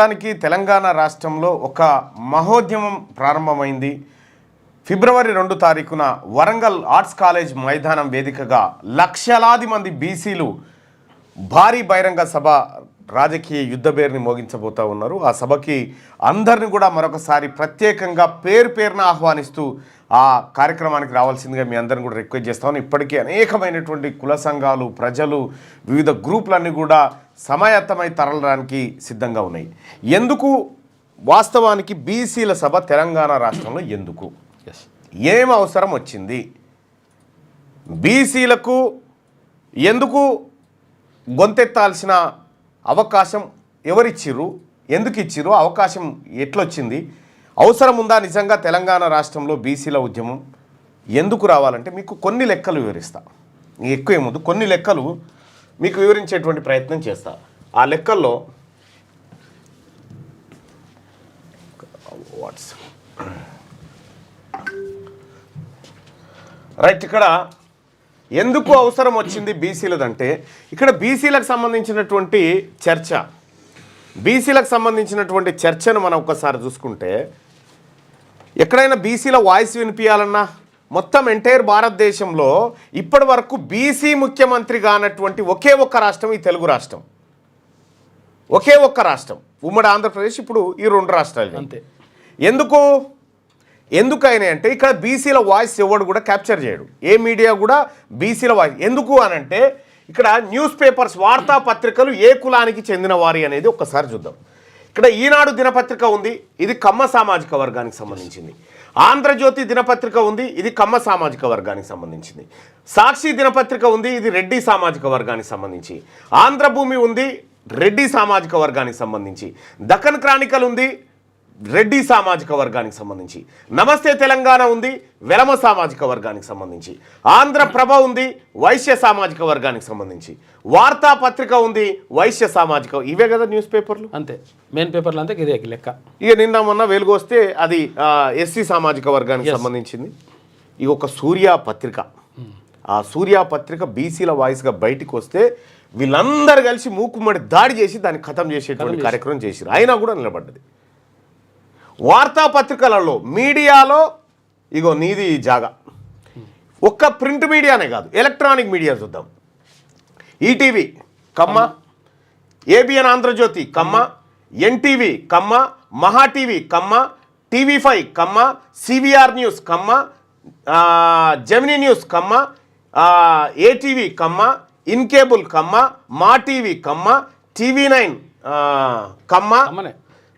దానికి తెలంగాణ రాష్ట్రంలో ఒక మహోద్యమం ప్రారంభమైంది. ఫిబ్రవరి 2 తారీఖున వరంగల్ ఆర్ట్స్ కాలేజ్ మైదానం వేదికగా లక్షలాది మంది బీసీలు భారీ బహిరంగ సభ రాజకీయ యుద్ధబేర్ని మోగించబోతా ఉన్నారు. ఆ సభకి అందరిని కూడా మరొకసారి ప్రత్యేకంగా పేరున ఆహ్వానిస్తూ ఆ కార్యక్రమానికి రావాల్సిందిగా మీ అందరిని కూడా రిక్వెస్ట్ చేస్తాను. ఇప్పటికీ అనేకమైనటువంటి కుల సంఘాలు, ప్రజలు, వివిధ గ్రూపులన్నీ కూడా సమాయత్తమై తరలడానికి సిద్ధంగా ఉన్నాయి. ఎందుకు వాస్తవానికి బీసీల సభ తెలంగాణ రాష్ట్రంలో ఎందుకు, ఏం అవసరం వచ్చింది, బీసీలకు ఎందుకు గొంతెత్తాల్సిన అవకాశం ఎవరిచ్చిర్రు, ఎందుకు ఇచ్చిర్రు, అవకాశం ఎట్లొచ్చింది, అవసరం ఉందా నిజంగా తెలంగాణ రాష్ట్రంలో బీసీల ఉద్యమం ఎందుకు రావాలంటే మీకు కొన్ని లెక్కలు వివరిస్తా. ఎక్కువ ఏముంది, కొన్ని లెక్కలు మీకు వివరించేటువంటి ప్రయత్నం చేస్తా. ఆ లెక్కల్లో రైట్, ఇక్కడ ఎందుకు అవసరం వచ్చింది బీసీలదంటే, ఇక్కడ బీసీలకు సంబంధించినటువంటి చర్చను మనం ఒక్కసారి చూసుకుంటే, ఎక్కడైనా బీసీల వాయిస్ వినిపించాలన్నా మొత్తం ఎంటైర్ భారతదేశంలో ఇప్పటి వరకు బీసీ ముఖ్యమంత్రి కానటువంటి ఒకే ఒక్క రాష్ట్రం ఈ తెలుగు రాష్ట్రం. ఒకే ఒక్క రాష్ట్రం, ఉమ్మడి ఆంధ్రప్రదేశ్. ఇప్పుడు ఈ 2 రాష్ట్రాలు అంతే. ఎందుకైనా అంటే ఇక్కడ బీసీల వాయిస్ ఎవడు కూడా క్యాప్చర్ చేయడు, ఏ మీడియా కూడా బీసీల వాయిస్. ఎందుకు అనంటే ఇక్కడ న్యూస్ పేపర్స్, వార్తాపత్రికలు ఏ కులానికి చెందిన వారి అనేది ఒక్కసారి చూద్దాం. ఇక్కడ ఈనాడు దినపత్రిక ఉంది, ఇది కమ్మ సామాజిక వర్గానికి సంబంధించింది. ఆంధ్రజ్యోతి దినపత్రిక ఉంది, ఇది కమ్మ సామాజిక వర్గానికి సంబంధించింది. సాక్షి దినపత్రిక ఉంది, ఇది రెడ్డి సామాజిక వర్గానికి సంబంధించి. ఆంధ్రభూమి ఉంది, రెడ్డి సామాజిక వర్గానికి సంబంధించి. దక్కన్ క్రానికల్ ఉంది, రెడ్డి సామాజిక వర్గానికి సంబంధించి. నమస్తే తెలంగాణ ఉంది, వెలమ సామాజిక వర్గానికి సంబంధించి. ఆంధ్రప్రభ ఉంది, వైశ్య సామాజిక వర్గానికి సంబంధించి. వార్తాపత్రిక ఉంది, వైశ్య సామాజిక. ఇవే కదా న్యూస్ పేపర్లు, అంతే మెయిన్ పేపర్లు అంతే. ఇదే లెక్క. ఇక నిన్న మొన్న వెలుగు వస్తే అది ఎస్సీ సామాజిక వర్గానికి సంబంధించింది. ఇక ఒక సూర్య పత్రిక, ఆ సూర్య పత్రిక బీసీల వాయిస్గా బయటికి వస్తే వీళ్ళందరూ కలిసి మూకుమ్మడి దాడి చేసి దాన్ని ఖతం చేసేటువంటి కార్యక్రమం చేసిరు, అయినా కూడా నిలబడ్డది. వార్తాపత్రికలలో, మీడియాలో ఇగో నీది జాగా. ఒక్క ప్రింట్ మీడియానే కాదు, ఎలక్ట్రానిక్ మీడియా చూద్దాం. ETV Kamma, ABN Andhrajyothi Kamma, NTV Kamma, Maha TV Kamma, TV five Kamma, CVR news Kamma, Gemini news Kamma, ATV Kamma, in cable Kamma, Maa TV Kamma, TV nine Kamma,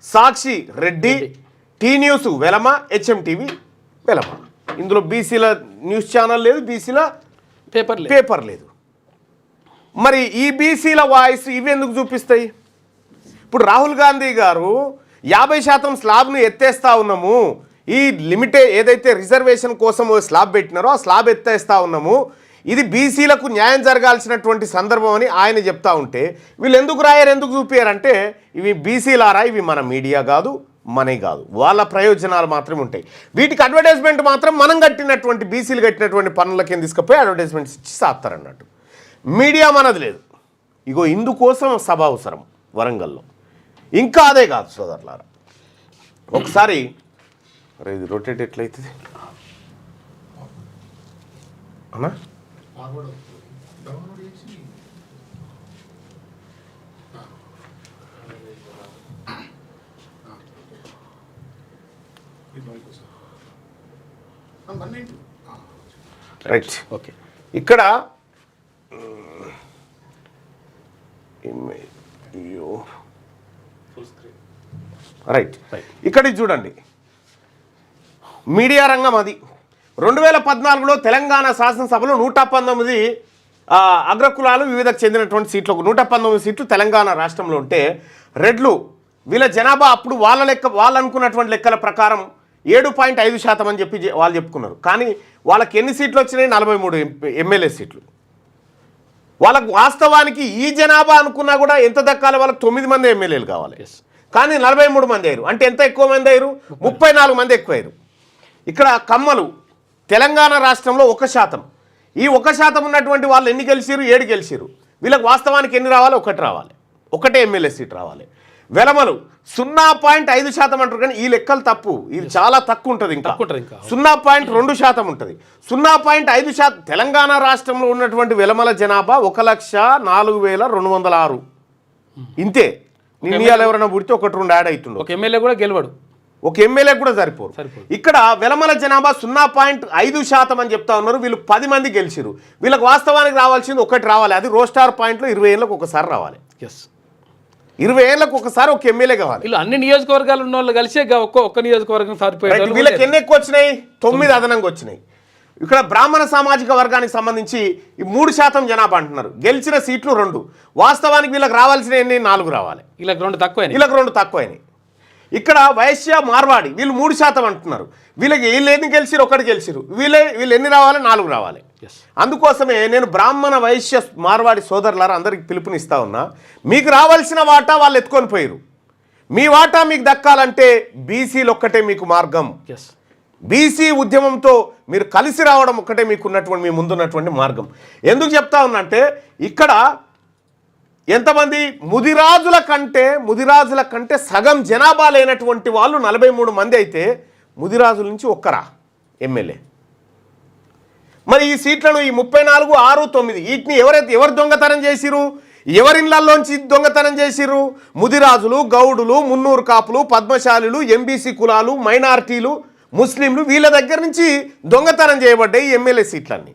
Sakshi Reddy, T news Velama, HMTV Velama. ఇందులో బీసీల న్యూస్ ఛానల్ లేదు, బీసీల పేపర్ లేదు. మరి ఈ బీసీల వాయిస్ ఇవి ఎందుకు చూపిస్తాయి? ఇప్పుడు రాహుల్ గాంధీ గారు 50% స్లాబ్ను ఎత్తేస్తా ఉన్నాము, ఈ లిమిటే ఏదైతే రిజర్వేషన్ కోసం స్లాబ్ పెట్టినారో ఆ స్లాబ్ ఎత్తేస్తా ఉన్నాము, ఇది బీసీలకు న్యాయం జరగాల్సినటువంటి సందర్భం అని ఆయన చెప్తా ఉంటే వీళ్ళు ఎందుకు రాయారు, ఎందుకు చూపించారంటే ఇవి బీసీలారా, ఇవి మన మీడియా కాదు, మనీ కాదు, వాళ్ళ ప్రయోజనాలు మాత్రమే ఉంటాయి. వీటికి అడ్వర్టైజ్మెంట్ మాత్రం మనం కట్టినటువంటి బీసీలు కట్టినటువంటి పనులకి తీసుకుపోయి అడ్వర్టైజ్మెంట్స్ ఇచ్చి సాస్తారన్నట్టు. మీడియా మనది లేదు. ఇగో ఇందుకోసం సభ అవసరం వరంగల్లో. ఇంకా అదే కాదు సోదరులారా, ఒకసారి ఇది రొటేట్ ఎట్లయితుంది అన్నా, రైట్. ఓకే, ఇక్కడ రైట్, ఇక్కడ చూడండి. మీడియా రంగం అది 2014లో తెలంగాణ శాసనసభలో 119 అగ్రకులాలు వివిధకు చెందినటువంటి సీట్లకు 119 సీట్లు తెలంగాణ రాష్ట్రంలో ఉంటే రెడ్లు వీళ్ళ జనాభా అప్పుడు వాళ్ళు అనుకున్నటువంటి లెక్కల ప్రకారం 7.5% అని చెప్పి వాళ్ళు చెప్పుకున్నారు. కానీ వాళ్ళకి ఎన్ని సీట్లు వచ్చినాయి? 43 ఎమ్మెల్యే సీట్లు. వాళ్ళకు వాస్తవానికి ఈ జనాభా అనుకున్నా కూడా ఎంత దక్కాలి, వాళ్ళకి 9 మంది ఎమ్మెల్యేలు కావాలి. కానీ 43 మంది అయ్యారు. అంటే ఎంత ఎక్కువ మంది అయ్యారు? 34 మంది ఎక్కువ అయ్యారు. ఇక్కడ కమ్మలు తెలంగాణ రాష్ట్రంలో 1%. ఈ 1% ఉన్నటువంటి వాళ్ళు ఎన్ని గెలిచిరు? 7 గెలిచిరు. వీళ్ళకి వాస్తవానికి ఎన్ని రావాలి? 1 రావాలి, 1 ఎమ్మెల్యే సీట్ రావాలి. వెలమలు 0.5% అంటారు, కానీ ఈ లెక్కలు తప్పు. ఇది చాలా తక్కువ ఉంటుంది, ఇంకా 0.2% ఉంటుంది. 0.5%. తెలంగాణ రాష్ట్రంలో ఉన్నటువంటి వెలమల జనాభా 1,04,206. ఇంతే. ఇండియాలో ఎవరైనా పుడితే 1-2 యాడ్ అవుతుండే. ఒక ఎమ్మెల్యే కూడా గెలవడు, ఒక ఎమ్మెల్యే కూడా సరిపోరు. ఇక్కడ వెలమల జనాభా 0.5% అని చెప్తా ఉన్నారు. వీళ్ళు 10 మంది గెలిచిరు. వీళ్ళకి వాస్తవానికి రావాల్సింది ఒకటి రావాలి, అది రోస్టార్ పాయింట్లో 20 ఏళ్ళకు ఒకసారి రావాలి. 20 ఏళ్ళకు ఒకసారి ఒక ఎమ్మెల్యే కావాలి. వీళ్ళు అన్ని నియోజకవర్గాలు ఉన్న వాళ్ళు కలిసి ఒక్క నియోజకవర్గం సరిపోయారు. వీళ్ళకి ఎన్ని ఎక్కువ వచ్చినాయి? 9 అదనంగా వచ్చినాయి. ఇక్కడ బ్రాహ్మణ సామాజిక వర్గానికి సంబంధించి ఈ 3% జనాభా అంటున్నారు. గెలిచిన సీట్లు 2. వాస్తవానికి వీళ్ళకి రావాల్సిన ఎన్ని? 4 రావాలి. వీళ్ళకి 2 తక్కువైనాయి. ఇక్కడ వైశ్య మార్వాడి వీళ్ళు 3% అంటున్నారు. వీళ్ళకి వీళ్ళు ఎన్ని గెలిచిరు? 1 గెలిచిరు. వీళ్ళు ఎన్ని రావాలి? 4 రావాలి. అందుకోసమే నేను బ్రాహ్మణ వైశ్య మార్వాడి సోదరులారా అందరికి పిలుపునిస్తా ఉన్నా, మీకు రావాల్సిన వాటా వాళ్ళు ఎత్తుకొని పోయారు. మీ వాటా మీకు దక్కాలంటే బీసీలు ఒక్కటే మీకు మార్గం. బీసీ ఉద్యమంతో మీరు కలిసి రావడం ఒక్కటే మీకున్నటువంటి, మీ ముందున్నటువంటి మార్గం. ఎందుకు చెప్తా ఉన్నా అంటే ఇక్కడ ఎంతమంది ముదిరాజుల కంటే సగం జనాభా లేనటువంటి వాళ్ళు 43 మంది అయితే ముదిరాజుల నుంచి ఒక్కరా ఎమ్మెల్యే. మరి ఈ సీట్లను ఈ 34, 6, 9 వీటిని ఎవరు దొంగతనం చేసిరు? ఎవరిళ్లలోంచి దొంగతనం చేసిరు? ముదిరాజులు, గౌడులు, మున్నూరు కాపులు, పద్మశాలులు, ఎంబీసీ కులాలు, మైనారిటీలు, ముస్లింలు వీళ్ళ దగ్గర నుంచి దొంగతనం చేయబడ్డాయి ఈ ఎమ్మెల్యే సీట్లన్నీ.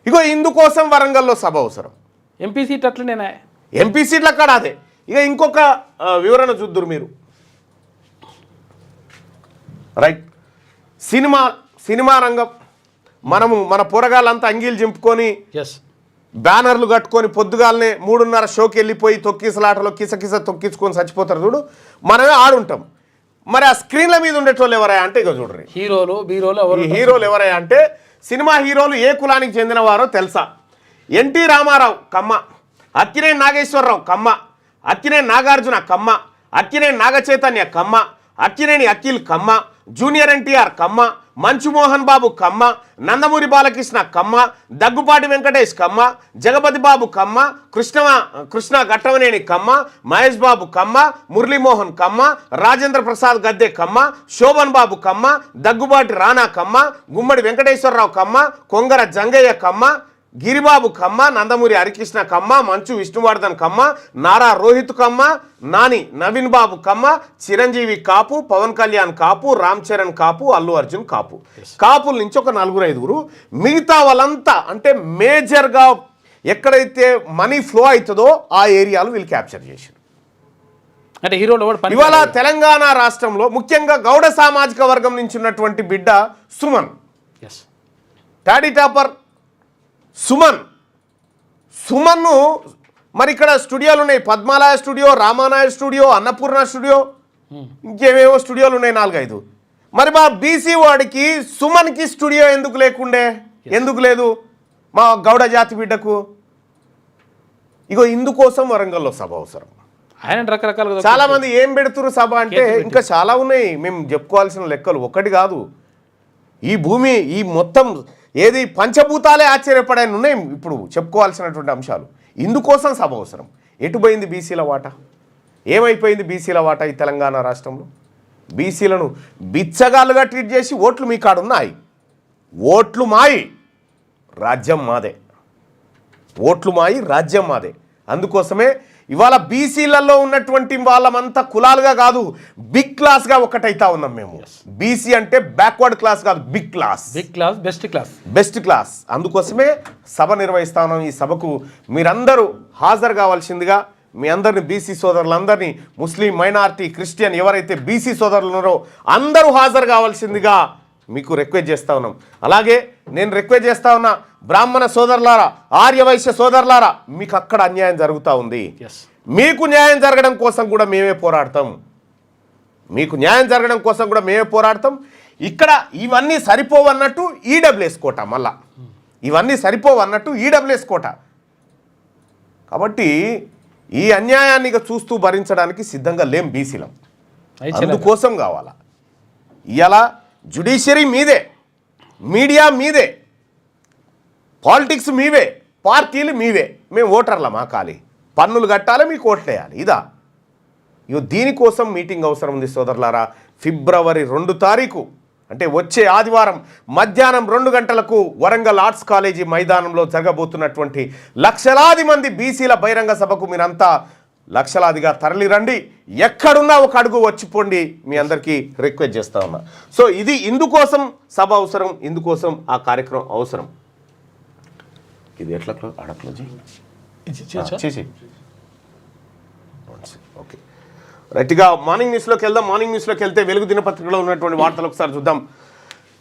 ఇగో ఇందుకోసం వరంగల్లో సభ అవసరం. MP seat అట్లనేనా? ఎంపీ సీట్ల అక్కడ అదే. ఇక ఇంకొక వివరణ చూద్దురు మీరు. రైట్, సినిమా రంగం. మన పోరగాళ్ళంతా అంగీలు చింపుకొని బ్యానర్లు కట్టుకొని పొద్దుగాలనే 3:30 షోకి వెళ్ళిపోయి తొక్కిసలాటలో కిసకిస తొక్కించుకొని చచ్చిపోతారు చూడు, మనమే ఆడుంటాం. మరి ఆ స్క్రీన్ల మీద ఉండేటోళ్ళు ఎవరయ్యా అంటే ఇక చూడరు. హీరోలు ఎవరయ్యా అంటే సినిమా హీరోలు ఏ కులానికి చెందినవారో తెలుసా? ఎన్టీ రామారావు కమ్మ, అక్కినేని నాగేశ్వరరావు కమ్మ, అక్కినేని నాగార్జున కమ్మ, అక్కినేని నాగచైతన్య కమ్మ, అక్కినేని అఖిల్ కమ్మ, జూనియర్ ఎన్టీఆర్ కమ్మ, మంచు మోహన్ బాబు కమ్మ, నందమూరి బాలకృష్ణ కమ్మ, దగ్గుపాటి వెంకటేష్ కమ్మ, జగపతి బాబు కమ్మ, కృష్ణ ఘట్టమనేని కమ్మ, మహేష్ బాబు కమ్మ, మురళీమోహన్ కమ్మ, రాజేంద్ర ప్రసాద్ గద్దె కమ్మ, శోభన్ బాబు కమ్మ, దగ్గుబాటి రాణా కమ్మ, గుమ్మడి వెంకటేశ్వరరావు కమ్మ, కొంగర జంగయ్య కమ్మ, గిరిబాబు కమ్మ, నందమూరి హరికృష్ణ కమ్మ, మంచు విష్ణువర్ధన్ కమ్మ, నారా రోహిత్ కమ్మ, నాని నవీన్ బాబు కమ్మ, చిరంజీవి కాపు, పవన్ కళ్యాణ్ కాపు, రామ్ చరణ్ కాపు, అల్లు అర్జున్ కాపు. కాపుల నుంచి ఒక 4-5. మిగతా వాళ్ళంతా అంటే మేజర్గా ఎక్కడైతే మనీ ఫ్లో అవుతుందో ఆ ఏరియాలు వీళ్ళు క్యాప్చర్ చేశారు. అంటే హీరోలు ఇవాళ తెలంగాణ రాష్ట్రంలో ముఖ్యంగా గౌడ సామాజిక వర్గం నుంచి ఉన్నటువంటి బిడ్డ సుమన్, టాడీ టాపర్ సుమన్ను మరి ఇక్కడ స్టూడియోలు ఉన్నాయి. Padmalaya studio, Ramanaidu studio, Annapurna studio, ఇంకేమేవో స్టూడియోలు ఉన్నాయి 4-5. మరి మా బీసీ వాడికి సుమన్కి స్టూడియో ఎందుకు లేదు మా గౌడ జాతి బిడ్డకు? ఇగో ఇందుకోసం వరంగల్లో సభ అవసరం. ఆయన రకరకాలుగా చాలా మంది ఏం పెడుతురు సభ అంటే ఇంకా చాలా ఉన్నాయి మేము చెప్పుకోవాల్సిన లెక్కలు. ఒకటి కాదు, ఈ భూమి ఈ మొత్తం ఏది పంచభూతాలే ఆశ్చర్యపడాయని ఉన్నాయి ఇప్పుడు చెప్పుకోవాల్సినటువంటి అంశాలు. ఇందుకోసం సభ అవసరం. ఎటుపోయింది బీసీల వాటా? ఏమైపోయింది బీసీల వాటా ఈ తెలంగాణ రాష్ట్రంలో? బీసీలను బిచ్చగాళ్ళుగా ట్రీట్ చేసి ఓట్లు మీ కాడున్నాయి. ఓట్లు మాయి రాజ్యం మాదే, ఓట్లు మాయి రాజ్యం మాదే. అందుకోసమే ఇవాళ బీసీలలో ఉన్నటువంటి వాళ్ళమంతా కులాలుగా కాదు, బిగ్ క్లాస్గా ఒకటైతా ఉన్నాం మేము. బీసీ అంటే బ్యాక్వర్డ్ క్లాస్ కాదు, బిగ్ క్లాస్, బెస్ట్ క్లాస్. అందుకోసమే సభ నిర్వహిస్తా ఉన్నాం. ఈ సభకు మీరందరూ హాజరు కావాల్సిందిగా మీ అందరిని, బీసీ సోదరులందరినీ, ముస్లిం, మైనారిటీ, క్రిస్టియన్ ఎవరైతే బీసీ సోదరులు ఉన్నారో అందరూ హాజరు కావాల్సిందిగా మీకు రిక్వెస్ట్ చేస్తా ఉన్నాం. అలాగే నేను రిక్వెస్ట్ చేస్తా ఉన్నా, బ్రాహ్మణ సోదరులారా, ఆర్యవైశ్య సోదరులారా, మీకు అక్కడ అన్యాయం జరుగుతూ ఉంది. మీకు న్యాయం జరగడం కోసం కూడా మేమే పోరాడతాం. ఇక్కడ ఇవన్నీ సరిపోవన్నట్టు ఈడబ్ల్యూఎస్ కోట, మళ్ళా ఇవన్నీ సరిపోవన్నట్టు ఈడబ్ల్యూఎస్ కోట. కాబట్టి ఈ అన్యాయాన్ని చూస్తూ భరించడానికి సిద్ధంగా లేం బీసీలం. అందుకోసం కావాలా ఇలా జ్యుడిషియరీ మీదే, మీడియా మీదే, పాలిటిక్స్ మీవే, పార్టీలు మీవే, మేము ఓటర్లమా? ఖాళీ పన్నులు కట్టాలి, మీకు ఓట్లేయాలి. ఇదా ఇగో దీనికోసం మీటింగ్ అవసరం ఉంది సోదరులారా. ఫిబ్రవరి 2 తారీఖు అంటే వచ్చే ఆదివారం మధ్యాహ్నం 2 గంటలకు వరంగల్ ఆర్ట్స్ కాలేజీ మైదానంలో జరగబోతున్నటువంటి లక్షలాది మంది బీసీల బహిరంగ సభకు మీరంతా లక్షలాదిగా తరలిరండి. ఎక్కడున్నా ఒక అడుగు వచ్చిపోండి, మీ అందరికీ రిక్వెస్ట్ చేస్తా ఉన్నా. సో ఇది ఇందుకోసం సభ అవసరం, ఇందుకోసం ఆ కార్యక్రమం అవసరం. ఇది ఎట్లా అడక్లోజీ చేసి ఓకే రైట్గా మార్నింగ్ న్యూస్లోకి వెళ్దాం. మార్నింగ్ న్యూస్లోకి వెళ్తే వెలుగు దినపత్రికలో ఉన్నటువంటి వార్తలు ఒకసారి చూద్దాం.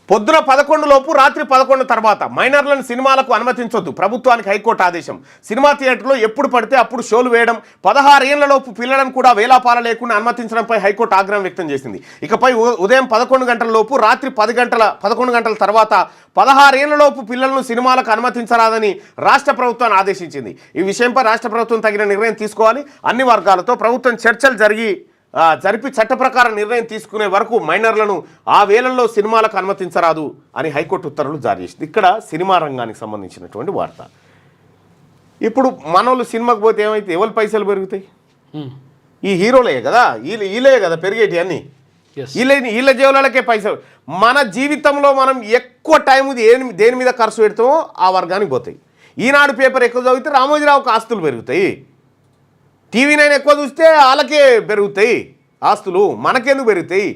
పొద్దున 11 లోపు రాత్రి 11 తర్వాత మైనర్లను సినిమాలకు అనుమతించొద్దు, ప్రభుత్వానికి హైకోర్టు ఆదేశం. సినిమా థియేటర్లో ఎప్పుడు పడితే అప్పుడు షోలు వేయడం, 16 ఏళ్లలోపు పిల్లలను కూడా వేలాపాల లేకుండా అనుమతించడంపై హైకోర్టు ఆగ్రహం వ్యక్తం చేసింది. ఇకపై ఉదయం 11 గంటల లోపు రాత్రి 11 గంటల తర్వాత 16 ఏళ్లలోపు పిల్లలను సినిమాలకు అనుమతించరాదని రాష్ట్ర ప్రభుత్వాన్ని ఆదేశించింది. ఈ విషయంపై రాష్ట్ర ప్రభుత్వం తగిన నిర్ణయం తీసుకోవాలి. అన్ని వర్గాలతో ప్రభుత్వం చర్చలు జరిపి చట్ట ప్రకారం నిర్ణయం తీసుకునే వరకు మైనర్లను ఆ వేళల్లో సినిమాలకు అనుమతించరాదు అని హైకోర్టు ఉత్తర్వులు జారీ చేసింది. ఇక్కడ సినిమా రంగానికి సంబంధించినటువంటి వార్త. ఇప్పుడు మనోళ్ళు సినిమాకి పోతే ఏమైతే ఎవరి పైసలు పెరుగుతాయి? ఈ హీరోలే కదా, వీళ్ళే కదా పెరిగేటి అన్నీ. వీళ్ళ జీవులకే పైసలు. మన జీవితంలో మనం ఎక్కువ టైం దేని మీద ఖర్చు పెడతామో ఆ వర్గానికి పోతాయి. ఈనాడు పేపర్ ఎక్కువ చదివితే రామోజీరావుకు ఆస్తులు పెరుగుతాయి. టీవీ 9 ఎక్కువ చూస్తే వాళ్ళకే పెరుగుతాయి ఆస్తులు, మనకెందుకు పెరుగుతాయి?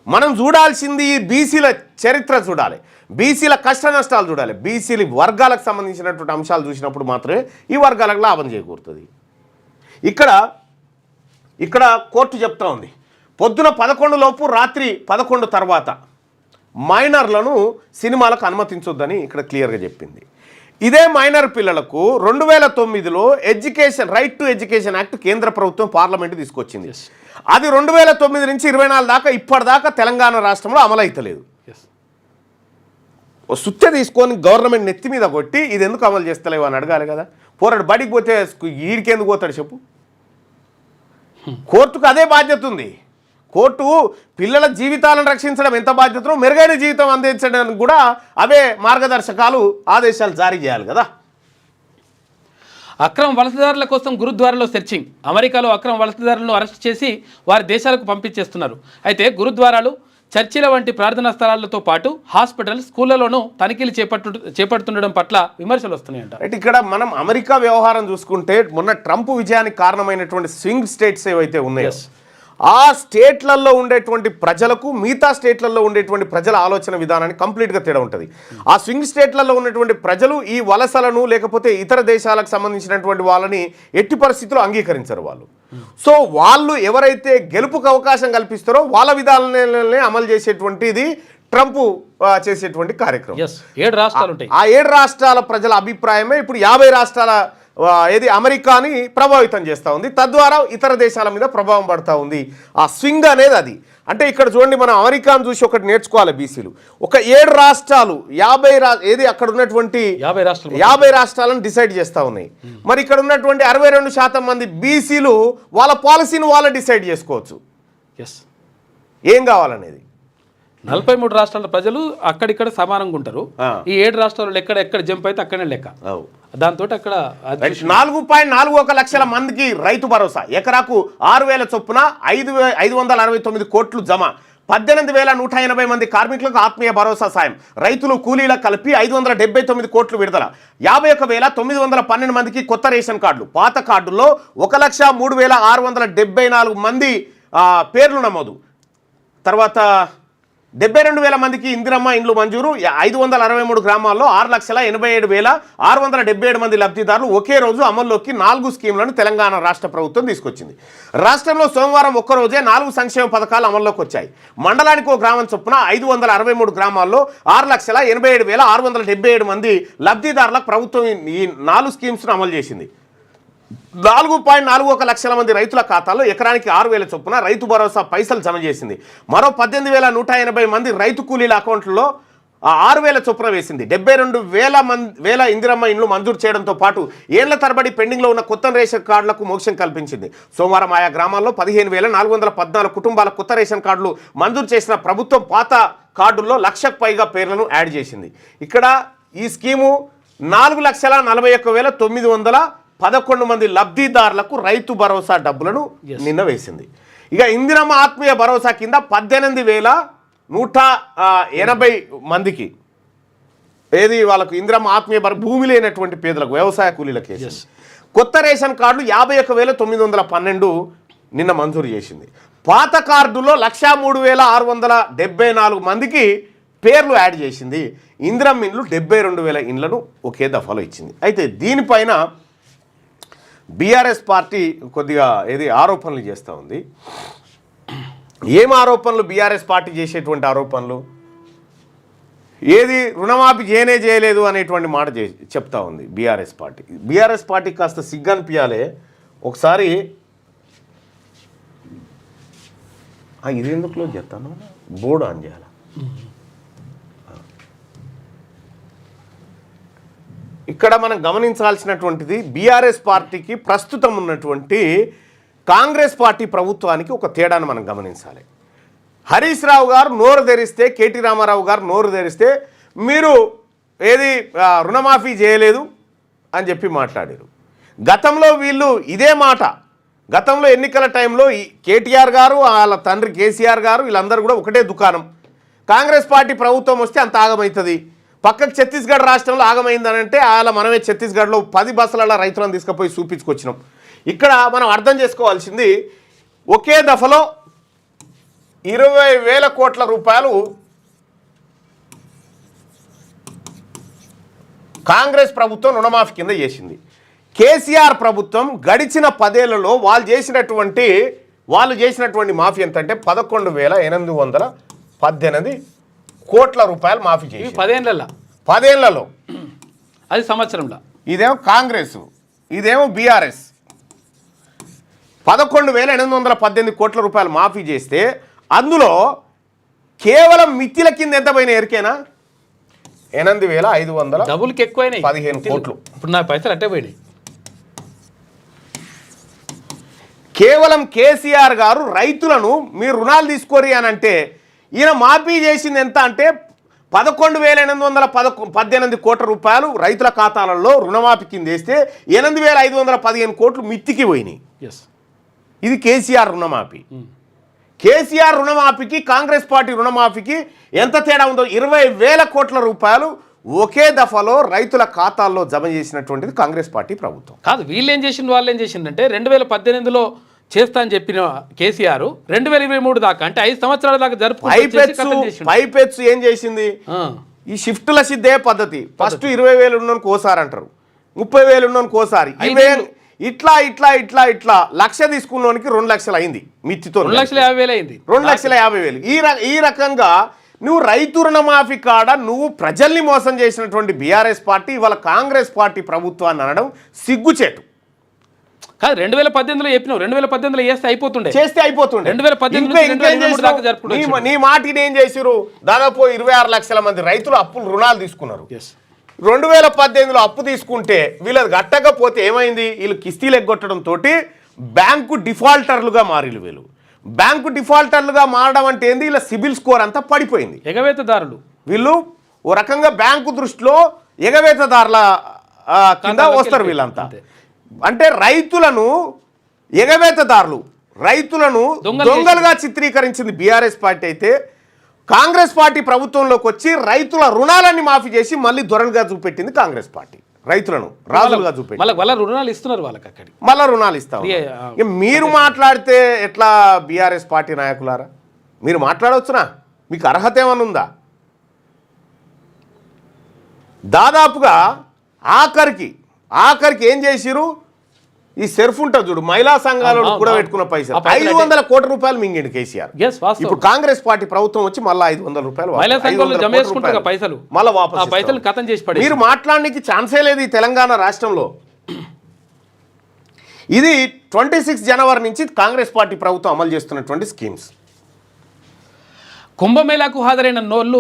మనం చూడాల్సింది ఈ బీసీల చరిత్ర చూడాలి, బీసీల కష్ట నష్టాలు చూడాలి. బీసీల వర్గాలకు సంబంధించినటువంటి అంశాలు చూసినప్పుడు మాత్రమే ఈ వర్గాలకు లాభం చేకూరుతుంది. ఇక్కడ కోర్టు చెప్తా ఉంది, పొద్దున 11 లోపు రాత్రి 11 తర్వాత మైనర్లను సినిమాలకు అనుమతించొద్దని ఇక్కడ క్లియర్గా చెప్పింది. ఇదే మైనర్ పిల్లలకు 2009లో రైట్ టు ఎడ్యుకేషన్ యాక్ట్ కేంద్ర ప్రభుత్వం పార్లమెంట్ తీసుకొచ్చింది. అది 2009 నుంచి 24 దాకా ఇప్పటిదాకా తెలంగాణ రాష్ట్రంలో అమలైతలేదు. సుత్య తీసుకొని గవర్నమెంట్ నెత్తి మీద కొట్టి ఇది ఎందుకు అమలు చేస్తలేవు అని అడగాలి కదా. పోరాడు బడికి పోతే ఈడికెందుకు పోతాడు చెప్పు? కోర్టుకు అదే బాధ్యత ఉంది. కోర్టు పిల్లల జీవితాలను రక్షించడం ఎంత బాధ్యతనో మెరుగైన జీవితం అందించడానికి కూడా అవే మార్గదర్శకాలు ఆదేశాలు జారీ చేయాలి కదా. అక్రమ వలసదారుల కోసం గురుద్వారాలో సెర్చింగ్. అమెరికాలో అక్రమ వలసదారులను అరెస్ట్ చేసి వారి దేశాలకు పంపించేస్తున్నారు. అయితే గురుద్వారాలు, చర్చిల వంటి ప్రార్థనా స్థలాలతో పాటు హాస్పిటల్, స్కూళ్లలోనూ తనిఖీలు చేపడుతుండడం పట్ల విమర్శలు వస్తున్నాయంట. అయితే ఇక్కడ మనం అమెరికా వ్యవహారం చూసుకుంటే మొన్న ట్రంప్ విజయానికి కారణమైనటువంటి స్వింగ్ స్టేట్స్ ఏవైతే ఉన్నాయో ఆ స్టేట్లలో ఉండేటువంటి ప్రజలకు మిగతా స్టేట్లలో ఉండేటువంటి ప్రజల ఆలోచన విధానాన్ని కంప్లీట్గా తేడా ఉంటుంది. ఆ స్వింగ్ స్టేట్లలో ఉన్నటువంటి ప్రజలు ఈ వలసలను లేకపోతే ఇతర దేశాలకు సంబంధించినటువంటి వాళ్ళని ఎట్టి పరిస్థితుల్లో అంగీకరించరు వాళ్ళు. సో వాళ్ళు ఎవరైతే గెలుపుకు అవకాశం కల్పిస్తారో వాళ్ళ విధానాలనే అమలు చేసేటువంటిది ట్రంప్ చేసేటువంటి కార్యక్రమం. 7 రాష్ట్రాలు ఉంటాయి. ఆ 7 రాష్ట్రాల ప్రజల అభిప్రాయమే ఇప్పుడు 50 రాష్ట్రాల అమెరికాని ప్రభావితం చేస్తూ ఉంది. తద్వారా ఇతర దేశాల మీద ప్రభావం పడుతూ ఉంది. ఆ స్వింగ్ అనేది అది. అంటే ఇక్కడ చూడండి, మనం అమెరికాను చూసి ఒకటి నేర్చుకోవాలి. బీసీలు ఒక 7 రాష్ట్రాలు అక్కడ ఉన్నటువంటి 50 రాష్ట్రాలను డిసైడ్ చేస్తూ ఉన్నాయి. మరి ఇక్కడ ఉన్నటువంటి 62% మంది బీసీలు వాళ్ళ పాలసీని వాళ్ళే డిసైడ్ చేసుకోవచ్చు ఏం కావాలనేది. 43 రాష్ట్రాల ప్రజలు అక్కడిక్కడ సమానంగా ఉంటారు. ఈ 7 రాష్ట్రాలు ఎక్కడ జంప్ అయితే అక్కడనే లెక్క. దాంతో అక్కడ 4.41 లక్షల మందికి రైతు భరోసా, ఎకరాకు 6,000 చొప్పున 569 కోట్లు జమ, 18,180 మంది కార్మికులకు ఆత్మీయ భరోసా సాయం, రైతులు కూలీలకు కలిపి 579 కోట్లు విడుదల, 51,912 మందికి కొత్త రేషన్ కార్డులు, పాత కార్డుల్లో 1,03,674 మంది పేర్లు నమోదు, తర్వాత 72,000 మందికి ఇందిరమ్మ ఇండ్లు మంజూరు, 563 గ్రామాల్లో 6,87,677 మంది లబ్ధిదారులు. ఒకే రోజు అమల్లోకి 4 స్కీములను తెలంగాణ రాష్ట్ర ప్రభుత్వం తీసుకొచ్చింది. రాష్ట్రంలో సోమవారం ఒక్కరోజే 4 సంక్షేమ పథకాలు అమల్లోకి వచ్చాయి. మండలానికి ఒక గ్రామం చొప్పున 563 గ్రామాల్లో 6,87,677 మంది లబ్ధిదారులకు ప్రభుత్వం ఈ 4 స్కీమ్స్ను అమలు చేసింది. 4.41 లక్షల మంది రైతుల ఖాతాల్లో ఎకరానికి 6,000 చొప్పున రైతు భరోసా పైసలు జమ చేసింది. మరో 18,180 మంది రైతు కూలీల అకౌంట్లలో 6,000 చొప్పున వేసింది. 72,000 ఇందిరమ్మ ఇండ్లు మంజూరు చేయడంతో పాటు ఏళ్ల తరబడి పెండింగ్లో ఉన్న కొత్త రేషన్ కార్డులకు మోక్షం కల్పించింది. సోమవారం ఆయా గ్రామాల్లో 15,414 కుటుంబాల కొత్త రేషన్ కార్డులు మంజూరు చేసిన ప్రభుత్వం పాత కార్డుల్లో 1,00,000కు పైగా పేర్లను యాడ్ చేసింది. ఇక్కడ ఈ స్కీము 4,41,900 11 మంది లబ్ధిదారులకు రైతు భరోసా డబ్బులను నిన్న వేసింది. ఇక ఇందిరమ్మ ఆత్మీయ భరోసా కింద 18,180 మందికి ఏది వాళ్ళకు ఇందిరమ్మ ఆత్మీయ భూమి లేనటువంటి పేదలకు వ్యవసాయ కూలీలకు వేసింది. కొత్త రేషన్ కార్డులు 51,912 నిన్న మంజూరు చేసింది. పాత కార్డులో 103,674 మందికి పేర్లు యాడ్ చేసింది. ఇందిరమ్మ ఇండ్లు 72,000 ఇండ్లను ఒకే దఫాలో ఇచ్చింది. అయితే దీనిపైన బీఆర్ఎస్ పార్టీ కొద్దిగా ఆరోపణలు చేస్తూ ఉంది. ఏం ఆరోపణలు? బీఆర్ఎస్ పార్టీ చేసేటువంటి ఆరోపణలు రుణమాఫీ చేయలేదు అనేటువంటి మాట చెప్తా ఉంది బీఆర్ఎస్ పార్టీ. బీఆర్ఎస్ పార్టీ కాస్త సిగ్గనిపించాలి. ఒకసారి ఇది ఎందుకు క్లోజ్ చేస్తాను, బోర్డు ఆన్ చేయాలి. ఇక్కడ మనం గమనించాల్సినటువంటిది బీఆర్ఎస్ పార్టీకి ప్రస్తుతం ఉన్నటువంటి కాంగ్రెస్ పార్టీ ప్రభుత్వానికి ఒక తేడాను మనం గమనించాలి. హరీష్ రావు గారు నోరు తెరిస్తే, కేటీ రామారావు గారు నోరు తెరిస్తే మీరు రుణమాఫీ చేయలేదు అని చెప్పి మాట్లాడారు. గతంలో వీళ్ళు ఇదే మాట, గతంలో ఎన్నికల టైంలో కేటీఆర్ గారు వాళ్ళ తండ్రి కేసీఆర్ గారు వీళ్ళందరూ కూడా ఒకటే దుకాణం. కాంగ్రెస్ పార్టీ ప్రభుత్వం వస్తే అంత ఆగమవుతుంది, పక్కకు ఛత్తీస్గఢ్ రాష్ట్రంలో ఆగమైందనంటే అలా మనమే ఛత్తీస్గఢ్లో 10 బస్సులలో రైతులను తీసుకుపోయి చూపించుకొచ్చినాం. ఇక్కడ మనం అర్థం చేసుకోవాల్సింది, ఒకే దఫలో 20,000 కోట్ల రూపాయలు కాంగ్రెస్ ప్రభుత్వం రుణమాఫీ కింద చేసింది. కేసీఆర్ ప్రభుత్వం గడిచిన 10 ఏళ్లలో వాళ్ళు చేసినటువంటి మాఫీ ఎంతంటే 11,818 కోట్ల రూపాయలు మాఫీ చేసి 10 ఏళ్లలో అది సంవత్సరంలో. ఇదేమో కాంగ్రెస్, ఇదేమో బీఆర్ఎస్. 11,818 కోట్ల రూపాయలు మాఫీ చేస్తే అందులో కేవలం మిత్తిల కింద ఎంత పోయినా ఎరికేనా 8,500 డబుల్కి ఎక్కువైనాయి 15 కోట్లు. ఇప్పుడు నా పైసలు అట్టే పోయినాయి. కేవలం కేసీఆర్ గారు రైతులను మీరు రుణాలు తీసుకోరి అని అంటే ఈయన మాఫీ చేసింది ఎంత అంటే 11,818 కోట్ల రూపాయలు రైతుల ఖాతాలలో రుణమాఫీ కింద వేస్తే 8,515 కోట్లు మిత్తికి పోయినాయి. ఇది కేసీఆర్ రుణమాఫీ. కేసీఆర్ రుణమాఫీకి కాంగ్రెస్ పార్టీ రుణమాఫీకి ఎంత తేడా ఉందో 20,000 కోట్ల రూపాయలు ఒకే దఫాలో రైతుల ఖాతాల్లో జమ చేసినటువంటిది కాంగ్రెస్ పార్టీ ప్రభుత్వం. కాదు, వీళ్ళు ఏం చేసిండు, వాళ్ళు ఏం చేసిండంటే 2018లో చేస్తా అని చెప్పిన కేసీఆర్ 2023 దాకా అంటే 5 సంవత్సరాల దాకా పైపెచ్చు ఏం చేసింది, ఈ షిఫ్టుల సిద్ధే పద్ధతి. ఫస్ట్ 20,000 ఉన్నోనికి ఓసారి అంటారు, 30,000 ఉన్నోనికి ఓసారి, ఇట్లా 1,00,000 తీసుకున్నోనికి 2 లక్షలు అయింది మిత్తితో, 2,50,000 అయింది, 2,50,000. ఈ రకంగా నువ్వు రైతు రుణమాఫీ కాడ నువ్వు ప్రజల్ని మోసం చేసినటువంటి బీఆర్ఎస్ పార్టీ ఇవాళ కాంగ్రెస్ పార్టీ ప్రభుత్వాన్ని అనడం సిగ్గుచేటు. కాదు, 2018లో చెప్పినావు, 2018లో చేస్తే అయిపోతుండే 2018 నీ మాటిని ఏం చేసిరు, దాదాపు 26 లక్షల మంది రైతులు రుణాలు తీసుకున్నారు. 2018లో అప్పు తీసుకుంటే వీళ్ళది కట్టకపోతే ఏమైంది, వీళ్ళు కిస్తీలు ఎగ్గొట్టడంతో బ్యాంకు డిఫాల్టర్లుగా మారిలు. బ్యాంకు డిఫాల్టర్లుగా మారడం అంటే ఏంది, వీళ్ళ సిబిల్ స్కోర్ అంతా పడిపోయింది. ఎగవేతదారులు వీళ్ళు ఓ రకంగా బ్యాంకు దృష్టిలో ఎగవేతదారుల కింద వస్తారు వీళ్ళంతా. అంటే రైతులను ఎగవేతదారులు, రైతులను దొంగలుగా చిత్రీకరించింది బీఆర్ఎస్ పార్టీ. అయితే కాంగ్రెస్ పార్టీ ప్రభుత్వంలోకి వచ్చి రైతుల రుణాలన్నీ మాఫీ చేసి మళ్ళీ దొరలుగా చూపెట్టింది కాంగ్రెస్ పార్టీ. రైతులను రాజులుగా చూపెట్టి మళ్ళీ రుణాలు ఇస్తున్నారు వాళ్ళకి, అక్కడికి మళ్ళీ రుణాలు ఇస్తాం. మీరు మాట్లాడితే ఎట్లా బీఆర్ఎస్ పార్టీ నాయకులారా, మీరు మాట్లాడవచ్చునా, మీకు అర్హత ఏమన్నా ఉందా? దాదాపుగా ఆఖరికి ఏం చేసిరు, ఈ సెర్ఫ్ ఉంటుంది చూడు, మహిళా సంఘాలను కూడా పెట్టుకున్న పైసలు 500 కోట్ల రూపాయలు మింగిండు కేసీఆర్. ఇప్పుడు కాంగ్రెస్ పార్టీ ప్రభుత్వం వచ్చి మళ్ళీ 500 రూపాయలు మళ్ళీ వాపస్. మీరు మాట్లాడడానికి ఛాన్సే లేదు ఈ తెలంగాణ రాష్ట్రంలో. ఇది 26 జనవరి నుంచి కాంగ్రెస్ పార్టీ ప్రభుత్వం అమలు చేస్తున్నటువంటి స్కీమ్స్. కుంభమేళాకు హాజరైన నోళ్ళు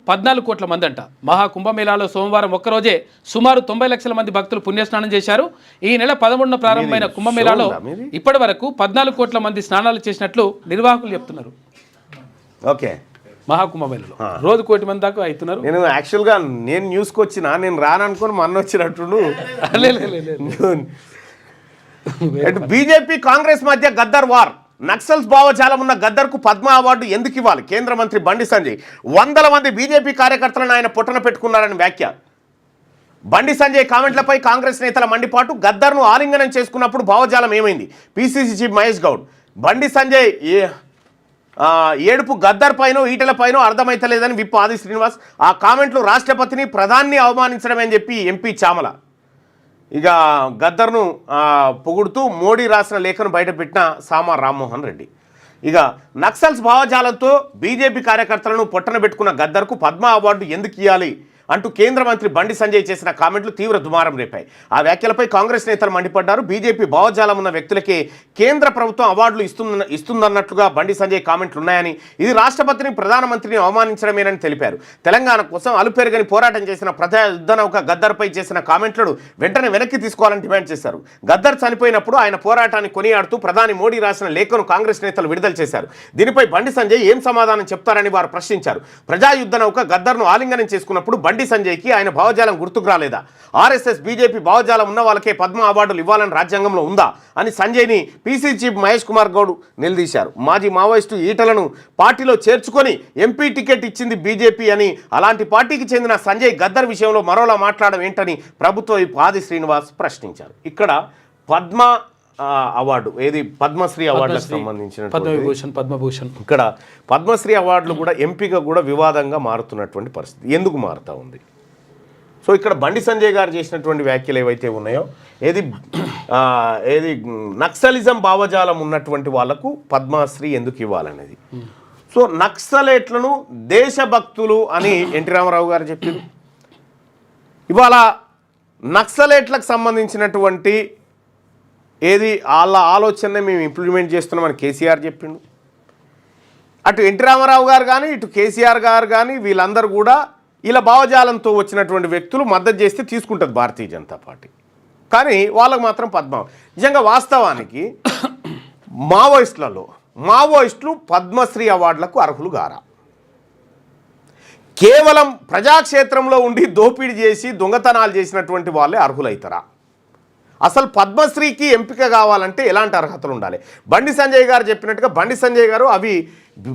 14 కోట్ల మంది అంట. మహా కుంభమేళాలో సోమవారం ఒక్కరోజే సుమారు 90 లక్షల మంది భక్తులు పుణ్యస్నానం చేశారు. ఈ నెల 11న ప్రారంభమైన కుంభమేళాలో ఇప్పటి వరకు 14 కోట్ల మంది స్నానాలు చేసినట్లు నిర్వాహకులు చెప్తున్నారు. ఓకే, మహాకుంభమేళలో రోజు 1 కోటి మంది దాకా అవుతున్నారు. నేను యాక్చువల్గా నేను న్యూస్కి వచ్చిన నేను రాననుకొని మొన్న వచ్చినట్టు. బీజేపీ కాంగ్రెస్ మధ్య గద్దర్ వార్, నక్సల్స్ భావజాలం ఉన్న గద్దర్కు పద్మ అవార్డు ఎందుకు ఇవ్వాలి? కేంద్ర మంత్రి బండి సంజయ్ 100 మంది బీజేపీ కార్యకర్తలను ఆయన పొట్టన పెట్టుకున్నారని వ్యాఖ్య. బండి సంజయ్ కామెంట్లపై కాంగ్రెస్ నేతల మండిపాటు. గద్దర్ను ఆలింగనం చేసుకున్నప్పుడు భావజాలం ఏమైంది? PCC chief Mahesh Goud. బండి సంజయ్ ఏడుపు గద్దర్ పైనో ఈటల పైనో అర్థమైతలేదని విప్ ఆది శ్రీనివాస్. ఆ కామెంట్లు రాష్ట్రపతిని ప్రధాన్ని అవమానించడమే అని చెప్పి ఎంపీ చామల. ఇక గద్దర్ను పొగుడుతూ మోడీ రాసిన లేఖను బయటపెట్టిన సామా రామ్మోహన్ రెడ్డి. ఇక నక్సల్స్ భావజాలంతో బీజేపీ కార్యకర్తలను పొట్టన పెట్టుకున్న గద్దర్కు పద్మ అవార్డు ఎందుకు ఇవ్వాలి అంటూ కేంద్ర మంత్రి బండి సంజయ్ చేసిన కామెంట్లు తీవ్ర దుమారం రేపాయి. ఆ వ్యాఖ్యలపై కాంగ్రెస్ నేతలు మండిపడ్డారు. బీజేపీ భావజాలం ఉన్న వ్యక్తులకే కేంద్ర ప్రభుత్వం అవార్డులు ఇస్తుందన్నట్లుగా బండి సంజయ్ కామెంట్లు ఉన్నాయని, ఇది రాష్ట్రపతిని ప్రధానమంత్రిని అవమానించడమేనని తెలిపారు. తెలంగాణ కోసం అలుపెరగని పోరాటం చేసిన ప్రజా యుద్ధనౌక గద్దర్పై చేసిన కామెంట్లను వెంటనే వెనక్కి తీసుకోవాలని డిమాండ్ చేశారు. గద్దర్ చనిపోయినప్పుడు ఆయన పోరాటాన్ని కొనియాడుతూ ప్రధాని మోడీ రాసిన లేఖను కాంగ్రెస్ నేతలు విడుదల చేశారు. దీనిపై బండి సంజయ్ ఏం సమాధానం చెప్తారని వారు ప్రశ్నించారు. ప్రజా యుద్ధనౌక గద్దర్ను ఆలింగనం చేసుకున్నప్పుడు బండి సంజయ్కి ఆయన భావజాలం గుర్తుకు రాలేదా? ఆర్ఎస్ఎస్ బీజేపీ భావజాలం ఉన్న వాళ్ళకే పద్మ అవార్డులు ఇవ్వాలని రాజ్యాంగంలో ఉందా అని సంజయ్ని పీసీ చీఫ్ మహేష్ కుమార్ గౌడ్ నిలదీశారు. మాజీ మావోయిస్టు ఈటలను పార్టీలో చేర్చుకొని ఎంపీ టికెట్ ఇచ్చింది బీజేపీ అని, అలాంటి పార్టీకి చెందిన సంజయ్ గద్దర్ విషయంలో మరోలా మాట్లాడడం ఏంటని ప్రభుత్వ ఆది శ్రీనివాస్ ప్రశ్నించారు. ఇక్కడ పద్మ అవార్డు ఏది పద్మశ్రీ అవార్డులకు సంబంధించిన పద్మభూషణ్ ఇక్కడ పద్మశ్రీ అవార్డులు కూడా ఎంపిక కూడా వివాదంగా మారుతున్నటువంటి పరిస్థితి ఎందుకు మారుతూ ఉంది? సో ఇక్కడ బండి సంజయ్ గారు చేసినటువంటి వ్యాఖ్యలు ఏవైతే ఉన్నాయో ఏది నక్సలిజం భావజాలం ఉన్నటువంటి వాళ్లకు పద్మశ్రీ ఎందుకు ఇవ్వాలనేది. సో నక్సలేట్లను దేశభక్తులు అని ఎన్టీ రామారావు గారు చెప్పారు. ఇవాళ నక్సలేట్లకు సంబంధించినటువంటి ఏది వాళ్ళ ఆలోచనని మేము ఇంప్లిమెంట్ చేస్తున్నామని కేసీఆర్ చెప్పిండు. అటు ఎన్టీ రామారావు గారు కానీ ఇటు కేసీఆర్ గారు కానీ వీళ్ళందరూ కూడా ఇలా భావజాలంతో వచ్చినటువంటి వ్యక్తులు మద్దతు చేస్తే తీసుకుంటుంది భారతీయ జనతా పార్టీ. కానీ వాళ్ళకు మాత్రం పద్మ. నిజంగా వాస్తవానికి మావోయిస్టులు పద్మశ్రీ అవార్డులకు అర్హులు గారా? కేవలం ప్రజాక్షేత్రంలో ఉండి దోపిడీ చేసి దొంగతనాలు చేసినటువంటి వాళ్ళే అర్హులవుతారా? అసలు పద్మశ్రీకి ఎంపిక కావాలంటే ఎలాంటి అర్హతలు ఉండాలి? బండి సంజయ్ గారు చెప్పినట్టుగా బండి సంజయ్ గారు అవి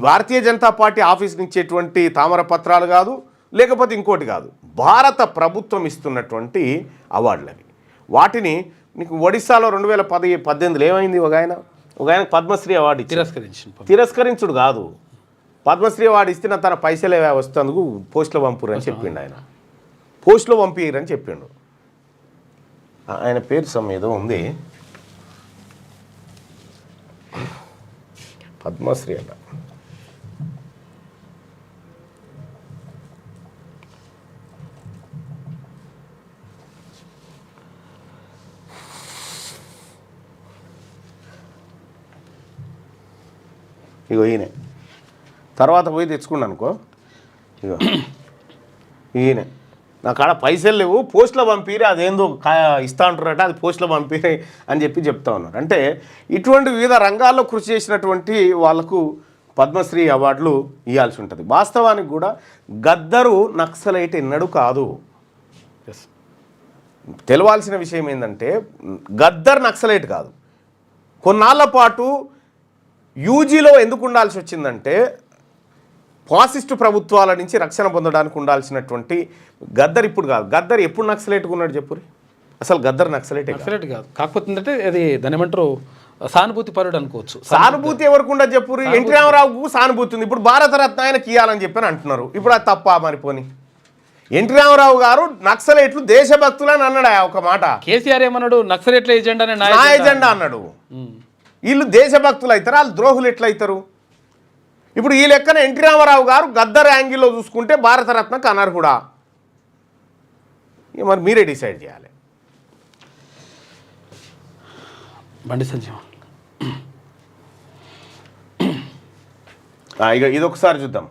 భారతీయ జనతా పార్టీ ఆఫీస్ నుంచి ఇచ్చేటువంటి తామర పత్రాలు కాదు, లేకపోతే ఇంకోటి కాదు, భారత ప్రభుత్వం ఇస్తున్నటువంటి అవార్డులు అవి. వాటిని నీకు ఒడిశాలో 2018 ఏమైంది? ఒక ఆయన పద్మశ్రీ అవార్డు తిరస్కరించుడు కాదు, పద్మశ్రీ అవార్డు ఇస్తే తన పైసలే వస్తేందుకు పోస్టులో పంపురని చెప్పిండు. ఆయన పోస్టులో పంపిరని చెప్పిండు. ఆయన పేరు ఏదో ఉంది, పద్మశ్రీ అన్న. ఇగో ఈయన తర్వాత పోయి తెచ్చుకున్నాను అనుకో. ఇగో ఈయన నా కాడ పైసలు లేవు, పోస్టులో పంపిరి, అదేందో ఇస్తా అంటారట, అది పోస్టులో పంపిరి అని చెప్తా ఉన్నారు. అంటే ఇటువంటి వివిధ రంగాల్లో కృషి చేసినటువంటి వాళ్లకు పద్మశ్రీ అవార్డులు ఇవ్వాల్సి ఉంటుంది. వాస్తవానికి కూడా గద్దరు నక్సలైట్ ఎన్నడూ కాదు. తెలవాల్సిన విషయం ఏంటంటే గద్దర్ నక్సలైట్ కాదు. కొన్నాళ్ల పాటు యూజీలో ఎందుకు ఉండాల్సి వచ్చిందంటే ఫాసిస్టు ప్రభుత్వాల నుంచి రక్షణ పొందడానికి ఉండాల్సినటువంటి గద్దర్ ఇప్పుడు కాదు. గద్దర్ ఎప్పుడు నక్సలైట్గా ఉన్నాడు చెప్పురి? అసలు గద్దర్ నక్సలైట్ కాదు. కాకపోతే అంటే అది దాని ఏమంటారు సానుభూతి పరుడు అనుకోవచ్చు. సానుభూతి ఎవరికి ఉండదు చెప్పురి? ఎన్టీ రామారావుకు సానుభూతి ఉంది. ఇప్పుడు భారతరత్న ఆయనకి ఇవ్వాలని చెప్పని అంటున్నారు. ఇప్పుడు అది తప్ప మరిపోని? ఎన్టీ రామారావు గారు నక్సలైట్లు దేశభక్తులని అన్నాడు ఒక మాట. కేసీఆర్ ఏమన్నాడు? నక్సలైట్ల ఎజెండా నా ఎజెండా అన్నాడు. వీళ్ళు దేశభక్తులు అవుతారు, వాళ్ళు ద్రోహులు ఎట్లయితారు? ఇప్పుడు ఈ లెక్కన ఎన్టీ రామారావు గారు గద్దర్ యాంగిల్లో చూసుకుంటే భారతరత్నకు అనర్హుడా? మరి మీరే డిసైడ్ చేయాలి. బండి సంజయ్ ఇక ఇదొకసారి చూద్దాం.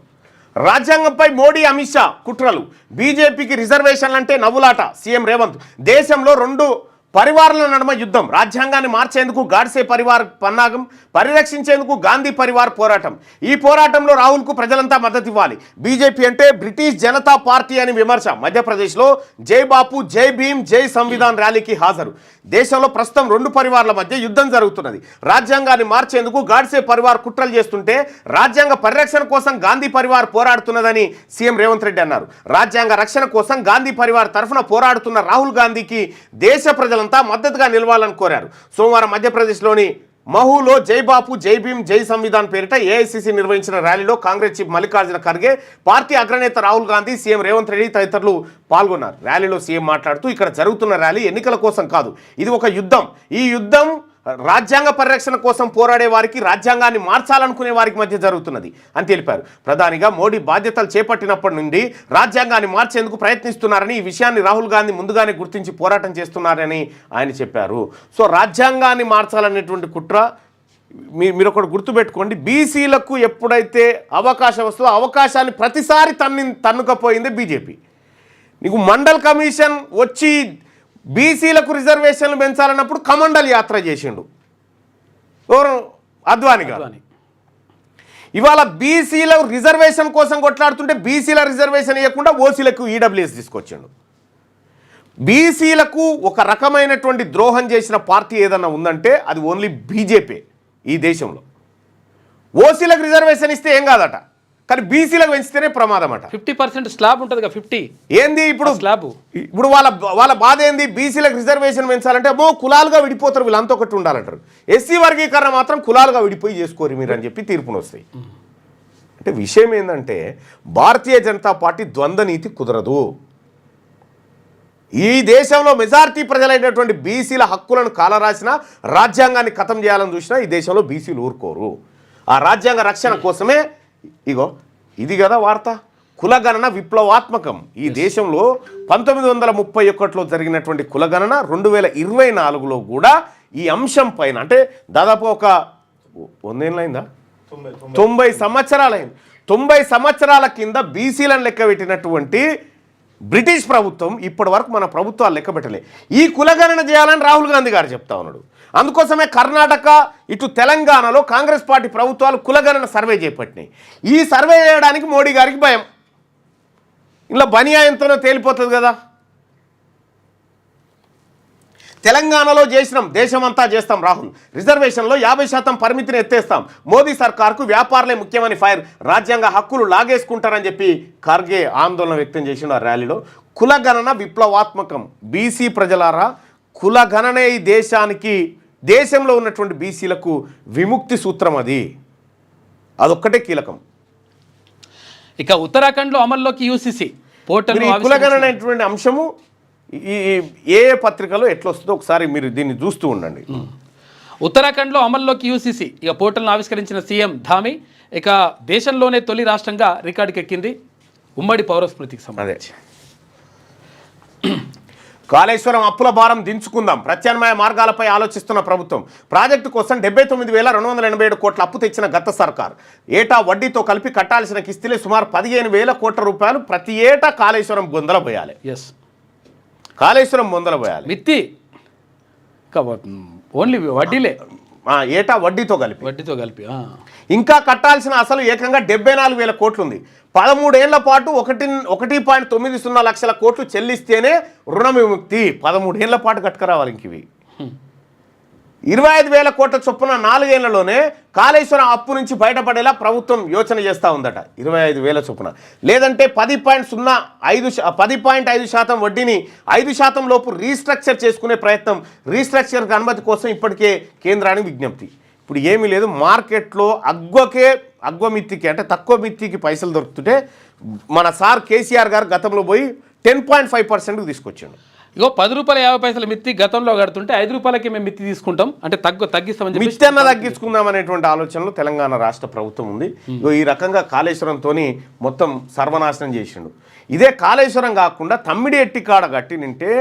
రాజ్యాంగంపై మోడీ అమిత్ షా కుట్రలు, బీజేపీకి రిజర్వేషన్లు అంటే నవ్వులాట. సీఎం రేవంత్ దేశంలో 2 పరివారాల నడుమ యుద్ధం, రాజ్యాంగాన్ని మార్చేందుకు గాడ్సే పరివార్ పన్నాగం, పరిరక్షించేందుకు గాంధీ పరివార్ పోరాటం. ఈ పోరాటంలో రాహుల్కు ప్రజలంతా మద్దతు ఇవ్వాలి. బీజేపీ అంటే బ్రిటిష్ జనతా పార్టీ అని విమర్శ. మధ్యప్రదేశ్లో జై బాపు జై భీమ్ జై సంవిధాన్ ర్యాలీకి హాజరు. దేశంలో ప్రస్తుతం రెండు పరివార్ల మధ్య యుద్ధం జరుగుతున్నది. రాజ్యాంగాన్ని మార్చేందుకు గాడ్సే పరివార్ కుట్రలు చేస్తుంటే రాజ్యాంగ పరిరక్షణ కోసం గాంధీ పరివార్ పోరాడుతున్నదని సీఎం రేవంత్ రెడ్డి అన్నారు. రాజ్యాంగ రక్షణ కోసం గాంధీ పరివార్ తరఫున పోరాడుతున్న రాహుల్ గాంధీకి దేశ ప్రజలంతా మద్దతుగా నిలవాలని కోరారు. సోమవారం మధ్యప్రదేశ్లోని మహూలో జై బాపు జై భీమ్ జై సంవిధాన్ పేరిట ఏఐసిసి నిర్వహించిన ర్యాలీలో కాంగ్రెస్ చీఫ్ మల్లికార్జున ఖర్గే, పార్టీ అగ్రనేత రాహుల్ గాంధీ, సీఎం రేవంత్ రెడ్డి తదితరులు పాల్గొన్నారు. ర్యాలీలో సీఎం మాట్లాడుతూ ఇక్కడ జరుగుతున్న ర్యాలీ ఎన్నికల కోసం కాదు, ఇది ఒక యుద్ధం. ఈ యుద్ధం రాజ్యాంగ పరిరక్షణ కోసం పోరాడే వారికి, రాజ్యాంగాన్ని మార్చాలనుకునే వారికి మధ్య జరుగుతున్నది అని తెలిపారు. ప్రధానిగా మోడీ బాధ్యతలు చేపట్టినప్పటి నుండి రాజ్యాంగాన్ని మార్చేందుకు ప్రయత్నిస్తున్నారని, ఈ విషయాన్ని రాహుల్ గాంధీ ముందుగానే గుర్తించి పోరాటం చేస్తున్నారని ఆయన చెప్పారు. సో రాజ్యాంగాన్ని మార్చాలనేటువంటి కుట్ర మీరు ఒకటి గుర్తుపెట్టుకోండి. బీసీలకు ఎప్పుడైతే అవకాశం వస్తుందో అవకాశాన్ని ప్రతిసారి తన్నుకపోయింది బీజేపీ. నీకు మండల్ కమిషన్ వచ్చి బీసీలకు రిజర్వేషన్లు పెంచాలన్నప్పుడు కమండల్ యాత్ర చేసిండు ఎవరు? అద్వానీ గారు. ఇవాళ బీసీల రిజర్వేషన్ కోసం కొట్లాడుతుంటే బీసీల రిజర్వేషన్ ఇవ్వకుండా ఓసీలకు ఈడబ్ల్యూఎస్ తీసుకొచ్చిండు. బీసీలకు ఒక రకమైనటువంటి ద్రోహం చేసిన పార్టీ ఏదన్నా ఉందంటే అది ఓన్లీ బీజేపీ ఈ దేశంలో. ఓసీలకు రిజర్వేషన్ ఇస్తే ఏం కాదట, కానీ బీసీలకు పెంచితేనే ప్రమాదం అట. 50% స్లాబ్ ఉంటుంది కదా, 50 ఏంది ఇప్పుడు స్లాబ్? ఇప్పుడు వాళ్ళ బాధ ఏంది? బీసీలకు రిజర్వేషన్ పెంచాలంటే కులాలుగా విడిపోతారు, వీళ్ళంతా ఒకటి ఉండాలంటారు. ఎస్సీ వర్గీకరణ మాత్రం కులాలుగా విడిపోయి చేసుకోరు మీరు అని చెప్పి తీర్పును వస్తాయి. అంటే విషయం ఏంటంటే భారతీయ జనతా పార్టీ ద్వంద్వ నీతి కుదరదు. ఈ దేశంలో మెజారిటీ ప్రజలైనటువంటి బీసీల హక్కులను కాలరాసినా, రాజ్యాంగాన్ని ఖతం చేయాలని చూసినా ఈ దేశంలో బీసీలు ఊరుకోరు. ఆ రాజ్యాంగ రక్షణ కోసమే ఇగో ఇది కదా వార్త. కులగణన విప్లవాత్మకం. ఈ దేశంలో 1931లో జరిగినటువంటి కులగణన 2024లో కూడా ఈ అంశం పైన, అంటే దాదాపు ఒక 100 ఏళ్ళైందా, 90 సంవత్సరాలైంది. 90 సంవత్సరాల కింద బీసీలను లెక్క పెట్టినటువంటి బ్రిటిష్ ప్రభుత్వం ఇప్పటి వరకు మన ప్రభుత్వాలు లెక్క పెట్టలే. ఈ కులగణన చేయాలని రాహుల్ గాంధీ గారు చెప్తా ఉన్నాడు. అందుకోసమే కర్ణాటక, ఇటు తెలంగాణలో కాంగ్రెస్ పార్టీ ప్రభుత్వాలు కులగణన సర్వే చేపట్టినాయి. ఈ సర్వే చేయడానికి మోడీ గారికి భయం. ఇలా బనియాయంతోనే తేలిపోతుంది కదా. తెలంగాణలో చేసినాం, దేశమంతా చేస్తాం రాహుల్. రిజర్వేషన్లో 50% పరిమితిని ఎత్తేస్తాం. మోదీ సర్కార్కు వ్యాపారాలే ముఖ్యమని ఫైర్. రాజ్యాంగ హక్కులు లాగేసుకుంటారని చెప్పి ఖర్గే ఆందోళన వ్యక్తం చేసిన ర్యాలీలో. కులగణన విప్లవాత్మకం. బీసీ ప్రజలారా, కులగణనే ఈ దేశంలో ఉన్నటువంటి బీసీలకు విముక్తి సూత్రం. అదొక్కటే కీలకం. ఇక ఉత్తరాఖండ్లో అమల్లోకి యూసీసీ పోర్టల్. కులగణన అనేటువంటి అంశము ఏ పత్రికలో ఎట్లా వస్తుందో ఒకసారి మీరు దీన్ని చూస్తూ ఉండండి. ఉత్తరాఖండ్లో అమల్లోకి యూసీసీ ఇక పోర్టల్ను ఆవిష్కరించిన సీఎం ధామి ఇక దేశంలోనే తొలి రాష్ట్రంగా రికార్డుకి ఎక్కింది ఉమ్మడి పౌరస్మృతికి సంబంధించి. కాళేశ్వరం అప్పుల భారం దించుకుందాం. ప్రత్యామ్నాయ మార్గాలపై ఆలోచిస్తున్న ప్రభుత్వం. ప్రాజెక్టు కోసం 79,287 కోట్ల అప్పు తెచ్చిన గత సర్కార్ ఏటా వడ్డీతో కలిపి కట్టాల్సిన కిస్తీలే సుమారు 15,000 కోట్ల రూపాయలు ప్రతి ఏటా కాళేశ్వరం బొందల పోయాలి. కాళేశ్వరం బొందల పోయాలి. మిత్తి ఓన్లీ వడ్డీలే, ఏటా వడ్డీతో కలిపి ఇంకా కట్టాల్సిన అసలు ఏకంగా 74,000 కోట్లు ఉంది. 13 ఏళ్ల పాటు 1.90 లక్షల కోట్లు చెల్లిస్తేనే రుణ విముక్తి. 13 ఏళ్ల పాటు కట్టుకురావాలి. ఇంక ఇవి 25,000 కోట్ల చొప్పున 4 ఏళ్లలోనే కాళేశ్వరం అప్పు నుంచి బయటపడేలా ప్రభుత్వం యోచన చేస్తూ ఉందట. 25,000 చొప్పున, లేదంటే 10.5% వడ్డీని 5% లోపు రీస్ట్రక్చర్ చేసుకునే ప్రయత్నం. రీస్ట్రక్చర్కి అనుమతి కోసం ఇప్పటికే కేంద్రానికి విజ్ఞప్తి. ఇప్పుడు ఏమీ లేదు, మార్కెట్లో అగ్వ మిత్తికి, అంటే తక్కువ మిత్తికి పైసలు దొరుకుతుంటే మన సార్ కేసీఆర్ గారు గతంలో పోయి 10.5%కి తీసుకొచ్చాడు. ఇగో 10 రూపాయల 50 పైసలు మిత్తి గతంలో కడుతుంటే 5 రూపాయలకి మేము మిత్తి తీసుకుంటాం, అంటే తగ్గిస్తామని చెప్పి మిత్తి అన్న తగ్గించుకుందాం అనేటువంటి ఆలోచనలో తెలంగాణ రాష్ట్ర ప్రభుత్వం ఉంది. ఈ రకంగా కాళేశ్వరంతో మొత్తం సర్వనాశనం చేసిండు. ఇదే కాళేశ్వరం కాకుండా తమ్మిడి ఎట్టికాడ కట్టినంటే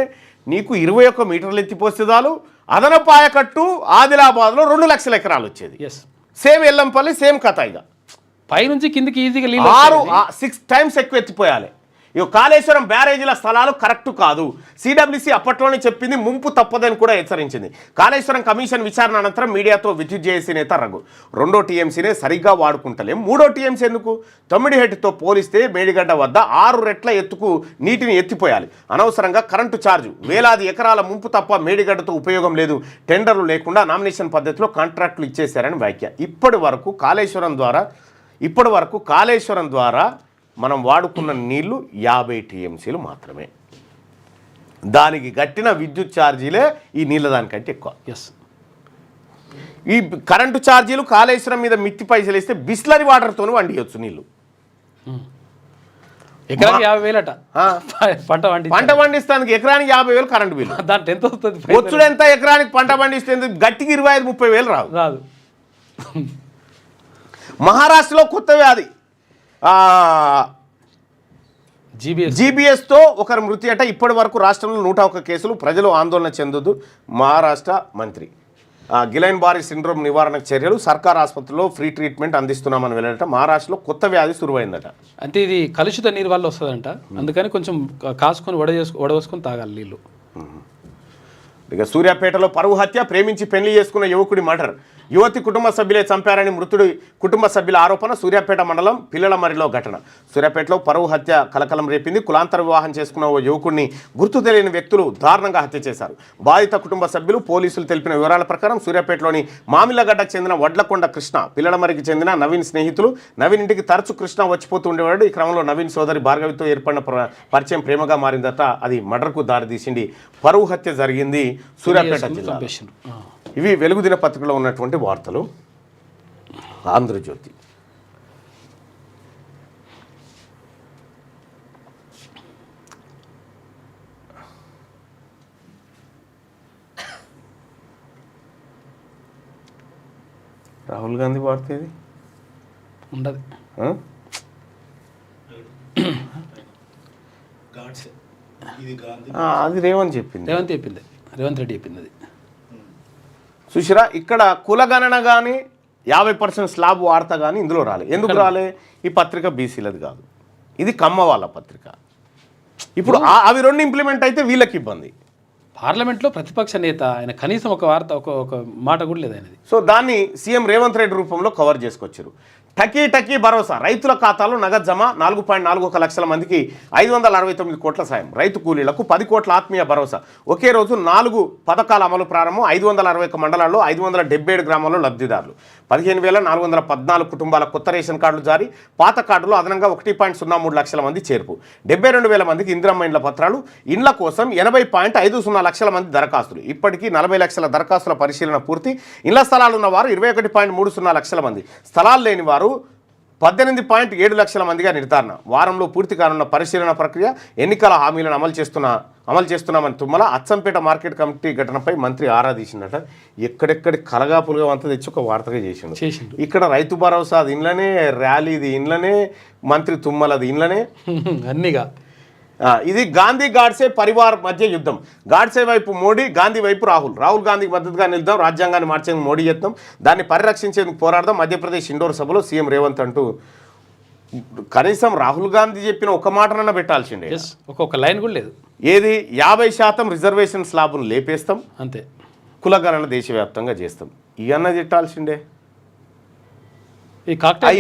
నీకు 21 మీటర్లు ఎత్తిపోస్తే చాలు, అదనపు ఆయకట్టు ఆదిలాబాద్లో 2 లక్షల ఎకరాలు వచ్చేది. సేమ్ ఎల్లంపల్లి సేమ్ కథ. ఇక పైనుంచి కిందికి ఈజీగా 6 times ఎక్కువ ఎత్తిపోయాలి. ఇక కాళేశ్వరం బ్యారేజీల స్థలాలు కరెక్ట్ కాదు. సిడబ్ల్యూసీ అప్పట్లోనే చెప్పింది, ముంపు తప్పదని కూడా హెచ్చరించింది. కాళేశ్వరం కమిషన్ విచారణ అనంతరం మీడియాతో విద్యుత్ జేఏసీ నేత రఘు, 2వ టీఎంసీనే సరిగ్గా వాడుకుంటలేం, 3వ టీఎంసీ ఎందుకు? తొమ్మిడిహెట్టుతో పోలిస్తే మేడిగడ్డ వద్ద 6 రెట్ల ఎత్తుకు నీటిని ఎత్తిపోయాలి. అనవసరంగా కరెంటు ఛార్జు, వేలాది ఎకరాల ముంపు తప్ప మేడిగడ్డతో ఉపయోగం లేదు. టెండర్లు లేకుండా నామినేషన్ పద్ధతిలో కాంట్రాక్టులు ఇచ్చేశారని వ్యాఖ్య. ఇప్పటి వరకు కాళేశ్వరం ద్వారా మనం వాడుకున్న నీళ్లు 50 టీఎంసీలు మాత్రమే. దానికి కట్టిన విద్యుత్ ఛార్జీలే ఈ నీళ్ళ దానికంటే ఎక్కువ. ఎస్, ఈ కరెంటు ఛార్జీలు కాళేశ్వరం మీద మిత్తి పైసలు ఇస్తే బిస్లరీ వాటర్తో వండియొచ్చు నీళ్ళు. ఎకరానికి 50,000 అట పంట పండిస్తానికి ఎకరానికి 50,000 కరెంటు బిల్లు. దాంట్లో ఎంత వస్తుంది? వచ్చుడు ఎంత? ఎకరానికి పంట పండిస్తే గట్టికి 25-30 వేలు రాదు. మహారాష్ట్రలో కొత్త వ్యాధి జీబీఎస్తో ఒకరు మృతి అట. ఇప్పటి వరకు రాష్ట్రంలో 101 కేసులు. ప్రజలు ఆందోళన చెందొద్దు. మహారాష్ట్ర మంత్రి గిలైన్ బారీ సిండ్రోమ్ నివారణకు చర్యలు. సర్కార్ ఆసుపత్రిలో ఫ్రీ ట్రీట్మెంట్ అందిస్తున్నామని వెళ్ళట. మహారాష్ట్రలో కొత్త వ్యాధి సురువైందట. అంటే ఇది కలుషిత నీరు వల్ల వస్తుందంట. అందుకని కొంచెం కాసుకొని వడవేసుకొని తాగాలి నీళ్ళు. ఇక సూర్యాపేటలో పరువు హత్య, ప్రేమించి పెళ్లి చేసుకున్న యువకుడి మర్డర్. యువతి కుటుంబ సభ్యులే చంపారని మృతుడి కుటుంబ సభ్యుల ఆరోపణ. సూర్యాపేట మండలం పిల్లలమరిలో ఘటన. సూర్యాపేటలో పరువు హత్య కలకలం రేపింది. కులాంతర వివాహం చేసుకున్న ఓ యువకుడిని గుర్తు తెలియని వ్యక్తులు దారుణంగా హత్య చేశారు. బాధిత కుటుంబ సభ్యులు పోలీసులు తెలిపిన వివరాల ప్రకారం సూర్యాపేటలోని మామిళ్ళగడ్డకు చెందిన వడ్లకొండ కృష్ణ, పిల్లలమరికి చెందిన నవీన్ స్నేహితులు. నవీన్ ఇంటికి తరచు కృష్ణ వచ్చిపోతూ ఉండేవాడు. ఈ క్రమంలో నవీన్ సోదరి భార్గవితో ఏర్పడిన పరిచయం ప్రేమగా మారిందట. అది మర్డర్కు దారితీసింది. పరువు హత్య జరిగింది సూర్యాపేట జిల్లా. ఇవి వెలుగు దినపత్రికలో ఉన్నటువంటి వార్తలు. ఆంధ్రజ్యోతి. రాహుల్ గాంధీ వార్త ఇది ఉండదు. అది రేవంత్ చెప్పింది. రేవంత్ రెడ్డి చెప్పింది అది. చూసిరా, ఇక్కడ కులగణన కానీ 50% స్లాబ్ వార్త కానీ ఇందులో రాలే. ఎందుకు రాలే? ఈ పత్రిక బీసీలది కాదు, ఇది కమ్మ వాళ్ళ పత్రిక. ఇప్పుడు అవి 2 ఇంప్లిమెంట్ అయితే వీళ్ళకి ఇబ్బంది. పార్లమెంట్లో ప్రతిపక్ష నేత ఆయన కనీసం ఒక వార్త ఒక మాట కూడా లేదు ఆయనది. సో దాన్ని సీఎం రేవంత్ రెడ్డి రూపంలో కవర్ చేసుకొచ్చారు. టకీ భరోసా, రైతుల ఖాతాలో నగదు జమ. 4.41 లక్షల మందికి 569 కోట్ల సాయం. రైతు కూలీలకు 10 కోట్ల ఆత్మీయ భరోసా. ఒకే రోజు 4 పథకాల అమలు ప్రారంభం. 561 మండలాల్లో 577 గ్రామాల్లో లబ్ధిదారులు. 15,414 కుటుంబాల కొత్త రేషన్ కార్డులు జారీ. పాత కార్డులో అదనంగా 1.03 లక్షల మంది చేర్పు. 72,000 మందికి ఇందిరమ్మ ఇండ్ల పత్రాలు. ఇండ్ల కోసం 80.50 లక్షల మంది దరఖాస్తులు. ఇప్పటికీ 40 లక్షల దరఖాస్తుల పరిశీలన పూర్తి. ఇళ్ల స్థలాలు ఉన్నవారు 21.30 లక్షల మంది. స్థలాలు లేని వారు 18.7 లక్షల మందిగా నిర్ధారణ. వారంలో పూర్తి కానున్న పరిశీలన ప్రక్రియ. ఎన్నికల హామీలను అమలు చేస్తున్నామని తుమ్మల. అచ్చంపేట మార్కెట్ కమిటీ ఘటనపై మంత్రి ఆరా తీసిందట. ఎక్కడెక్కడి కలగాపులుగా అంతా తెచ్చి ఒక వార్తగా చేసిండు. ఇక్కడ రైతు భరోసా అది ఇండ్లనే, ర్యాలీది ఇండ్లనే, మంత్రి తుమ్మలది ఇండ్లనే, అన్నిగా. ఇది గాంధీ గాడ్సే పరివార్ మధ్య యుద్ధం. గాడ్సే వైపు మోడీ, గాంధీ వైపు రాహుల్ గాంధీకి మద్దతుగా నిలుద్దాం, రాజ్యాంగాన్ని మార్చేందుకు మోడీ యత్నం, దాన్ని పరిరక్షించేందుకు పోరాడదాం. మధ్యప్రదేశ్ ఇండోర్ సభలో సీఎం రేవంత్ అంటూ. కనీసం రాహుల్ గాంధీ చెప్పిన ఒక మాటనన్నా పెట్టాల్సిండే. ఒక్కొక్క లైన్ కూడా లేదు. ఏది 50% రిజర్వేషన్ స్లాబ్ను లేపేస్తాం, అంతే, కులగణన దేశవ్యాప్తంగా చేస్తాం, ఇవన్న తిట్టాల్సిండే. ఈ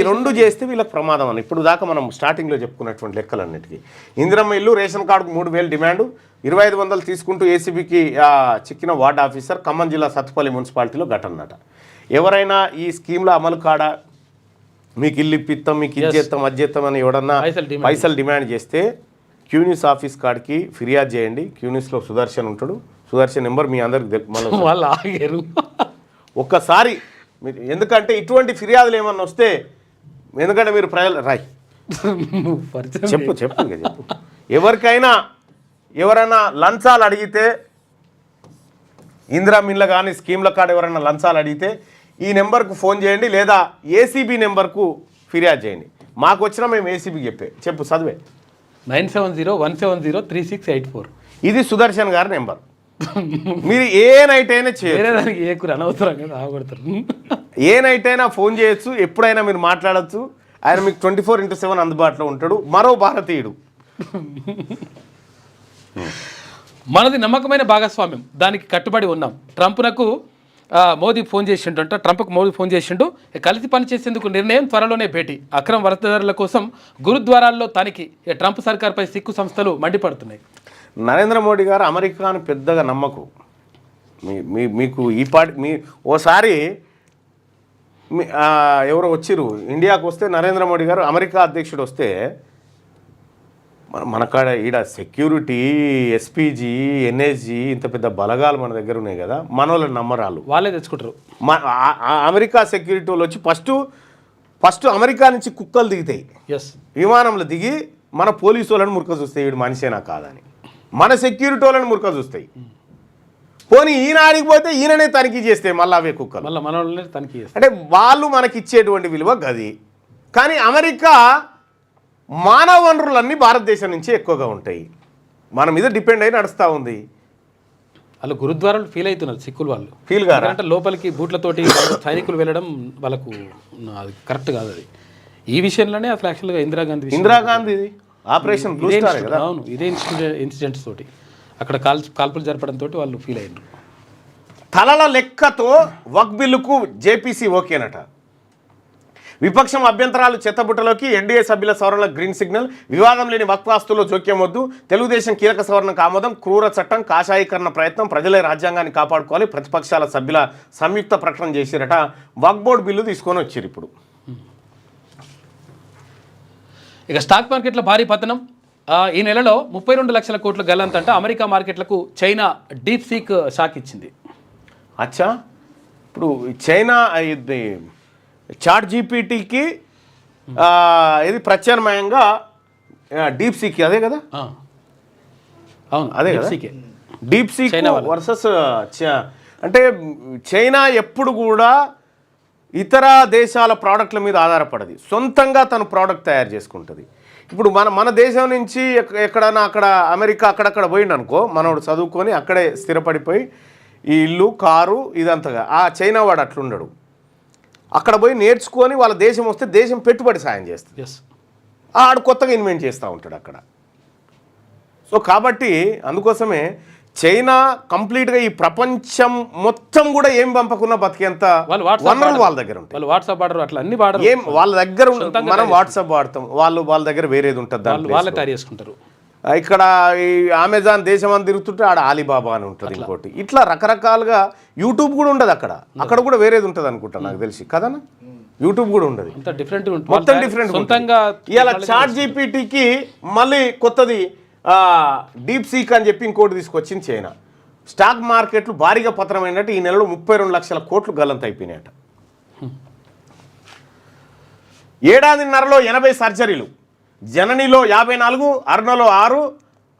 2 చేస్తే వీళ్ళకి ప్రమాదం అని ఇప్పుడు దాకా మనం స్టార్టింగ్లో చెప్పుకున్నటువంటి లెక్కలన్నిటికీ. ఇందిరమ్మ ఇల్లు, రేషన్ కార్డుకు 3,000 డిమాండు. 2,500 తీసుకుంటూ ఏసీబీకి చిక్కిన వార్డ్ ఆఫీసర్. ఖమ్మం జిల్లా సత్తుపల్లి మున్సిపాలిటీలో ఘటనట. ఎవరైనా ఈ స్కీమ్లో అమలు కాడ మీకు ఇల్లు ఇప్పిస్తాం, మీకు ఇది చేస్తాం, అది చేస్తాం అని ఎవడన్నా పైసలు డిమాండ్ చేస్తే క్యూన్యూస్ ఆఫీస్ కాడికి ఫిర్యాదు చేయండి. క్యూన్యూస్లో సుదర్శన్ ఉంటాడు. సుదర్శన్ నెంబర్ మీ అందరికి ఒక్కసారి మీరు, ఎందుకంటే ఇటువంటి ఫిర్యాదులు ఏమన్నా వస్తే, ఎందుకంటే మీరు ప్రజలు చెప్పు ఎవరైనా లంచాలు అడిగితే, ఇందిరా మిన్ల కానీ స్కీమ్ల కాడ ఎవరైనా లంచాలు అడిగితే ఈ నెంబర్కు ఫోన్ చేయండి, లేదా ఏసీబీ నెంబర్కు ఫిర్యాదు చేయండి. మాకు వచ్చినా మేము ఏసీబీకి చెప్పు చదివే 9701703684. ఇది సుదర్శన్ గారి నెంబర్. మీరు ఏ నైట్ అయినా చేయొచ్చు, ఏ నైట్ అయినా ఫోన్ చేయొచ్చు, ఎప్పుడైనా మీరు మాట్లాడచ్చు. ఆయన మీకు 24/7 అందుబాటులో ఉంటాడు. మరో భారతీయుడు మనది నమ్మకమైన భాగస్వామ్యం, దానికి కట్టుబడి ఉన్నాం. ట్రంప్కు మోదీ ఫోన్ చేసిండు. కలిసి పనిచేసేందుకు నిర్ణయం, త్వరలోనే భేటీ. అక్రమ వలసదారుల కోసం గురుద్వారాల్లో తనిఖీ. ట్రంప్ సర్కార్పై సిక్కు సంస్థలు మండిపడుతున్నాయి. నరేంద్ర మోడీ గారు అమెరికాను పెద్దగా నమ్మకు. మీకు ఈ పాటి ఓసారి ఎవరో వచ్చిరు ఇండియాకు వస్తే, నరేంద్ర మోడీ గారు అమెరికా అధ్యక్షుడు వస్తే, మన కాడ ఈడ సెక్యూరిటీ, ఎస్పీజీ, ఎన్ఎస్జీ ఇంత పెద్ద బలగాలు మన దగ్గర ఉన్నాయి కదా, మన వాళ్ళని నమ్మరాలు వాళ్ళే తెచ్చుకుంటారు. అమెరికా సెక్యూరిటీ వాళ్ళు వచ్చి ఫస్ట్ అమెరికా నుంచి కుక్కలు దిగుతాయి, విమానంలో దిగి మన పోలీసు వాళ్ళని మురక చూస్తాయి, వీడు మనిషేనా కాదని. మన సెక్యూరిటీ వాళ్ళని మురక చూస్తాయి. పోనీ ఈయన ఆడిపోతే ఈయననే తనిఖీ చేస్తే మళ్ళీ అవే కుక్కలు, మళ్ళీ మన వాళ్ళనే తనిఖీ చేస్తారు. అంటే వాళ్ళు మనకి ఇచ్చేటువంటి విలువ గది. కానీ అమెరికా మానవ వనరులన్నీ భారతదేశం నుంచి ఎక్కువగా ఉంటాయి, మన మీద డిపెండ్ అయి నడుస్తూ ఉంది. వాళ్ళు గురుద్వారాలు ఫీల్ అవుతున్నారు, సిక్కులు వాళ్ళు ఫీల్ కాదు. అంటే లోపలికి బూట్లతోటి సైనికులు వెళ్ళడం వాళ్ళకు అది కరెక్ట్ కాదు. అది ఈ విషయంలోనే అసలు యాక్చువల్గా ఇందిరాగాంధీ ఆపరేషన్ బ్లూ స్టార్ కదా, అవును, ఇదే ఇన్సిడెంట్స్ తోటి అక్కడ కాల్పులు జరపడంతో వాళ్ళు ఫీల్ అయ్యారు. తలల లెక్కతో వక్ బిల్లుకు జేపీసీ ఓకేనట. విపక్షం అభ్యంతరాలు చెత్తబుట్టలోకి, ఎన్డీఏ సభ్యుల సవరణ గ్రీన్ సిగ్నల్. వివాదం లేని వక్ఫ్ ఆస్తుల్లో జోక్యం వద్దు. తెలుగుదేశం కీలక సవరణకు ఆమోదం. క్రూర చట్టం కాషాయీకరణ ప్రయత్నం. ప్రజలే రాజ్యాంగాన్ని కాపాడుకోవాలి. ప్రతిపక్షాల సభ్యుల సంయుక్త ప్రకటన చేసిరట. వక్ఫ్ బోర్డు బిల్లు తీసుకొని వచ్చారు ఇప్పుడు. ఇక స్టాక్ మార్కెట్లో భారీ పతనం. ఈ నెలలో 32 లక్షల కోట్ల గల్లంతంట. అమెరికా మార్కెట్లకు చైనా డీప్ సీక్ షాక్ ఇచ్చింది. అచ్చా, ఇప్పుడు చైనా చాట్ జీపీటీకి ఇది ప్రత్యామ్నాయంగా డీప్ సీక్, అదే కదా, అవును అదే కదా, డీప్ సీక్ వర్సెస్ అంటే చైనా ఎప్పుడు కూడా ఇతర దేశాల ప్రోడక్ట్ల మీద ఆధారపడది, సొంతంగా తను ప్రోడక్ట్ తయారు చేసుకుంటుంది. ఇప్పుడు మన దేశం నుంచి ఎక్కడన్నా అక్కడ అమెరికా అక్కడక్కడ పోయిండు అనుకో, మనోడు చదువుకొని అక్కడే స్థిరపడిపోయి ఈ ఇల్లు, కారు ఇదంతగా. ఆ చైనా వాడు అట్లుండడు, అక్కడ పోయి నేర్చుకొని వాళ్ళ దేశం వస్తే దేశం పెట్టుబడి సాయం చేస్తుంది, ఆడు కొత్తగా ఇన్వెంట్ చేస్తూ ఉంటాడు అక్కడ. సో కాబట్టి అందుకోసమే చైనా కంప్లీట్గా ఈ ప్రపంచం మొత్తం కూడా ఏం పంపకున్నా బతికేంత వనరులు వాళ్ళ దగ్గర ఉంటాయి. వాట్సాప్ ఆర్డర్ అట్లా అన్ని ఏం వాళ్ళ దగ్గర మనం వాట్సాప్ వాడతాం, వాళ్ళ దగ్గర వేరేది ఉంటుంది, వాళ్ళే తయారు చేసుకుంటారు. ఇక్కడ ఈ అమెజాన్ దేశం అని తిరుగుతుంటే ఆడ ఆలీబాబా అని ఉంటుంది ఇంకోటి. ఇట్లా రకరకాలుగా యూట్యూబ్ కూడా ఉండదు అక్కడ కూడా వేరేది ఉంటుంది అనుకుంటా నాకు తెలిసి కదనా. యూట్యూబ్ కూడా ఉండదు, మొత్తం డిఫరెంట్. ఇలా చాట్ జీపీటీకి మళ్ళీ కొత్తది డీప్ సీక్ అని చెప్పి ఇంకోటి తీసుకొచ్చింది చైనా. స్టాక్ మార్కెట్లు భారీగా పతనమైనట్టు. ఈ నెలలో 32 లక్షల కోట్లు గల్లంత అయిపోయినాయట. ఏడాదిన్నరలో 80 సర్జరీలు. జననిలో 54, అరుణలో 6,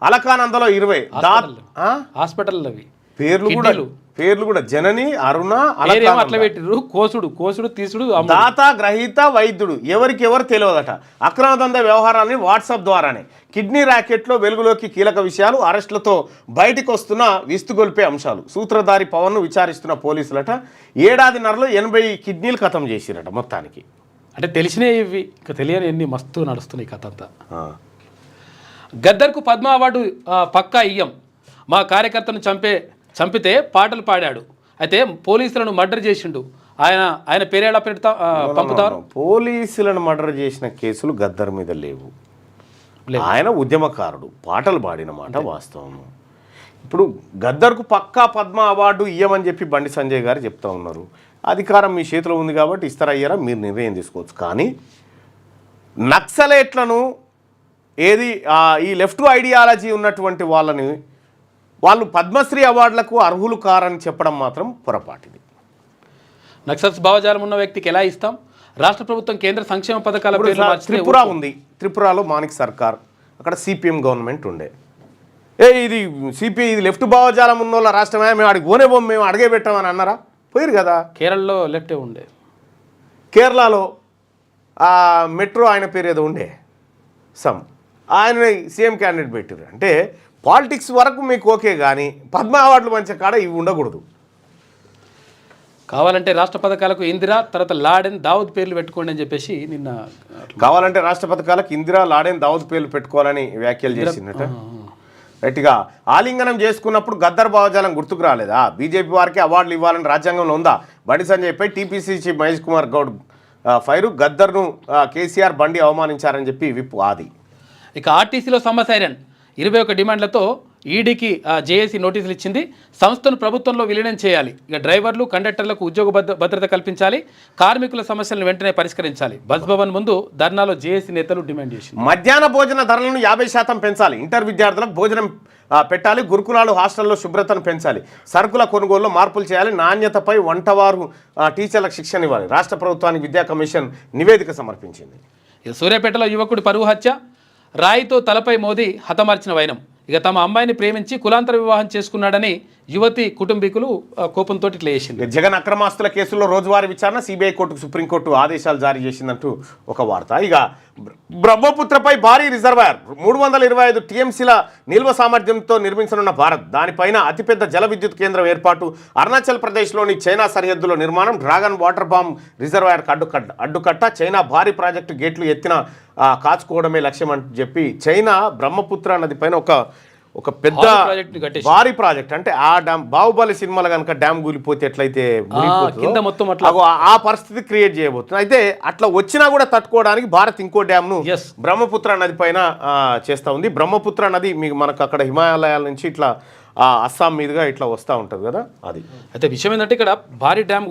అలకానందలో 20. హాస్పిటల్ అవి పేర్లు కూడా జనని, అరుణ, అట్లా పెట్టిరు. కోసుడు తీసుడు, దాత, గ్రహీత, వైద్యుడు ఎవరికెవరు తెలియదట. అక్రమదంద వ్యవహారాన్ని వాట్సాప్ ద్వారానే. కిడ్నీ ర్యాకెట్లో వెలుగులోకి కీలక విషయాలు. అరెస్టులతో బయటకు వస్తున్న విస్తుగొల్పే అంశాలు. సూత్రధారి పవన్ను విచారిస్తున్న పోలీసులట. ఏడాదిన్నరలో 80 కిడ్నీలు ఖతం చేసిరట మొత్తానికి. అంటే తెలిసినవి ఇవి, ఇంకా తెలియని ఎన్ని మస్తు నడుస్తున్నాయి కథ అంతా. గద్దర్కు పద్మ అవార్డు పక్కా ఇయ్యం. మా కార్యకర్తను చంపితే పాటలు పాడాడు, అయితే పోలీసులను మర్డర్ చేసిండు. ఆయన పేరు ఎలా పంపుతారు? పోలీసులను మర్డర్ చేసిన కేసులు గద్దర్ మీద లేవు. ఆయన ఉద్యమకారుడు, పాటలు పాడిన మాట వాస్తవం. ఇప్పుడు గద్దర్కు పక్కా పద్మ అవార్డు ఇయ్యమని చెప్పి బండి సంజయ్ గారు చెప్తా ఉన్నారు. అధికారం మీ చేతిలో ఉంది కాబట్టి ఇస్తారయ్యారా మీరు నిర్ణయం తీసుకోవచ్చు. కానీ నక్సలేట్లను ఈ లెఫ్ట్ ఐడియాలజీ ఉన్నటువంటి వాళ్ళు పద్మశ్రీ అవార్డులకు అర్హులు కారని చెప్పడం మాత్రం పొరపాటిది. నక్సల్స్ భావజాలం ఉన్న వ్యక్తికి ఎలా ఇస్తాం? రాష్ట్ర ప్రభుత్వం కేంద్ర సంక్షేమ పథకాల త్రిపుర ఉంది, త్రిపురలో మాణిక్ సర్కార్, అక్కడ సిపిఎం గవర్నమెంట్ ఉండే. ఇది సిపిఐ, ఇది లెఫ్ట్ భావజాలం ఉన్న వాళ్ళ రాష్ట్రమే, మేము అడిగి పోనే పోం, మేము అడిగే పెట్టామని అన్నారా? పోయారు కదా. కేరళలో లెఫ్టే ఉండే, కేరళలో మెట్రో ఆయన పేరు ఏదో ఉండే ఆయన సీఎం క్యాండిడేట్ పెట్టారు. అంటే పాలిటిక్స్ వరకు మీకు ఓకే, కానీ పద్మ అవార్డులు మంచి కాడ ఇవి ఉండకూడదు. కావాలంటే రాష్ట్ర పథకాలకు ఇందిరా, తర్వాత లాడెన్, దావుద్ పేర్లు పెట్టుకోండి అని చెప్పేసి నిన్న కావాలంటే రాష్ట్ర పథకాలకు ఇందిరా, లాడెన్, దావుద్ పేర్లు పెట్టుకోవాలని వ్యాఖ్యలు చేసిందట. రైట్గా ఆలింగనం చేసుకున్నప్పుడు గద్దర్ భావజాలం గుర్తుకు రాలేదా? బీజేపీ వారికి అవార్డులు ఇవ్వాలని రాజ్యాంగంలో ఉందా? బండి సంజయ్పై TPC chief Mahesh Kumar Goud fire. గద్దర్ను కేసీఆర్ బండి అవమానించారని చెప్పి విప్ ఆది. ఇక ఆర్టీసీలో సమ్మె సైరన్ 21 డిమాండ్లతో ఈడీకి జేఏసీ నోటీసులు ఇచ్చింది. సంస్థను ప్రభుత్వంలో విలీనం చేయాలి. ఇక డ్రైవర్లు, కండక్టర్లకు ఉద్యోగ భద్రత కల్పించాలి. కార్మికుల సమస్యలను వెంటనే పరిష్కరించాలి. బస్ భవన్ ముందు ధర్నాలో జేఏసీ నేతలు డిమాండ్ చేసింది. మధ్యాహ్న భోజన ధరలను 50% పెంచాలి. ఇంటర్ విద్యార్థులకు భోజనం పెట్టాలి. గురుకులాలు, హాస్టల్లో శుభ్రతను పెంచాలి. సరుకుల కొనుగోలులో మార్పులు చేయాలి. నాణ్యతపై వంటవారు టీచర్లకు శిక్షణ ఇవ్వాలి. రాష్ట్ర ప్రభుత్వానికి విద్యా కమిషన్ నివేదిక సమర్పించింది. ఇక సూర్యాపేటలో యువకుడి పరువు హత్య, రాయితో తలపై మోదీ హతమార్చిన వైనం. ఇక తమ అమ్మాయిని ప్రేమించి కులాంతర వివాహం చేసుకున్నాడని యువతి కుటుంబీకులు కోపంతో ఇట్లా చేసింది. జగన్ అక్రమాస్తుల కేసులో రోజువారీ విచారణ సిబిఐ కోర్టుకు సుప్రీంకోర్టు ఆదేశాలు జారీ చేసిందంటూ ఒక వార్త. ఇక బ్రహ్మపుత్రపై భారీ రిజర్వాయర్ 325 టీఎంసీల నిల్వ సామర్థ్యంతో నిర్మించనున్న భారత్. దానిపైన అతిపెద్ద జల విద్యుత్ కేంద్రం ఏర్పాటు. అరుణాచల్ ప్రదేశ్లోని చైనా సరిహద్దులో నిర్మాణం. డ్రాగన్ వాటర్ బాంబ్ రిజర్వాయర్కు అడ్డుకట్ట. చైనా భారీ ప్రాజెక్టు గేట్లు ఎత్తిన కాచుకోవడమే లక్ష్యం అని చెప్పి చైనా బ్రహ్మపుత్ర నది పైన ఒక పెద్ద భారీ ప్రాజెక్ట్. అంటే ఆ డ్యామ్ బాహుబలి సినిమాలో కనుక డ్యామ్ కూలిపోతే ఎట్లయితే ఆ పరిస్థితి క్రియేట్ చేయబోతుంది. అయితే అట్లా వచ్చినా కూడా తట్టుకోవడానికి భారత్ ఇంకో డ్యామ్ను బ్రహ్మపుత్ర నది పైన చేస్తూ ఉంది. బ్రహ్మపుత్ర నది మీకు మనకు అక్కడ హిమాలయాల నుంచి ఇట్లా అస్సాం మీదుగా ఇట్లా వస్తూ ఉంటుంది కదా. అది అయితే విషయం ఏంటంటే ఇక్కడ భారీ డ్యామ్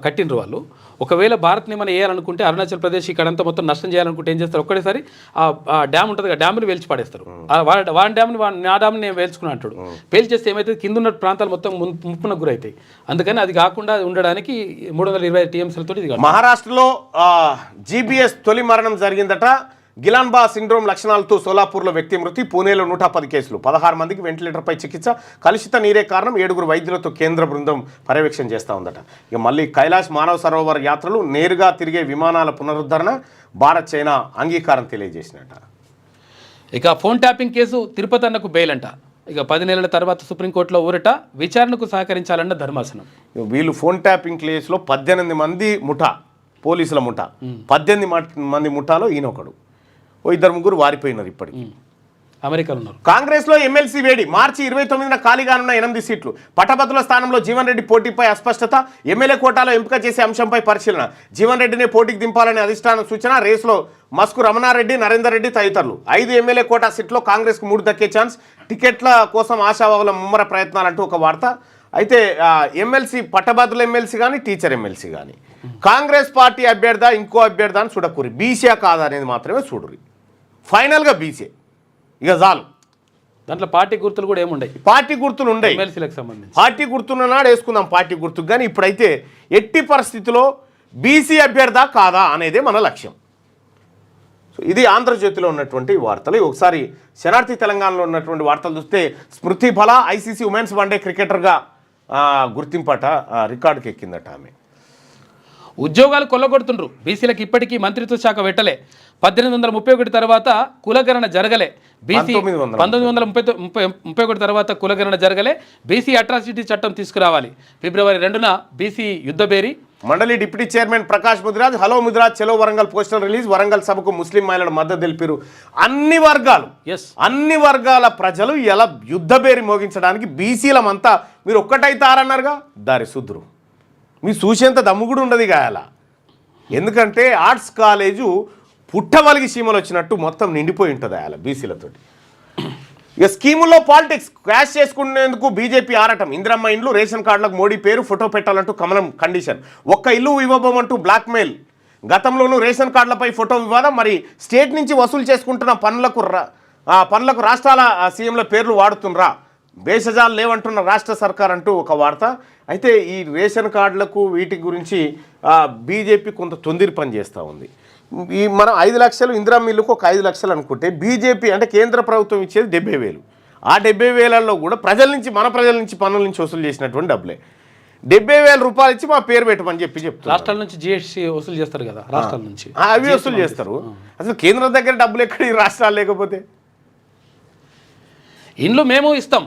కట్టినరు వాళ్ళు. ఒకవేళ భారత్ని మనం వేయాలనుకుంటే అరుణాచల్ ప్రదేశ్ ఇక్కడంతా మొత్తం నష్టం చేయాలనుకుంటే ఏం చేస్తారు? ఒక్కడేసారి ఆ డ్యామ్ ఉంటుంది కదా, డ్యామ్ని వేల్చి పడేస్తారు. వాడి డ్యామ్ని నా డ్యామ్ని నేను వేల్చుకుని అంటాడు. పేల్చేస్తే ఏమైతే కింద ఉన్న ప్రాంతాలు మొత్తం ముప్పున గురవుతాయి. అందుకని అది కాకుండా ఉండడానికి 325 టీఎంసీలతో ఇది. మహారాష్ట్రలో జీబీఎస్ తొలి మరణం జరిగిందట. గిలాన్బా సిండ్రోమ్ లక్షణాలతో సోలాపూర్లో వ్యక్తి మృతి. పూణేలో 110 కేసులు. 16 మందికి వెంటిలేటర్పై చికిత్స. కలుషిత నీరే కారణం. 7 వైద్యులతో కేంద్ర బృందం పర్యవేక్షణ చేస్తూ ఉందట. ఇక మళ్ళీ కైలాష్ మానవ సరోవర్ యాత్రలు, నేరుగా తిరిగే విమానాల పునరుద్ధరణ భారత్ చైనా అంగీకారం తెలియజేసినట్ట. ఇక ఫోన్ ట్యాపింగ్ కేసు తిరుపతి అన్నకు బెయిల్ అంట. ఇక 10 నెలల తర్వాత సుప్రీంకోర్టులో ఊరట. విచారణకు సహకరించాలన్న ధర్మాసనం. వీళ్ళు ఫోన్ ట్యాపింగ్ కేసులో 18 మంది ముఠా, పోలీసుల ముఠా. 18 మంది ముఠాలో ఈయనొకడు. 2-3 వారిపోయినారు. ఇప్పటికి అమెరికాలో ఉన్నారు. కాంగ్రెస్లో ఎమ్మెల్సీ వేడి. మార్చి 29న ఖాళీగానున్న 8 సీట్లు. పట్టభద్రుల స్థానంలో జీవన్ రెడ్డి పోటీపై అస్పష్టత. ఎమ్మెల్యే కోటాలో ఎంపిక చేసే అంశంపై పరిశీలన. జీవన్ రెడ్డిని పోటీకి దింపాలని అధిష్టానం సూచన. రేసులో మస్కు రమణారెడ్డి, నరేందర్ రెడ్డి తదితరులు. 5 ఎమ్మెల్యే కోటా సీట్లో కాంగ్రెస్కు 3 దక్కే ఛాన్స్. టికెట్ల కోసం ఆశావాహుల ముమ్మర ప్రయత్నాలంటూ ఒక వార్త. అయితే ఎమ్మెల్సీ, పట్టభద్రుల ఎమ్మెల్సీ కానీ, టీచర్ ఎమ్మెల్సీ కానీ కాంగ్రెస్ పార్టీ అభ్యర్థా ఇంకో అభ్యర్థా అని చూడకూరి. బీసీయా కాదా అనేది మాత్రమే చూడురి. ఫైనల్గా బీసీ. ఇక చాలు. దాంట్లో పార్టీ గుర్తులు కూడా ఏముండయి. పార్టీ గుర్తులు ఉండయి. ఎమ్మెల్సీలకు సంబంధించి పార్టీ గుర్తున్న నాడు వేసుకుందాం పార్టీ గుర్తుకు. కానీ ఇప్పుడైతే ఎట్టి పరిస్థితిలో బీసీ అభ్యర్థా కాదా అనేదే మన లక్ష్యం. సో ఇది ఆంధ్రజ్యోతిలో ఉన్నటువంటి వార్తలు. ఒకసారి శనార్థి తెలంగాణలో ఉన్నటువంటి వార్తలు చూస్తే స్మృతి బల ఐసీసీ ఉమెన్స్ వన్డే క్రికెటర్గా గుర్తింపట రికార్డుకి ఎక్కిందట. ఆమె ఉద్యోగాలు కొల్లగొడుతుండ్రు. బీసీలకు ఇప్పటికీ మంత్రిత్వ శాఖ పెట్టలే. 1831 తర్వాత కులగణన జరగలే. బీసీ 1931 తర్వాత కులగణన జరగలే. బీసీ అట్రాసిటీ చట్టం తీసుకురావాలి. ఫిబ్రవరి 2న బీసీ యుద్ధబేరి. మండలి deputy chairman Prakash Mudiraj hello Mudiraj చలో వరంగల్ పోస్టర్ రిలీజ్. వరంగల్ సభకు ముస్లిం మహిళలు మద్దతు తెలిపారు. అన్ని వర్గాల ప్రజలు ఎలా యుద్ధబేరి మోగించడానికి బీసీలమంతా మీరు ఒక్కటైతారన్నారుగా. దారి శుద్రు మీ చూసేంత దమ్ము కూడా ఉండదు గాయాల. ఎందుకంటే ఆర్ట్స్ కాలేజు పుట్టవలిగి సీమలు వచ్చినట్టు మొత్తం నిండిపోయి ఉంటుంది ఆయన బీసీలతోటి. ఇక స్కీముల్లో పాలిటిక్స్ క్రాష్ చేసుకునేందుకు బీజేపీ ఆరాటం. ఇందిరమ్మ ఇండ్లు, రేషన్ కార్డులకు మోడీ పేరు, ఫోటో పెట్టాలంటూ కమలం కండిషన్. ఒక్క ఇల్లు ఇవ్వబోమంటూ బ్లాక్మెయిల్. గతంలోనూ రేషన్ కార్డులపై ఫోటో వివాదం. మరి స్టేట్ నుంచి వసూలు చేసుకుంటున్న పనులకు రాష్ట్రాల సీఎంల పేర్లు వాడుతుండ్రా? భేషజాలు లేవంటున్న రాష్ట్ర సర్కార్ అంటూ ఒక వార్త. అయితే ఈ రేషన్ కార్డులకు వీటి గురించి బీజేపీ కొంత తొందిరి పని చేస్తూ ఉంది. ఈ మనం 5 లక్షలు ఇందిరమ్మ ఇల్లుకు ఒక 5 లక్షలు అనుకుంటే బీజేపీ అంటే కేంద్ర ప్రభుత్వం ఇచ్చేది 70,000. ఆ 70,000లో కూడా మన ప్రజల నుంచి పన్నుల నుంచి వసూలు చేసినటువంటి డబ్బులే. 70,000 రూపాయలు ఇచ్చి మా పేరు పెట్టమని చెప్తారు. రాష్ట్రాల నుంచి జిఎస్టీ వసూలు చేస్తారు కదా, రాష్ట్రాల నుంచి అవి వసూలు చేస్తారు. అసలు కేంద్రం దగ్గర డబ్బులు ఎక్కడ, ఈ రాష్ట్రాలు లేకపోతే. ఇండ్లు మేము ఇస్తాం,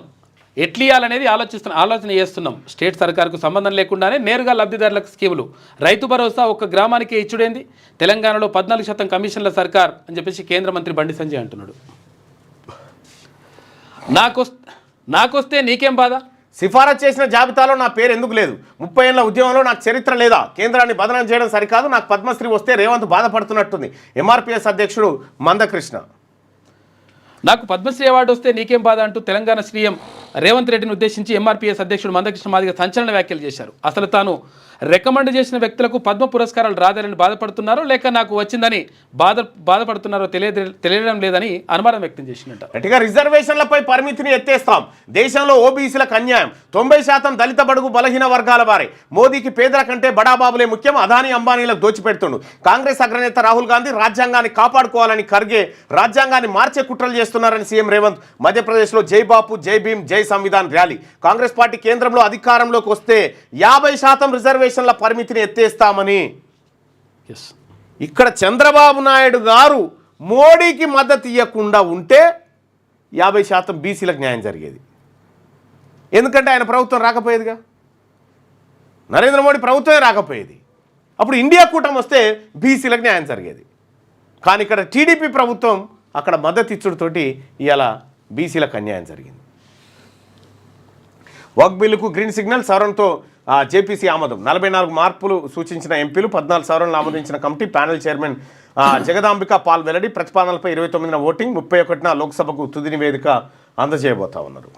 ఎట్లియాలనేది ఆలోచన చేస్తున్నాం. స్టేట్ సర్కార్కు సంబంధం లేకుండానే నేరుగా లబ్ధిదారులకు స్కీములు. రైతు భరోసా ఒక్క గ్రామానికే ఇచ్చుడేంది? తెలంగాణలో 14% కమిషన్ల సర్కార్ అని చెప్పేసి కేంద్ర మంత్రి బండి సంజయ్ అంటున్నాడు. నాకొస్తే నీకేం బాధ? సిఫారసు చేసిన జాబితాలో నా పేరు ఎందుకు లేదు? 30 ఏళ్ల ఉద్యమంలో నాకు చరిత్ర లేదా? కేంద్రాన్ని బదనం చేయడం సరికాదు, నాకు పద్మశ్రీ వస్తే రేవంత్ బాధపడుతున్నట్టుంది. ఎంఆర్పీఎస్ అధ్యక్షుడు మందకృష్ణ. నాకు పద్మశ్రీ అవార్డు వస్తే నీకేం బాధ అంటూ తెలంగాణ సీఎం రేవంత్ రెడ్డిని ఉద్దేశించి ఎంఆర్పీఎస్ అధ్యక్షుడు మందకృష్ణ మాదిగ సంచలన వ్యాఖ్యలు చేశారు. అసలు తాను రికమెండ్ చేసిన వ్యక్తులకు పద్మ పురస్కారాలు రాదని బాధపడుతున్నారో లేక నాకు వచ్చిందని బాధపడుతున్నారో తెలియడం లేదని అనుమానం వ్యక్తం చేసినట్ట. గట్టిగా రిజర్వేషన్లపై పరిమితిని ఎత్తేస్తాం. దేశంలో ఓబీసీలకు అన్యాయం. 90% దళిత బడుగు బలహీన వర్గాల వారే. మోదీకి పేదల కంటే బడాబాబులే ముఖ్యం. అదానీ అంబానీలకు దోచిపెడుతుండు. కాంగ్రెస్ అగ్రనేత రాహుల్ గాంధీ రాజ్యాంగాన్ని కాపాడుకోవాలని ఖర్గే రాజ్యాంగాన్ని మార్చే కుట్రలు చేస్తున్నారని సీఎం రేవంత్. మధ్యప్రదేశ్లో జై బాపు జై భీమ్ జై సంవిధాన్ ర్యాలీ. కాంగ్రెస్ పార్టీ కేంద్రంలో అధికారంలోకి వస్తే 50% రిజర్వేషన్ల పరిమితిని ఎత్తేస్తామని. ఇక్కడ చంద్రబాబు నాయుడు గారు మోడీకి మద్దతు ఇవ్వకుండా ఉంటే 50% బీసీలకు న్యాయం జరిగేది. ఎందుకంటే ఆయన ప్రభుత్వం రాకపోయేదిగా, నరేంద్ర మోడీ ప్రభుత్వమే రాకపోయేది. అప్పుడు ఇండియా కూటమి వస్తే బీసీలకు న్యాయం జరిగేది. కానీ ఇక్కడ టీడీపీ ప్రభుత్వం అక్కడ మద్దతు ఇచ్చుడుతోటి ఇవాళ బీసీలకు అన్యాయం జరిగింది. వక్ బిల్లుకు గ్రీన్ సిగ్నల్, సవరణతో జేపీసీ ఆమోదం. 44 మార్పులు సూచించిన ఎంపీలు, 14 సవరణలు ఆమోదించిన కమిటీ. ప్యానెల్ చైర్మన్ జగదాంబిక పాల్ వెల్లడి. ప్రతిపాదనలపై 29న ఓటింగ్, 31న లోక్సభకు తుది నివేదిక అందజేయబోతా ఉన్నారు.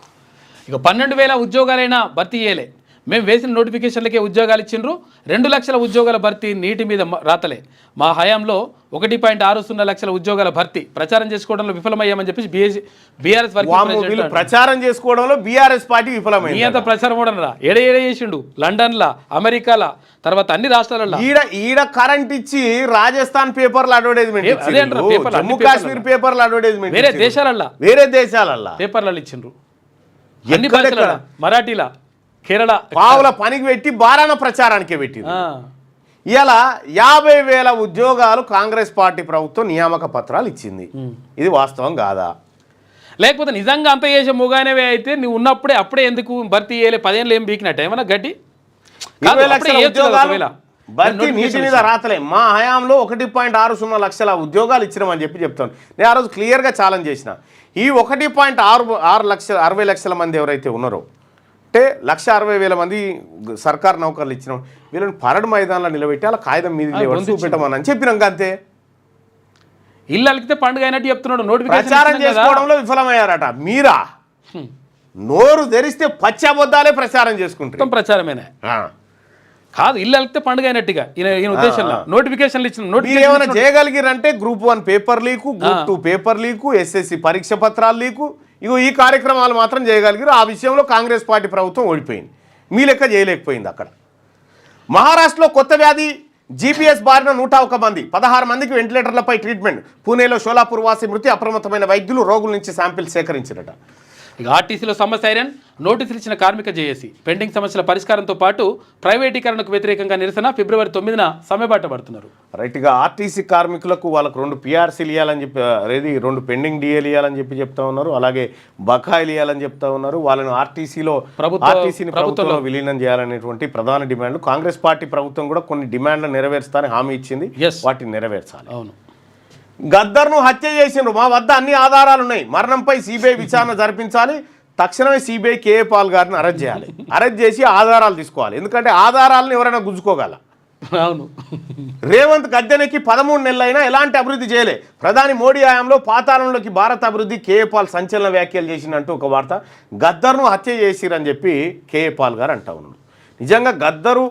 ఇక 12,000 ఉద్యోగాలైనా భర్తీ చేయలే. మేము వేసిన నోటిఫికేషన్లకే ఉద్యోగాలు ఇచ్చిండ్రు. 2 లక్షల ఉద్యోగాల భర్తీ నీటి మీద రాతలే. మా హయాంలో 1.60 లక్షల ఉద్యోగాల భర్తీ ప్రచారం చేసుకోవడంలో విఫలమయ్యామని చెప్పేసి బీఆర్ఎస్ ప్రచారం చేసుకోవడంలో బీఆర్ఎస్ పార్టీ విఫలమైంది. అంత ప్రచారం కూడా ఏడ చేసిండు. లండన్లా, అమెరికాలా, తర్వాత అన్ని రాష్ట్రాలలో ఈడ కరెంట్ ఇచ్చి రాజస్థాన్ పేపర్లు అడ్వర్టైజ్మెంట్, జమ్మూ కాశ్మీర్ పేపర్లు అడ్వర్టైజ్మెంట్, వేరే దేశాలల్లా పేపర్లలో ఇచ్చిండ్రు. అన్ని భాషల, మరాఠీలా, కేరళ పావుల పనికి పెట్టి బారాన ప్రచారానికి పెట్టి ఇలా 50,000 ఉద్యోగాలు కాంగ్రెస్ పార్టీ ప్రభుత్వం నియామక పత్రాలు ఇచ్చింది. ఇది వాస్తవం కాదా? లేకపోతే నిజంగా అంత చేసే ముగానేవే అయితే నువ్వు ఉన్నప్పుడే అప్పుడే ఎందుకు భర్తీ చేయలే? 10 ఏళ్ళు ఏం బీకినట్టు ఏమన్నా గట్టి 20 లక్షల ఉద్యోగాలు భర్తీ నీటి మీద రాతలే. మా హయాంలో 1.60 లక్షల ఉద్యోగాలు ఇచ్చినామని చెప్తాను. నేను ఆ రోజు క్లియర్గా ఛాలెంజ్ చేసిన. ఈ 1.60 లక్షల మంది ఎవరైతే ఉన్నారో, అంటే 1,60,000 మంది సర్కార్ నౌకర్లు ఇచ్చినాం. వీళ్ళని పరడ్ మైదానంలో నిలబెట్టి అలా కాగితం మీద చూపెట్టమని చెప్పినాం. అంతే. ఇల్లు అలికితే పండుగ అయినట్టు చెప్తున్నాడు. ప్రచారం చేసుకోవడంలో విఫలమయ్యారట. మీరా నోరు తెరిస్తే పచ్చబద్దాలే ప్రచారం చేసుకుంటారు. ప్రచారమేనా కాదు. ఇల్లు అలికితే పండుగ అయినట్టుగా ఈయన ఉద్దేశంలో నోటిఫికేషన్లు ఇచ్చిన. ఏమైనా చేయగలిగిరంటే Group 1 paper leak, Group 2 paper leak, SSC పరీక్ష పత్రాలు లీకు, ఇగో ఈ కార్యక్రమాలు మాత్రం చేయగలిగారు. ఆ విషయంలో కాంగ్రెస్ పార్టీ ప్రభుత్వం ఓడిపోయింది. మీ లెక్క చేయలేకపోయింది. అక్కడ మహారాష్ట్రలో కొత్త వ్యాధి జీపీఎస్ బారిన 101 మంది, 16 మందికి వెంటిలేటర్లపై ట్రీట్మెంట్. పూణేలో షోలాపూర్ వాసి మృతి. అప్రమత్తమైన వైద్యులు రోగుల నుంచి శాంపిల్ సేకరించారట. ఇక ఆర్టీసీలో సమ్మె సైరన్. నోటీసులు ఇచ్చిన కార్మిక జేఏసీ పెండింగ్ సమస్యల పరిష్కారంతో పాటు ప్రైవేటీకరణకు వ్యతిరేకంగా నిరసన. ఫిబ్రవరి 9న సమ్మెబాట పడుతున్నారు. రైట్గా ఆర్టీసీ కార్మికులకు వాళ్ళకు 2 PRCలు ఇవ్వాలని చెప్పి, 2 పెండింగ్ డిఏలు ఇవ్వాలని చెప్తా ఉన్నారు. అలాగే బకాయిలు ఇవ్వాలని చెప్తా ఉన్నారు. వాళ్ళని ఆర్టీసీని ప్రభుత్వంలో విలీనం చేయాలనేటువంటి ప్రధాన డిమాండ్లు. కాంగ్రెస్ పార్టీ ప్రభుత్వం కూడా కొన్ని డిమాండ్లు నెరవేరుస్తారని హామీ ఇచ్చింది. వాటిని నెరవేర్చాలి. అవును. గద్దర్ను హత్య చేసిండ్రు. మా వద్ద అన్ని ఆధారాలు ఉన్నాయి. మరణంపై సిబిఐ విచారణ జరిపించాలి. తక్షణమే సిబిఐ కేఏ పాల్ గారిని అరెస్ట్ చేయాలి. అరెస్ట్ చేసి ఆధారాలు తీసుకోవాలి. ఎందుకంటే ఆధారాలను ఎవరైనా గుంజుకోగల. అవును. రేవంత్ గద్దెనెక్కి 13 నెలలైనా ఎలాంటి అభివృద్ధి చేయలే. ప్రధాని మోడీ హయాంలో పాతాళంలోకి భారత అభివృద్ధి. కేఏ పాల్ సంచలన వ్యాఖ్యలు చేసినట్టు ఒక వార్త. గద్దర్ను హత్య చేసిరని చెప్పి కేఏ పాల్ గారు అంటా ఉన్నారు. నిజంగా గద్దరు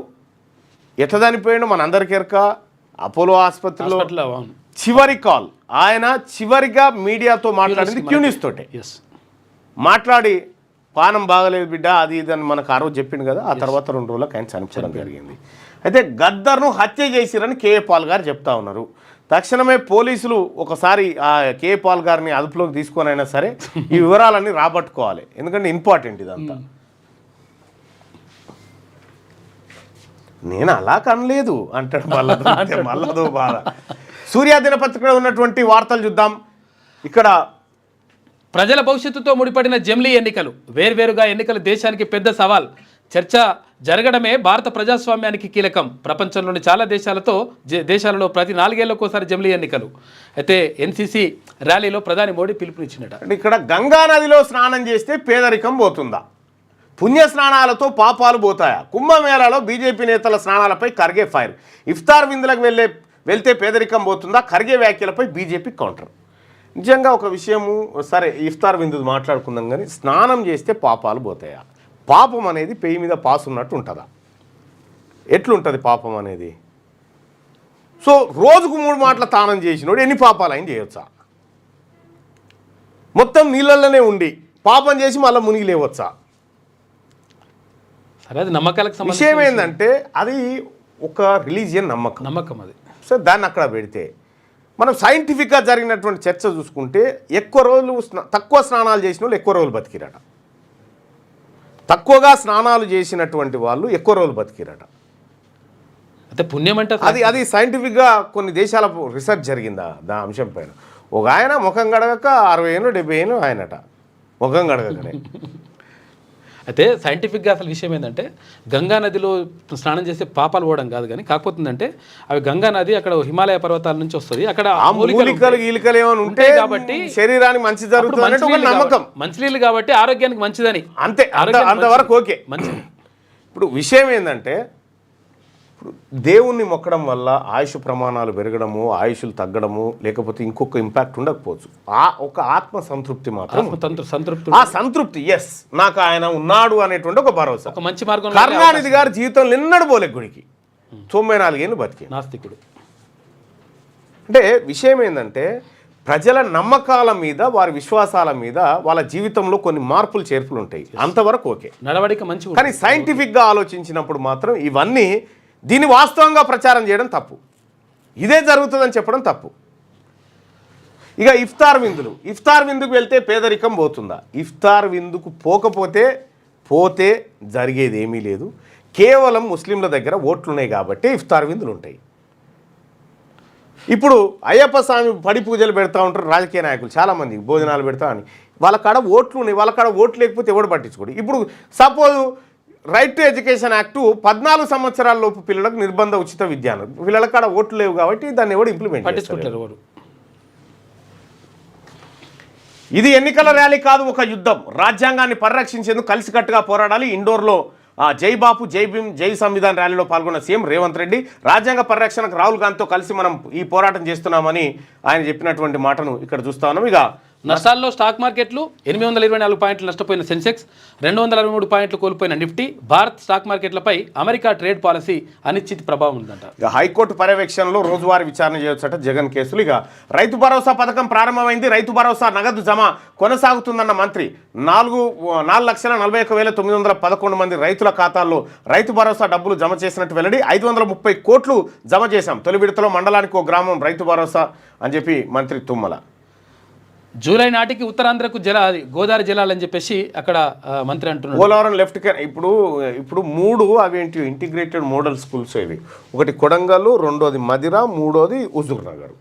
ఎట్లా చనిపోయాడు మనందరికీ ఎరక. అపోలో ఆసుపత్రిలో చివరి కాల్. ఆయన చివరిగా మీడియాతో మాట్లాడింది క్యూనిస్ తోటే. మాట్లాడి పానం బాగలేదు బిడ్డ, అది ఇది అని మనకు ఆ రోజు చెప్పిండు కదా. ఆ తర్వాత 2 రోజులకు ఆయన చనిపోవడం జరిగింది. అయితే గద్దర్ను హత్య చేసిరని కేఏ పాల్ గారు చెప్తా ఉన్నారు. తక్షణమే పోలీసులు ఒకసారి ఆ కేఏ పాల్ గారిని అదుపులోకి తీసుకొని అయినా సరే ఈ వివరాలన్నీ రాబట్టుకోవాలి. ఎందుకంటే ఇంపార్టెంట్ ఇదంతా. నేను అలా కనలేదు అంటాడు మళ్ళదో బాధ. సూర్య దినపత్రికలో ఉన్నటువంటి వార్తలు చూద్దాం. ఇక్కడ ప్రజల భవిష్యత్తుతో ముడిపడిన జమిలీ ఎన్నికలు వేర్వేరుగా ఎన్నికలు దేశానికి పెద్ద సవాల్. చర్చ జరగడమే భారత ప్రజాస్వామ్యానికి కీలకం. ప్రపంచంలోని చాలా దేశాలలో ప్రతి 4 ఏళ్లకోసారి జమిలీ ఎన్నికలు. అయితే ఎన్సీసీ ర్యాలీలో ప్రధాని మోడీ పిలుపునిచ్చినట. అంటే ఇక్కడ గంగా నదిలో స్నానం చేస్తే పేదరికం పోతుందా? పుణ్య స్నానాలతో పాపాలు పోతాయా? కుంభమేళాలో బీజేపీ నేతల స్నానాలపై ఖర్గే ఫైర్. ఇఫ్తార్ విందులకు వెళ్తే పేదరికం పోతుందా? ఖర్గే వ్యాఖ్యలపై బీజేపీ కౌంటర్. నిజంగా ఒక విషయము, సరే ఇఫ్తార్ విందు మాట్లాడుకుందాం, కానీ స్నానం చేస్తే పాపాలు పోతాయా? పాపం అనేది పెయ్యి మీద పాసు ఉన్నట్టు ఉంటుందా? ఎట్లుంటుంది పాపం అనేది? సో రోజుకు 3 మాటల తానం చేసినోడు ఎన్ని పాపాలు అయినా చేయొచ్చా? మొత్తం నీళ్ళల్లోనే ఉండి పాపం చేసి మళ్ళీ మునిగి లేవచ్చా? సరే, అది నమ్మకాలకు విషయం ఏంటంటే అది ఒక రిలీజియన్ నమ్మకం అది. సో దాన్ని అక్కడ పెడితే మనం సైంటిఫిక్గా జరిగినటువంటి చర్చ చూసుకుంటే ఎక్కువ రోజులు తక్కువ స్నానాలు చేసిన వాళ్ళు ఎక్కువ రోజులు బతికిరట. తక్కువగా స్నానాలు చేసినటువంటి వాళ్ళు ఎక్కువ రోజులు బతికిరట. అంటే పుణ్యం అంటే అది సైంటిఫిక్గా కొన్ని దేశాల రిసెర్చ్ జరిగిందా దా అంశం పైన. ఒక ఆయన ముఖం గడగక 60 ఏళ్ళు 70 ఏళ్ళు ఆయనట ముఖం గడగకనే. అయితే సైంటిఫిక్గా అసలు విషయం ఏంటంటే గంగా నదిలో స్నానం చేస్తే పాపాలు పోవడం కాదు, కానీ కాకపోతుందంటే అవి గంగా నది అక్కడ హిమాలయ పర్వతాల నుంచి వస్తుంది. అక్కడ మూలికలు ఏమైనా ఉంటే కాబట్టి శరీరానికి మంచి జరుగుతుంది నమ్మకం. మంచినీళ్ళు కాబట్టి ఆరోగ్యానికి మంచిదని, అంతే, అంతవరకు ఓకే. మంచిది. ఇప్పుడు విషయం ఏంటంటే ఇప్పుడు దేవుణ్ణి మొక్కడం వల్ల ఆయుష్ ప్రమాణాలు పెరగడము, ఆయుష్లు తగ్గడము, లేకపోతే ఇంకొక ఇంపాక్ట్ ఉండకపోవచ్చు. ఒక ఆత్మ సంతృప్తి మాత్రం, ఆ సంతృప్తి, ఎస్ నాకు ఆయన ఉన్నాడు అనేటువంటి ఒక భరోసా. ఒక మంచి మార్గం. కరుణానిధి గారి జీవితంలో ఎన్నడూ పోలే గుడికి, 94 ఏళ్ళు బతికి నాస్తికుడు. అంటే విషయం ఏంటంటే ప్రజల నమ్మకాల మీద, వారి విశ్వాసాల మీద వాళ్ళ జీవితంలో కొన్ని మార్పులు చేర్పులు ఉంటాయి, అంతవరకు ఓకే, నడవడిక మంచి. కానీ సైంటిఫిక్గా ఆలోచించినప్పుడు మాత్రం ఇవన్నీ దీన్ని వాస్తవంగా ప్రచారం చేయడం తప్పు, ఇదే జరుగుతుందని చెప్పడం తప్పు. ఇక ఇఫ్తార్ విందుకు వెళ్తే పేదరికం పోతుందా? ఇఫ్తార్ విందుకు పోతే జరిగేది ఏమీ లేదు. కేవలం ముస్లింల దగ్గర ఓట్లున్నాయి కాబట్టి ఇఫ్తార్ విందులు ఉంటాయి. ఇప్పుడు అయ్యప్ప స్వామి పడి పూజలు పెడతా ఉంటారు రాజకీయ నాయకులు చాలామంది, భోజనాలు పెడతా అని. వాళ్ళ కాడ ఓట్లు ఉన్నాయి, వాళ్ళ కాడ ఓట్లు లేకపోతే ఎవడు పట్టించుకోడు. ఇప్పుడు suppose right to education act 14 సంవత్సరాల లోపు పిల్లలకు నిర్బంధ ఉచిత విద్యాను, పిల్లల కాడ ఓట్లు లేవు కాబట్టి దాన్ని ఎవడు ఇంప్లిమెంట్ చేసుకుంటారు. ఇది ఎన్నికల ర్యాలీ కాదు, ఒక యుద్ధం. రాజ్యాంగాన్ని పరిరక్షించేందుకు కలిసికట్టుగా పోరాడాలి. ఇండోర్లో జై బాపు జై భీమ్ జై సంవిధాన్ ర్యాలీలో పాల్గొన్న సీఎం రేవంత్ రెడ్డి రాజ్యాంగ పరిరక్షణకు రాహుల్ గాంధీతో కలిసి మనం ఈ పోరాటం చేస్తున్నామని ఆయన చెప్పినటువంటి మాటను ఇక్కడ చూస్తా ఉన్నాం. ఇక నష్టాల్లో స్టాక్ మార్కెట్లు 824 పాయింట్లు నష్టపోయిన సెన్సెక్స్, 263 పాయింట్లు కోల్పోయిన నిఫ్టీ. భారత్ స్టాక్ మార్కెట్లపై అమెరికా ట్రేడ్ పాలసీ అనిశ్చిత ప్రభావం ఉందంట. ఇక హైకోర్టు పర్యవేక్షణలో రోజువారీ విచారణ చేయవచ్చట జగన్ కేసులు. ఇక రైతు భరోసా పథకం ప్రారంభమైంది. రైతు భరోసా నగదు జమ కొనసాగుతుందన్న మంత్రి. 4,41,911 మంది రైతుల ఖాతాల్లో రైతు భరోసా డబ్బులు జమ చేసినట్టు వెల్లడి. 530 కోట్లు జమ చేశాం. తొలి విడతలో మండలానికి 1 గ్రామం రైతు భరోసా అని చెప్పి మంత్రి తుమ్మల. జూలై నాటికి ఉత్తరాంధ్రకు గోదావరి జలాలని చెప్పేసి అక్కడ మంత్రి అంటున్నారు. పోలవరం లెఫ్ట్ ఇప్పుడు 3 అవేంటి ఇంటిగ్రేటెడ్ మోడల్ స్కూల్స్ ఇవి. ఒకటి కొడంగల్, రెండోది మదిర, మూడోది హుజూర్ నగర్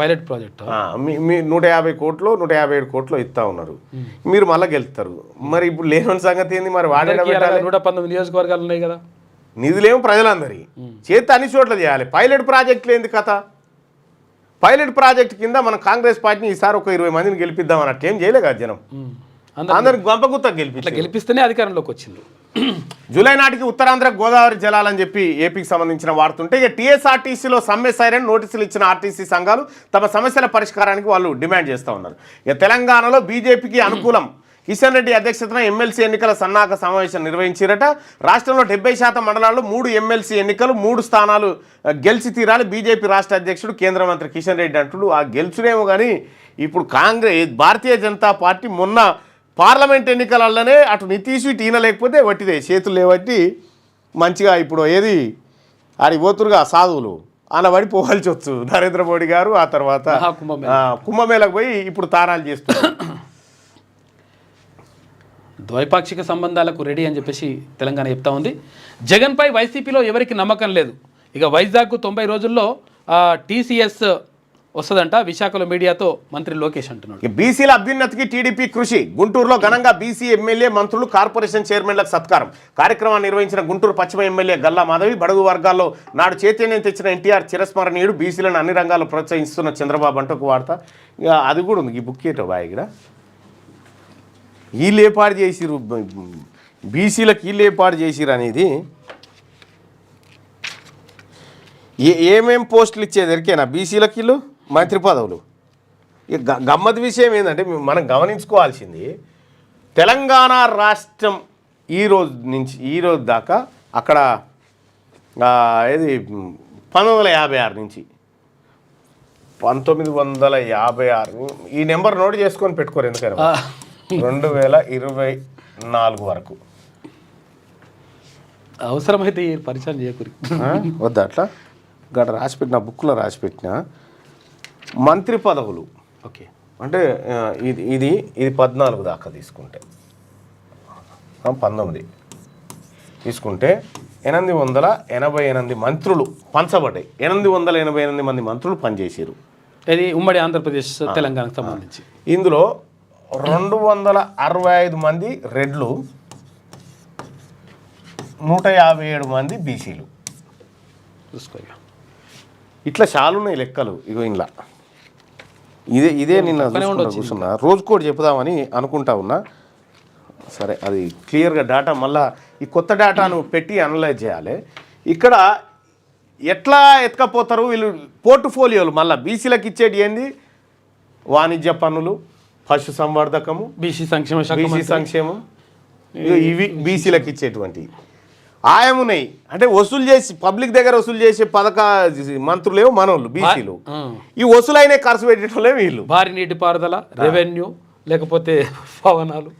పైలట్ ప్రాజెక్ట్. మీ 150 కోట్లు 157 కోట్లు ఇస్తా ఉన్నారు. మీరు మళ్ళీ గెలుస్తారు. మరి ఇప్పుడు లేని సంగతి ఏంది? మరి 119 నియోజకవర్గాలు ఉన్నాయి కదా, నిధులేమో ప్రజలందరి చేతి అన్ని చోట్ల చేయాలి. పైలట్ ప్రాజెక్టులు ఏంది కథ? పైలట్ ప్రాజెక్ట్ కింద మన కాంగ్రెస్ పార్టీని ఈసారి ఒక 20 మందిని గెలిపిద్దాం అన్నట్టు ఏం చేయలే కదా జనం. అందరికి గొంపగుత్త గెలిపిస్తేనే అధికారంలోకి వచ్చింది. జూలై నాటికి ఉత్తరాంధ్ర గోదావరి జలాలని చెప్పి ఏపీకి సంబంధించిన వాడుతుంటే ఇక టీఎస్ఆర్టీసీలో సమ్మె సైరన్ నోటీసులు ఇచ్చిన ఆర్టీసీ సంఘాలు తమ సమస్యల పరిష్కారానికి వాళ్ళు డిమాండ్ చేస్తూ ఉన్నారు. ఇక తెలంగాణలో బీజేపీకి అనుకూలం కిషన్ రెడ్డి అధ్యక్షతన ఎమ్మెల్సీ ఎన్నికల సన్నాహక సమావేశం నిర్వహించారట. రాష్ట్రంలో 70% మండలాల్లో 3 ఎమ్మెల్సీ ఎన్నికలు 3 స్థానాలు గెలిచి తీరాలి. బీజేపీ రాష్ట్ర అధ్యక్షుడు కేంద్ర మంత్రి కిషన్ రెడ్డి అంటుడు. ఆ గెలుచునేమో కానీ ఇప్పుడు భారతీయ జనతా పార్టీ మొన్న పార్లమెంట్ ఎన్నికలలోనే అటు నితీష్ ఈయన లేకపోతే వట్టిదే చేతులు లేవట్టి మంచిగా ఇప్పుడు ఏది ఆడి పోతురుగా సాధువులు అలా పడి పోవాల్సి వచ్చు నరేంద్ర మోడీ గారు. ఆ తర్వాత కుంభమేళకు పోయి ఇప్పుడు తానాలు చేస్తున్నారు. ద్వైపాక్షిక సంబంధాలకు రెడీ అని చెప్పేసి తెలంగాణ చెప్తా ఉంది. జగన్పై వైసీపీలో ఎవరికి నమ్మకం లేదు. ఇక వైజాగ్ 90 రోజుల్లో టీసీఎస్ వస్తుందంట విశాఖలో మీడియాతో మంత్రి లోకేష్ అంటున్నాడు. బీసీల అభ్యున్నతికి టీడీపీ కృషి. గుంటూరులో ఘనంగా బీసీ ఎమ్మెల్యే మంత్రులు కార్పొరేషన్ చైర్మన్లకు సత్కారం. కార్యక్రమాన్ని నిర్వహించిన గుంటూరు పశ్చిమ ఎమ్మెల్యే గల్లా మాధవి బడుగు వర్గాల్లో నాడు చైతన్యం తెచ్చిన ఎన్టీఆర్ చిరస్మరణీయుడు, బీసీలను అన్ని రంగాల్లో ప్రోత్సహిస్తున్న చంద్రబాబు అంటూ ఒక వార్త. ఇక అది కూడా ఉంది. ఈ బుక్ ఏటో బాయ్ ఇక్కడ వీళ్ళు ఏర్పాటు చేసిరు, బీసీలకు వీళ్ళు ఏర్పాటు చేసిరు అనేది ఏమేం పోస్టులు ఇచ్చేదరికేనా బీసీలకి వీళ్ళు మంత్రి పదవులు. ఇక గమ్మత్ విషయం ఏంటంటే మనం గమనించుకోవాల్సింది, తెలంగాణ రాష్ట్రం ఈ రోజు దాకా అక్కడ ఏది 1956 నుంచి 1956 ఈ నెంబర్ నోట్ చేసుకొని పెట్టుకోరు ఎందుకైనా 2024 వరకు అవసరమైతే పరిచయం చేయకూరి వద్దా అట్లా గడ రాసిపెట్టిన బుక్లో రాసిపెట్టిన మంత్రి పదవులు. ఓకే, అంటే ఇది 14 దాకా తీసుకుంటే 19 తీసుకుంటే 888 మంత్రులు పంచబడ్డాయి. 888 మంది మంత్రులు పనిచేసారు. ఇది ఉమ్మడి ఆంధ్రప్రదేశ్ తెలంగాణకు సంబంధించి. ఇందులో 265 మంది రెడ్లు, 157 మంది బీసీలు. చూసుకో, ఇట్లా చాలా ఉన్నాయి లెక్కలు. ఇగో ఇంట్లో ఇదే నిన్న కూర్చున్నా, రోజుకోటి చెప్పుదామని అనుకుంటా ఉన్నా. సరే, అది క్లియర్గా డేటా మళ్ళీ ఈ కొత్త డేటాను పెట్టి అనలైజ్ చేయాలి. ఇక్కడ ఎట్లా ఎత్తుకపోతారు వీళ్ళు పోర్ట్ఫోలియోలు. మళ్ళీ బీసీలకు ఇచ్చేటి ఏంది, వాణిజ్య పన్నులు, పశు సంవర్ధకము, బీసీ సంక్షేమం, ఇవి బీసీలకు ఇచ్చేటువంటి ఆయమున్నాయి. అంటే వసూలు చేసి పబ్లిక్ దగ్గర వసూలు చేసే మంత్రులేమో మనోళ్ళు బీసీలు. ఈ వసూలైన ఖర్చు పెట్టేటోళ్ళే వీళ్ళు. భారీ నీటిపారుదల, రెవెన్యూ, లేకపోతే భవనాలు.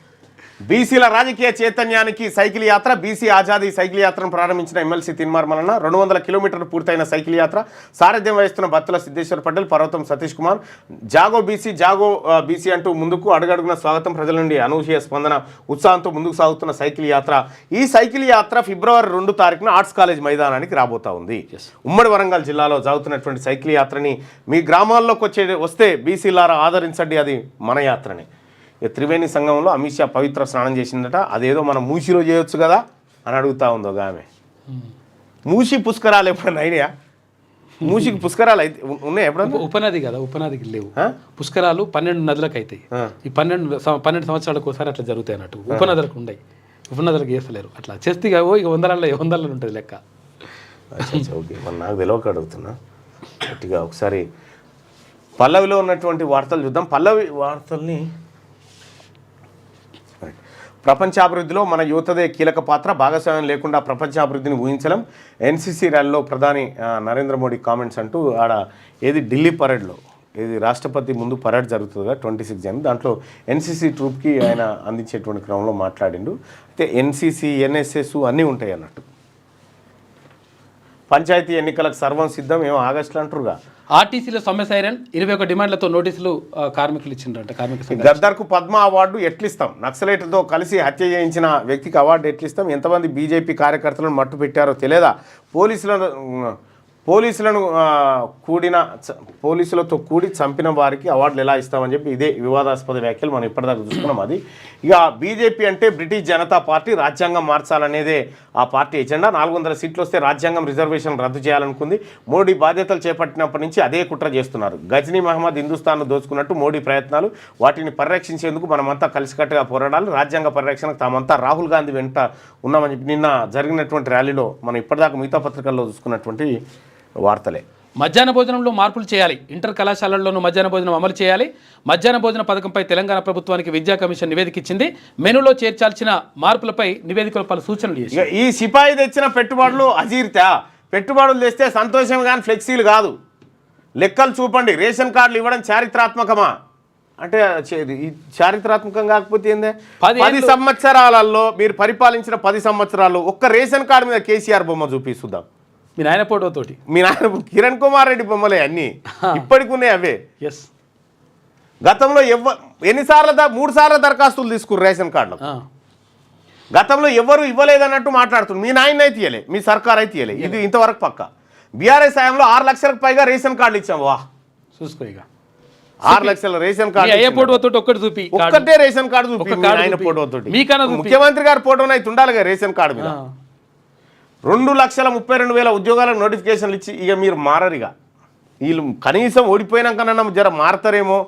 బీసీల రాజకీయ చైతన్యానికి సైకిల్ యాత్ర. బీసీ ఆజాదీ సైకిల్ యాత్రను ప్రారంభించిన ఎమ్మెల్సీ తిన్మార్ మల్లన్న. 200 కిలోమీటర్లు పూర్తయిన సైకిల్ యాత్ర. సారథ్యం వహిస్తున్న బత్తుల సిద్ధేశ్వర్ పటేల్, పర్వతం సతీష్ కుమార్. జాగో బీసీ అంటూ ముందుకు అడుగడుగున స్వాగతం. ప్రజల నుండి అనూహ్య స్పందన, ఉత్సాహంతో ముందుకు సాగుతున్న సైకిల్ యాత్ర. ఈ సైకిల్ యాత్ర ఫిబ్రవరి 2 తారీఖున ఆర్ట్స్ కాలేజ్ మైదానానికి రాబోతా ఉంది. ఉమ్మడి వరంగల్ జిల్లాలో సాగుతున్నటువంటి సైకిల్ యాత్రని మీ గ్రామాల్లోకి వస్తే బీసీలారా ఆదరించండి, అది మన యాత్రనే. త్రివేణి సంఘంలో అమిత్ షా పవిత్ర స్నానం చేసిందట. అదేదో మనం మూసిలో చేయొచ్చు కదా అని అడుగుతా ఉందో ఆమె. మూసి పుష్కరాలు ఎప్పుడన్నా అయినాయా? మూసికి పుష్కరాలు అయితే ఉన్నాయి ఎప్పుడన్నా? ఉపనది కదా, ఉపనదికి లేవు పుష్కరాలు. 12 నదులకు అవుతాయి. ఈ 12 సంవత్సరాలకు ఒకసారి అట్లా జరుగుతాయి అన్నట్టు. ఉపనదులకు ఉన్నాయి, ఉపనదులకు చేస్తలేరు. అట్లా చేస్తే ఇక 100 ఉంటుంది లెక్క. ఓకే, మరి నాకు తెలియక అడుగుతున్నా గట్టిగా. ఒకసారి పల్లవిలో ఉన్నటువంటి వార్తలు చూద్దాం. పల్లవి వార్తల్ని. ప్రపంచాభివృద్ధిలో మన యువతదే కీలక పాత్ర, భాగస్వామ్యం లేకుండా ప్రపంచాభివృద్ధిని ఊహించలేం. ఎన్సీసీ ర్యాలీలో ప్రధాని నరేంద్ర మోడీ కామెంట్స్ అంటూ ఆడ ఏది ఢిల్లీ పరేడ్లో ఏది రాష్ట్రపతి ముందు పరేడ్ జరుగుతుంది కదా 26 జనవరి, దాంట్లో ఎన్సీసీ ట్రూప్కి ఆయన అందించేటువంటి క్రమంలో మాట్లాడిండు. అయితే ఎన్సీసీ, ఎన్ఎస్ఎస్ అన్నీ ఉంటాయి అన్నట్టు. పంచాయతీ ఎన్నికలకు సర్వం సిద్ధం, ఏమో ఆగస్టులో అంటారుగా. ఆర్టీసీలో సమ్మె సైరన్, 21 డిమాండ్లతో నోటీసులు కార్మికులు ఇచ్చిండ్రంట. గద్దర్కు పద్మ అవార్డు ఎట్లిస్తాం? నక్సలైట్లతో కలిసి హత్య చేయించిన వ్యక్తికి అవార్డు ఎట్లిస్తాం? ఎంతమంది బీజేపీ కార్యకర్తలను మట్టు పెట్టారో తెలియదా? పోలీసులతో కూడి చంపిన వారికి అవార్డులు ఎలా ఇస్తామని చెప్పి ఇదే వివాదాస్పద వ్యాఖ్యలు మనం ఇప్పటిదాకా చూసుకున్నాం. అది ఇక బీజేపీ అంటే బ్రిటిష్ జనతా పార్టీ, రాజ్యాంగం మార్చాలనేదే ఆ పార్టీ ఎజెండా. 400 సీట్లు వస్తే రాజ్యాంగం రిజర్వేషన్ రద్దు చేయాలనుకుంది. మోడీ బాధ్యతలు చేపట్టినప్పటి నుంచి అదే కుట్ర చేస్తున్నారు. గజనీ మహమ్మద్ హిందుస్థాన్ను దోచుకున్నట్టు మోడీ ప్రయత్నాలు, వాటిని పరిరక్షించేందుకు మనమంతా కలిసికట్టుగా పోరాడాలి. రాజ్యాంగ పరిరక్షణకు తామంతా రాహుల్ గాంధీ వెంట ఉన్నామని చెప్పి నిన్న జరిగినటువంటి ర్యాలీలో మనం ఇప్పటిదాకా మిగతా పత్రికల్లో చూసుకున్నటువంటి వార్తలే. మధ్యాహ్న భోజనంలో మార్పులు చేయాలి, ఇంటర్ కళాశాలల్లోనూ మధ్యాహ్న భోజనం అమలు చేయాలి. మధ్యాహ్న భోజన పథకంపై తెలంగాణ ప్రభుత్వానికి విద్యా కమిషన్ నివేదిక ఇచ్చింది. మెనూలో చేర్చాల్సిన మార్పులపై నివేదికలో పలు సూచనలు చేసింది. ఈ సిపాయి తెచ్చిన పెట్టుబడులు అజీర్తా, పెట్టుబడులు తెస్తే సంతోషం కానీ ఫ్లెక్సీలు కాదు. లెక్కలు చూపండి. రేషన్ కార్డులు ఇవ్వడం చారిత్రాత్మకమా అంటే చారిత్రాత్మకం కాకపోతే ఏందే? 10 సంవత్సరాలలో మీరు పరిపాలించిన 10 సంవత్సరాలు ఒక్క రేషన్ కార్డు మీద కేసీఆర్ బొమ్మ చూపిస్తుందాం. మీ నాయన ఫోటోతోటి, మీ నాయన కిరణ్ కుమార్ రెడ్డి బొమ్మలే అన్నీ ఇప్పటికి ఉన్నాయి అవే. ఎస్, గతంలో 3 సార్లు దరఖాస్తులు తీసుకున్నారు రేషన్ కార్డులు. గతంలో ఎవరు ఇవ్వలేదన్నట్టు మాట్లాడుతున్నారు. మీ నాయన అయితే ఇవ్వలే, మీ సర్కార్ అయితే ఇవ్వలే. ఇది ఇంతవరకు పక్క. బీఆర్ఎస్ హయాంలో 6 లక్షలకు పైగా రేషన్ కార్డులు ఇచ్చాం. వా, చూసుకో ఇక 6 లక్షల రేషన్ మీ కార్డు అయ్యే ఫోటో తోటి ఒక్కటి చూపి ఒక్కటే రేషన్ కార్డు చూపి ఒక్క కార్డు ఆయన చూపి. ఫోటో తోటి మీకన్నా చూపి. ముఖ్యమంత్రి గారి ఫోటో అయితే ఉండాలిగా రేషన్ కార్డు మీద 2,32,000 ఉద్యోగాలకు నోటిఫికేషన్లు ఇచ్చి ఇక మీరు మారరిగా వీళ్ళు కనీసం ఓడిపోయినాకన్నా జర మారతారేమో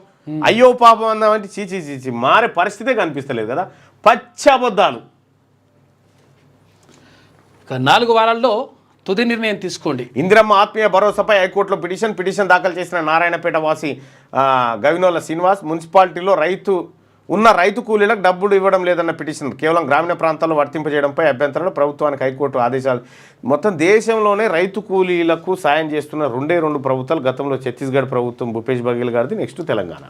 అయ్యో పాపం అందామంటే చీచి మారే పరిస్థితే కనిపిస్తలేదు కదా పచ్చి అబద్ధాలు. 4 వారాల్లో తుది నిర్ణయం తీసుకోండి. ఇందిరమ్మ ఆత్మీయ భరోసాపై హైకోర్టులో పిటిషన్ దాఖలు చేసిన నారాయణపేట వాసి గవినోల శ్రీనివాస్ మున్సిపాలిటీలో రైతు కూలీలకు డబ్బులు ఇవ్వడం లేదన్న పిటిషన్ కేవలం గ్రామీణ ప్రాంతాల్లో వర్తింపజేయడంపై అభ్యంతరాలు ప్రభుత్వానికి హైకోర్టు ఆదేశాలు. మొత్తం దేశంలోనే రైతు కూలీలకు సాయం చేస్తున్న 2 ప్రభుత్వాలు గతంలో ఛత్తీస్గఢ్ ప్రభుత్వం భూపేష్ బఘేల్ గారిది, నెక్స్ట్ తెలంగాణ,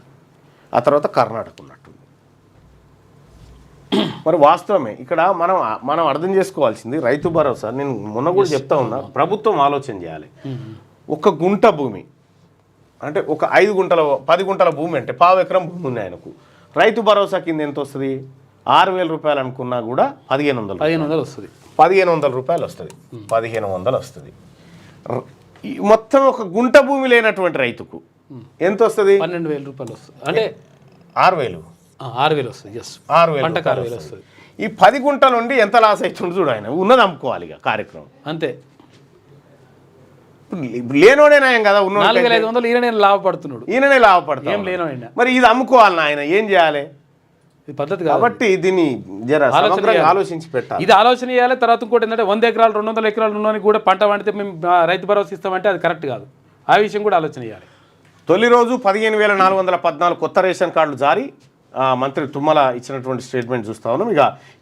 ఆ తర్వాత కర్ణాటక ఉన్నట్టు. మరి వాస్తవమే ఇక్కడ మనం అర్థం చేసుకోవాల్సింది రైతు భరోసా. నేను మొన్న కూడా చెప్తా ఉన్నా, ప్రభుత్వం ఆలోచన చేయాలి. ఒక గుంట భూమి అంటే ఒక 5 గుంటల 10 గుంటల భూమి అంటే 1/4 ఎకరం భూమి ఉంది ఆయనకు. రైతు భరోసా కింద ఎంత వస్తుంది? 6,000 రూపాయలు అనుకున్నా కూడా 1,500 వస్తుంది. 1,500 రూపాయలు వస్తుంది, 1,500 వస్తుంది. మొత్తం ఒక గుంట భూమి లేనటువంటి రైతుకు ఎంత వస్తుంది? 12,000 రూపాయలు వస్తుంది. అంటే 6,000 వస్తుంది. 6,000 వస్తుంది. ఈ 10 గుంటల నుండి ఎంత లాస్ అవుతుంది చూడు. ఆయన ఉన్నది అమ్ముకోవాలి ఇక కార్యక్రమం అంతే. లేనోడే నాయం కదా, 4,500 ఈయననే లాభపడుతున్నాడు. ఈయననే లాభపడతాడు. ఏం లేనోడినా మరి ఇది అమ్ముకోవాలి ఆయన ఏం చేయాలి? ఇది పద్ధతి కాదు. కాబట్టి దీన్ని జర ఆలోచించి పెట్టాలి. ఇది ఆలోచన చేయాలి. తర్వాత ఇంకోటి ఏంటంటే 100 ఎకరాలు 200 ఎకరాలు ఉన్నోని కూడా పంట పండితే మేము రైతు భరోసా ఇస్తామంటే అది కరెక్ట్ కాదు. ఆ విషయం కూడా ఆలోచన చేయాలి. తొలి రోజు 15,414 కొత్త రేషన్ కార్డులు జారీ. మంత్రి తుమ్మల ఇచ్చినటువంటి స్టేట్మెంట్ చూస్తా ఉన్నాం.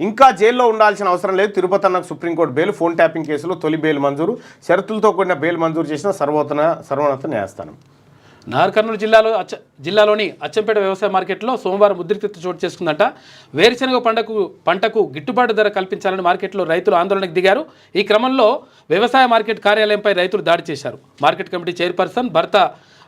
ఇంకా జైల్లో ఉండాల్సిన అవసరం లేదు. తిరుపతి అన్నకు సుప్రీంకోర్టు బెయిల్. ఫోన్ ట్యాపింగ్ కేసులో తొలి బెయిల్ మంజూరు. షరతులతో కూడిన బెయిల్ మంజూరు చేసిన సర్వోన్నత న్యాయస్థానం. నాగర్ కర్నూలు జిల్లాలోని అచ్చంపేట వ్యవసాయ మార్కెట్లో సోమవారం ఉద్రిక్తత చోటు చేసుకుందంట. వేరుశనగ పంటకు గిట్టుబాటు ధర కల్పించాలని మార్కెట్లో రైతులు ఆందోళనకు దిగారు. ఈ క్రమంలో వ్యవసాయ మార్కెట్ కార్యాలయంపై రైతులు దాడి చేశారు. మార్కెట్ కమిటీ చైర్పర్సన్ భర్త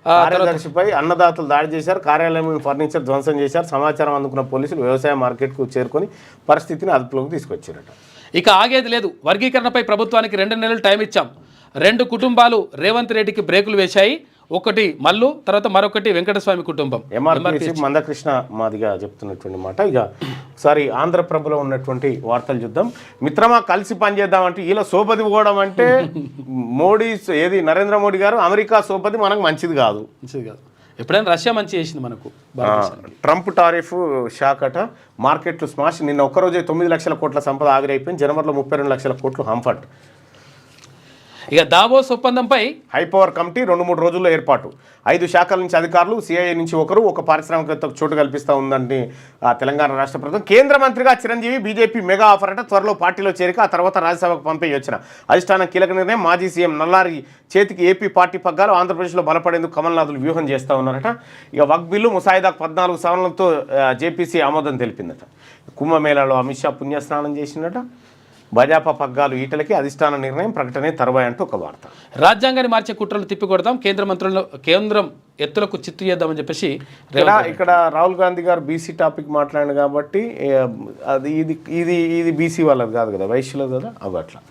కార్యదర్శిపై అన్నదాతలు దాడి చేశారు. కార్యాలయం ఫర్నిచర్ ధ్వంసం చేశారు. సమాచారం అందుకున్న పోలీసులు వ్యవసాయ మార్కెట్కు చేరుకొని పరిస్థితిని అదుపులోకి తీసుకొచ్చారట. ఇక ఆగేది లేదు. వర్గీకరణపై ప్రభుత్వానికి 2 నెలలు టైం ఇచ్చాం. 2 కుటుంబాలు రేవంత్ రెడ్డికి బ్రేకులు వేశాయి. ఒకటి మల్లు, తర్వాత మరొకటి వెంకటస్వామి కుటుంబం. ఎంఆర్పీఎస్ మందకృష్ణ మాదిగా చెప్తున్నటువంటి మాట. ఇక ఒకసారి ఆంధ్రప్రభలో ఉన్నటువంటి వార్తలు చూద్దాం. మిత్రమా కలిసి పనిచేద్దామంటే ఇలా సోపతి పోవడం అంటే నరేంద్ర మోడీ గారు అమెరికా సోపతి మనకు మంచిది కాదు. ఎప్పుడైనా రష్యా మంచి చేసింది మనకు. ట్రంప్ టారిఫ్ షాక్ అట. మార్కెట్లు స్మాష్. నిన్న ఒక్కరోజే 9 లక్షల కోట్ల సంపద ఆవిరైపోయింది. జనవరిలో 32 లక్షల కోట్లు హంఫట్. ఇక దావోస్ ఒప్పందంపై హైపవర్ కమిటీ 2-3 రోజుల్లో ఏర్పాటు. 5 శాఖల నుంచి అధికారులు, సిఐఏ నుంచి ఒక పారిశ్రామికవేత్తకు చోటు కల్పిస్తూ ఉందని తెలంగాణ రాష్ట్ర ప్రభుత్వం. కేంద్ర మంత్రిగా చిరంజీవి బీజేపీ మెగా ఆఫర్ అట. త్వరలో పార్టీలో చేరిక, ఆ తర్వాత రాజ్యసభకు పంపే యోచన. అధిష్టానం కీలక నిర్ణయం. మాజీ సీఎం నల్లారి చేతికి ఏపీ పార్టీ పగ్గాలు. ఆంధ్రప్రదేశ్లో బలపడేందుకు కమల్నాథులు వ్యూహం చేస్తూ ఉన్నారట. ఇక వక్ బిల్లు ముసాయిదాకు 14 సవరణలతో జేపీసీ ఆమోదం తెలిపిందట. కుంభమేళాలో అమిత్ షా పుణ్యస్నానం చేసిందట. భాజపా పగ్గాలు ఈటలకి, అధిష్టాన నిర్ణయం ప్రకటనే తర్వాయి అంటూ ఒక వార్త. రాజ్యాంగాన్ని మార్చే కుట్రలు తిప్పికొడతాం, కేంద్రం ఎత్తులకు చిత్తు చేద్దామని చెప్పేసి ఇక్కడ రాహుల్ గాంధీ గారు బీసీ టాపిక్ మాట్లాడారు కాబట్టి అది ఇది బీసీ వాళ్ళది కాదు కదా, వైశ్యులది కదా. అవి అట్లా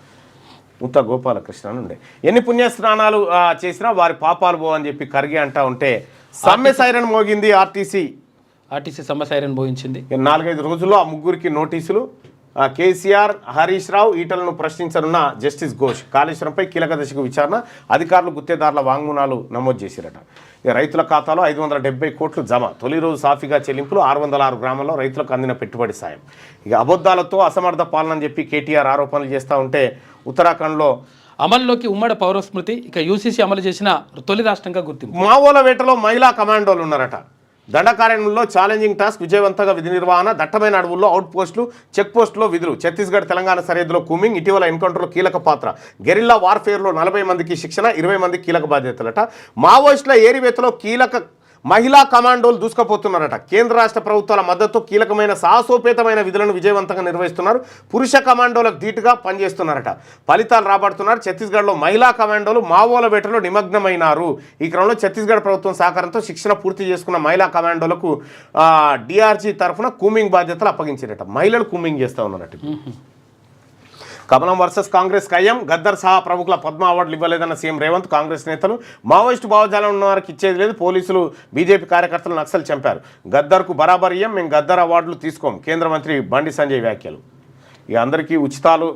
ముత్త గోపాలకృష్ణ ఉండే ఎన్ని పుణ్యస్నానాలు చేసినా వారి పాపాలు పోవని చెప్పి ఖర్గే అంటా ఉంటే సమ్మె సైరన్ మోగింది. ఆర్టీసీ సమ్మె సైరన్ మోగించింది. 4-5 రోజుల్లో ఆ ముగ్గురికి నోటీసులు. కేసీఆర్, హరీష్ రావు, ఈటలను ప్రశ్నించనున్న జస్టిస్ ఘోష్. కాళేశ్వరంపై కీలక దశకు విచారణ. అధికారులు గుత్తేదారుల వాంగ్మూలాలు నమోదు చేశారట. ఇక రైతుల ఖాతాలో 570 కోట్లు జమ. తొలి రోజు సాఫీగా చెల్లింపులు. 606 గ్రామాల్లో రైతులకు అందిన పెట్టుబడి సాయం. ఇక అబద్ధాలతో అసమర్థ పాలన చెప్పి కేటీఆర్ ఆరోపణలు చేస్తూ ఉంటే ఉత్తరాఖండ్లో అమలులోకి ఉమ్మడి పౌరస్మృతి. ఇక యూసీసీ అమలు చేసిన తొలి రాష్ట్రంగా గుర్తింపు. మావోల వేటలో మహిళా కమాండోలు ఉన్నారట. దండకారణ్యంలో ఛాలెంజింగ్ టాస్క్. విజయవంతంగా విధి నిర్వహణ. దట్టమైన అడవుల్లో అవుట్ పోస్టులు, చెక్ పోస్టులో విధులు. ఛత్తీస్గఢ్ తెలంగాణ సరిహద్దులో కూమింగ్. ఇటీవల ఎన్కౌంటర్లో కీలక పాత్ర. గెరిల్లా వార్ఫేర్లో 40 మందికి శిక్షణ, 20 మందికి కీలక బాధ్యతలట. మావోయిస్టుల ఏరివేతలో కీలక మహిళా కమాండోలు దూసుకుపోతున్నారట. కేంద్ర రాష్ట్ర ప్రభుత్వాల మద్దతు కీలకమైన సాహసోపేతమైన విధులను విజయవంతంగా నిర్వహిస్తున్నారు. పురుష కమాండోలకు ధీటుగా పనిచేస్తున్నారట. ఫలితాలు రాబడుతున్నారు. ఛత్తీస్గఢ్లో మహిళా కమాండోలు మావోల వేటలో నిమగ్నమైనారు. ఈ క్రమంలో ఛత్తీస్గఢ్ ప్రభుత్వం సహకారంతో శిక్షణ పూర్తి చేసుకున్న మహిళా కమాండోలకు డిఆర్జీ తరఫున కూమింగ్ బాధ్యతలు అప్పగించారట. మహిళలు కూమింగ్ చేస్తూ ఉన్నారట. కమలం వర్సెస్ కాంగ్రెస్ ఖాయం. గద్దర్ సహా ప్రముఖుల పద్మ అవార్డులు ఇవ్వలేదన్న సీఎం రేవంత్. కాంగ్రెస్ నేతలు మావోయిస్టు భావజాలం ఉన్న వారికి ఇచ్చేది లేదు. పోలీసులు బీజేపీ కార్యకర్తలు నక్సల్ చంపారు. గద్దర్కు బరాబర్ ఇయ్యం, మేము గద్దర్ అవార్డులు తీసుకోం. కేంద్ర మంత్రి బండి సంజయ్ వ్యాఖ్యలు. ఇక అందరికీ ఉచితాలు,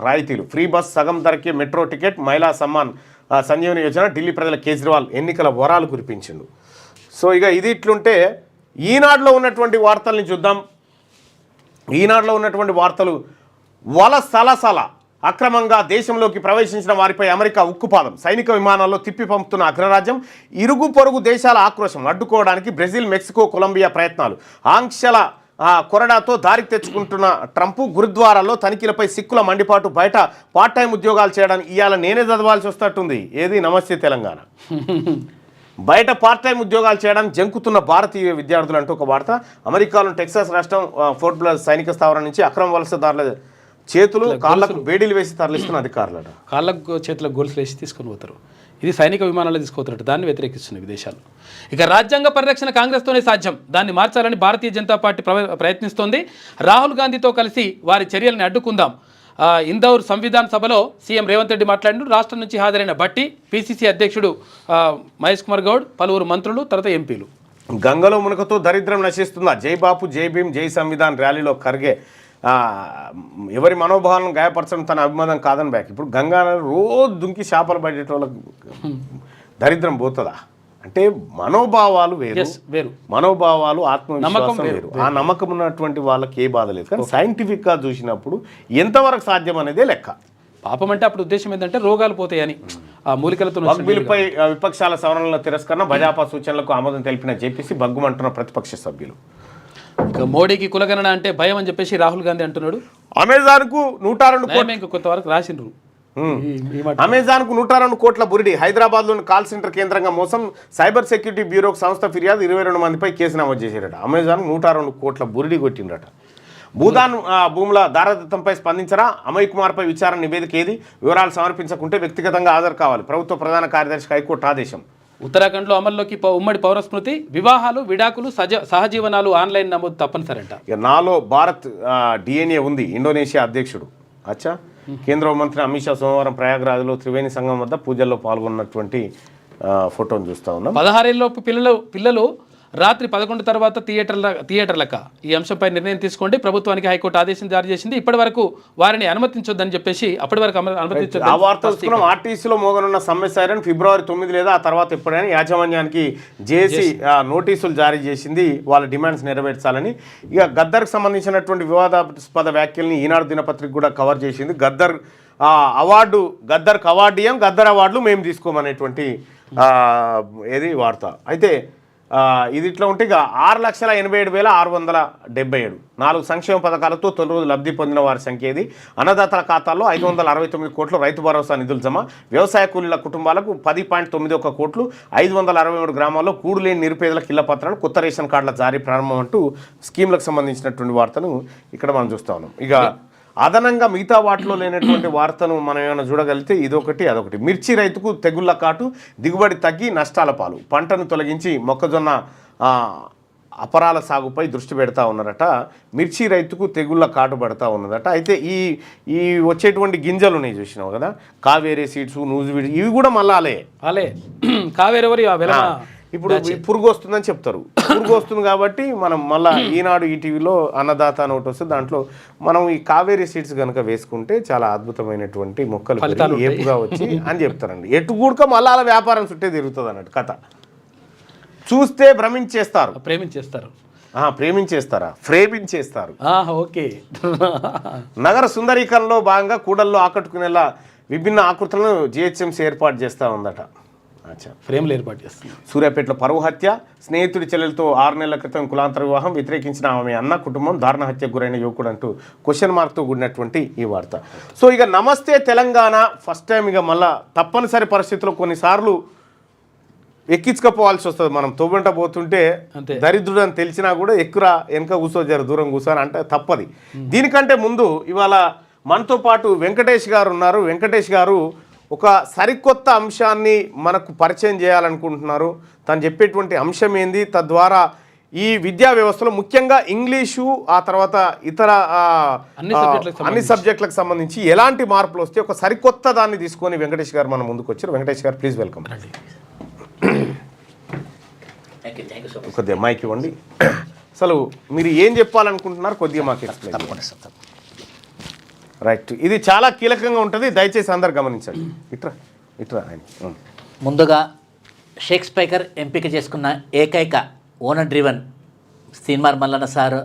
రాయితీలు, ఫ్రీ బస్, సగం ధరకే మెట్రో టికెట్, మహిళా సమ్మాన్ సంజీవని యోజన. ఢిల్లీ ప్రజల కేజ్రీవాల్ ఎన్నికల వరాలు కురిపించిండు. సో ఇక ఇది ఇట్లుంటే ఈనాడులో ఉన్నటువంటి వార్తల్ని చూద్దాం. ఈనాడులో ఉన్నటువంటి వార్తలు: వలసలసల అక్రమంగా దేశంలోకి ప్రవేశించిన వారిపై అమెరికా ఉక్కుపాదం. సైనిక విమానాల్లో తిప్పి పంపుతున్న అగ్రరాజ్యం. ఇరుగు పొరుగు దేశాల ఆక్రోశం అడ్డుకోవడానికి బ్రెజిల్, మెక్సికో, కొలంబియా ప్రయత్నాలు. ఆంక్షల కొరడాతో దారికి తెచ్చుకుంటున్న ట్రంప్. గురుద్వారాల్లో తనిఖీలపై సిక్కుల మండిపాటు. బయట పార్ట్ టైం ఉద్యోగాలు చేయడానికి ఇవాళ నేనే చదవాల్సి వస్తట్టుంది. ఏది నమస్తే తెలంగాణ. బయట పార్ట్ టైం ఉద్యోగాలు చేయడానికి జంకుతున్న భారతీయ విద్యార్థులు అంటూ ఒక వార్త. అమెరికాలోని టెక్సాస్ రాష్ట్రం ఫోర్ట్ బ్లస్ సైనిక స్థావరం నుంచి అక్రమ వలసదారుల చేతులు కాళ్ళకు బేడీలు వేసి తరలిస్తున్న అధికారులట. కాళ్ళకు చేతులకు గొలుసులు వేసి తీసుకొని పోతారు. ఇది సైనిక విమానాలు తీసుకుపోతారట. దాన్ని వ్యతిరేకిస్తున్న విదేశాలు. ఇక రాజ్యాంగ పరిరక్షణ కాంగ్రెస్తోనే సాధ్యం. దాన్ని మార్చాలని భారతీయ జనతా పార్టీ ప్రయత్నిస్తోంది. రాహుల్ గాంధీతో కలిసి వారి చర్యల్ని అడ్డుకుందాం. ఇందౌర్ సంవిధాన సభలో సీఎం రేవంత్ రెడ్డి మాట్లాడినారు. రాష్ట్రం నుంచి హాజరైన భట్టి, పిసిసి అధ్యక్షుడు మహేష్ కుమార్ గౌడ్, పలువురు మంత్రులు, తర్వాత ఎంపీలు. గంగలో మునకతో దరిద్రం నశిస్తుందా? జై బాపు, జై భీమ్, జై సంవిధాన్ ర్యాలీలో ఖర్గే ఎవరి మనోభావాలను గాయపరచడం తన అభిమతం కాదని బ్యాక్. ఇప్పుడు గంగా రోజు దుంకి చేపలు పడేటోళ్ళకి దరిద్రం పోతుందా? అంటే మనోభావాలు వేరు, మనోభావాలు ఆత్మవిశ్వాసం వేరు. ఆ నమ్మకం ఉన్నటువంటి వాళ్ళకి ఏ బాధ లేదు. కానీ సైంటిఫిక్గా చూసినప్పుడు ఎంతవరకు సాధ్యం అనేదే లెక్క. పాపం అంటే అప్పుడు ఉద్దేశం ఏంటంటే రోగాలు పోతాయని. ఆ మూలికలతో బిల్లుపై విపక్షాల సవరణల తిరస్కరణ. భాజపా సూచనలకు ఆమోదం తెలిపిన జేపీసీ. బగ్గుమంటున్న ప్రతిపక్ష సభ్యులు. ఇక మోడీకి కులగణన అంటే భయం అని చెప్పేసి రాహుల్ గాంధీ అంటున్నాడు. అమెజాన్కు 102 కొంతవరకు రాసిండ్రు. అమెజాన్కు 102 కోట్ల బురిడి. హైదరాబాద్లోని కాల్ సెంటర్ కేంద్రంగా మోసం. సైబర్ సెక్యూరిటీ బ్యూరోకు సంస్థ ఫిర్యాదు. 22 మందిపై కేసు నమోదు చేశారట. అమెజాన్ 102 కోట్ల బురిడి కొట్టిండట. భూదాన్ భూముల దారదత్తంపై స్పందించరా? అమయ్ కుమార్పై విచారణ నివేదిక ఏది? వివరాలు సమర్పించకుంటే వ్యక్తిగతంగా హాజరు కావాలి. ప్రభుత్వ ప్రధాన కార్యదర్శికి హైకోర్టు ఆదేశం. ఉత్తరాఖండ్లో అమల్లోకి ఉమ్మడి పౌరస్మృతి. వివాహాలు, విడాకులు, సహజీవనాలు ఆన్లైన్ నమోదు తప్పనిసరంట. ఇక నాలో భారత్ డిఎన్ఏ ఉంది. ఇండోనేషియా అధ్యక్షుడు. అచ్చా. కేంద్ర హోంమంత్రి అమిత్ షా సోమవారం ప్రయాగ్రాజ్లో త్రివేణి సంఘం వద్ద పూజల్లో పాల్గొన్నటువంటి ఫోటోను చూస్తూ ఉన్నాం. 16 ఏళ్ళలోపు పిల్లలు రాత్రి 11 తర్వాత థియేటర్లక ఈ అంశంపై నిర్ణయం తీసుకోండి. ప్రభుత్వానికి హైకోర్టు ఆదేశం జారీ చేసింది. ఇప్పటి వరకు వారిని అనుమతించొద్దని చెప్పేసి అప్పటి వరకు అనుమతించొద్దు. ఆ వార్త వస్తున్నాం. ఆర్టీసీలో మోగనున్న సమ్మె సైరన్ ఫిబ్రవరి 9 లేదా ఆ తర్వాత ఎప్పుడైనా యాజమాన్యానికి జేఏసీ నోటీసులు జారీ చేసింది. వాళ్ళ డిమాండ్స్ నెరవేర్చాలని. ఇక గద్దర్కి సంబంధించినటువంటి వివాదాస్పద వ్యాఖ్యల్ని ఈనాడు దినపత్రిక కూడా కవర్ చేసింది. గద్దర్కి అవార్డు ఇయ్యం, గద్దర్ అవార్డులు మేము తీసుకోమనేటువంటి ఏది వార్త. అయితే ఇది ఇట్లా ఉంటే ఇక 6,87,677 4 సంక్షేమ పథకాలతో తొలి రోజు లబ్ధి పొందిన వారి సంఖ్య ఇది. అన్నదాతల ఖాతాల్లో 569 కోట్లు రైతు భరోసా నిధులు జమ. వ్యవసాయ కూలీల కుటుంబాలకు 10.91 కోట్లు. 563 గ్రామాల్లో కూడులేని నిరుపేదలకు ఇళ్ల పత్రాలు. కొత్త రేషన్ కార్డుల జారీ ప్రారంభం అంటూ స్కీమ్లకు సంబంధించినటువంటి వార్తను ఇక్కడ మనం చూస్తా ఉన్నాం. ఇక అదనంగా మిగతా వాటిలో లేనటువంటి వార్తను మనం ఏమైనా చూడగలిగితే ఇదొకటి అదొకటి. మిర్చి రైతుకు తెగుళ్ల కాటు. దిగుబడి తగ్గి నష్టాల పాలు. పంటను తొలగించి మొక్కజొన్న అపరాల సాగుపై దృష్టి పెడతా ఉన్నారట. మిర్చి రైతుకు తెగుళ్ళ కాటు పడతా ఉన్నదట. అయితే ఈ వచ్చేటువంటి గింజలు ఉన్నాయి చూసినావు కదా, కావేరీ సీడ్స్, నూజివీడ్, ఇవి కూడా మళ్ళీ అలే కావేరీ ఇప్పుడు పురుగు వస్తుందని చెప్తారు. పురుగు వస్తుంది కాబట్టి మనం మళ్ళీ ఈనాడు ఈటీవీలో అన్నదాత అని ఒకటి వస్తుంది. దాంట్లో మనం ఈ కావేరీ సీడ్స్ కనుక వేసుకుంటే చాలా అద్భుతమైనటువంటి మొక్కలు ఏపుగా వచ్చి అని చెప్తారండి. ఎటు కూడక మళ్ళీ అలా వ్యాపారం చుట్టే తిరుగుతుంది అన్నట్టు కథ. చూస్తే భ్రమించేస్తారు, ప్రేమించేస్తారు. ఓకే. నగర సుందరీకరణలో భాగంగా కూడల్లో ఆకట్టుకునేలా విభిన్న ఆకృతులను జిహెచ్ఎంసీ ఏర్పాటు చేస్తూ ఉందట. ఫ్రేమ్లు ఏర్పాటు చేస్తుంది. సూర్యాపేటలో పరువు హత్య. స్నేహితుడి చెల్లెలతో 6 నెలల క్రితం కులాంతర వివాహం. వ్యతిరేకించిన ఆమె అన్న కుటుంబం. దారుణ హత్యకు గురైన యువకుడు అంటూ క్వశ్చన్ మార్క్తో కూడినటువంటి ఈ వార్త. సో ఇక నమస్తే తెలంగాణ ఫస్ట్ టైం ఇక మళ్ళా తప్పనిసరి పరిస్థితుల్లో కొన్నిసార్లు ఎక్కించుకపోవాల్సి వస్తుంది. మనం తొవ్వంట పోతుంటే దరిద్రుడు అని తెలిసినా కూడా ఎక్కువ వెనక కూర్చో దూరం కూర్చొని అంటే తప్పది. దీనికంటే ముందు ఇవాళ మనతో పాటు వెంకటేష్ గారు ఉన్నారు. వెంకటేష్ గారు ఒక సరికొత్త అంశాన్ని మనకు పరిచయం చేయాలనుకుంటున్నారు. తను చెప్పేటువంటి అంశం ఏంది, తద్వారా ఈ విద్యా వ్యవస్థలో ముఖ్యంగా ఇంగ్లీషు ఆ తర్వాత ఇతర అన్ని సబ్జెక్టులకు సంబంధించి ఎలాంటి మార్పులు వస్తే ఒక సరికొత్త దాన్ని తీసుకొని వెంకటేష్ గారు మన ముందుకు వచ్చారు. వెంకటేష్ గారు ప్లీజ్ వెల్కమ్. కొద్దిగా మైక్ ఇవ్వండి. అసలు మీరు ఏం చెప్పాలనుకుంటున్నారు కొద్దిగా మాకు ఎక్స్ప్లెయిన్. రైట్, ఇది చాలా కీలకంగా ఉంటుంది, దయచేసి అందరు గమనించండి. ఇట్రా ఆయన. ముందుగా షేక్స్పియర్ ఎంపిక చేసుకున్న ఏకైక ఓనర్ డ్రివన్ సినిమార్ మల్లన్న సార్,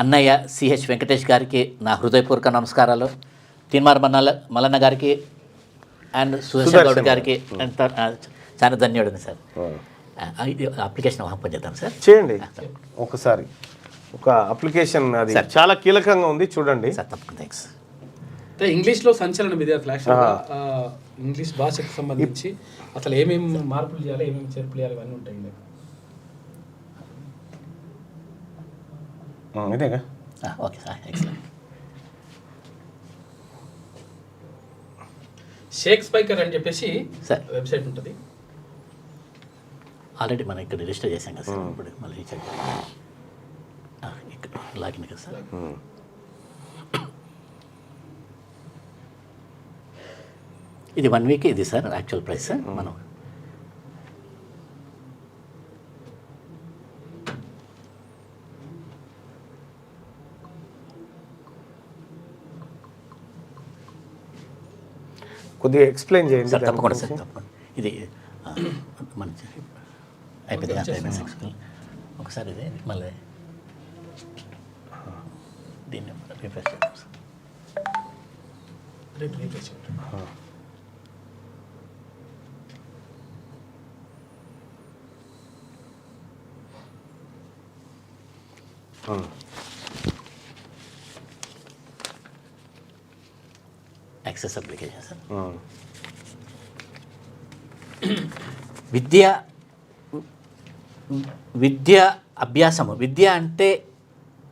అన్నయ్య సిహెచ్ వెంకటేష్ గారికి నా హృదయపూర్వక నమస్కారాలు. తీన్మార్ మల్లన్న గారికి అండ్ సుదర్శన్ గౌడ్ గారికి చాలా ధన్యవాదాలు సార్. అప్లికేషన్ పంపిద్దాం సార్, చేయండి ఒకసారి. ఒక అప్లికేషన్ అది చాలా కీలకంగా ఉంది, చూడండి సార్. తప్పకుండా, థ్యాంక్స్. ఇంగ్లీష్లో సంచలనం విద్యార్థులు యాక్చువల్గా ఇంగ్లీష్ భాషకు సంబంధించి అసలు ఏమేమి మార్పులు చేయాలి, ఏమేమి చేర్పులు చేయాలి, ఇవన్నీ ఉంటాయి. ఇదేగా. Okay sir, excellent. షేక్స్పియర్ అని చెప్పేసి సార్ వెబ్సైట్ ఉంటుంది. ఆల్రెడీ మనం ఇక్కడ రిజిస్టర్ చేశాం కదా సార్. ఇప్పుడు మళ్ళీ రీచెక్ ఇక్కడ లాగిన్ కదా సార్. ఇది 1 వీక్ ఇది సార్ యాక్చువల్ ప్రైస్. మనం కొద్దిగా ఎక్స్ప్లెయిన్ చేయండి సార్. తప్పకుండా సార్, తప్పకుండా. ఇది మంచి అయిపోయింది. ఒకసారి ఇది మళ్ళీ దీన్ని రిఫ్రెష్ చేద్దాం సార్. Access application sir. విద్య అభ్యాసము. విద్య అంటే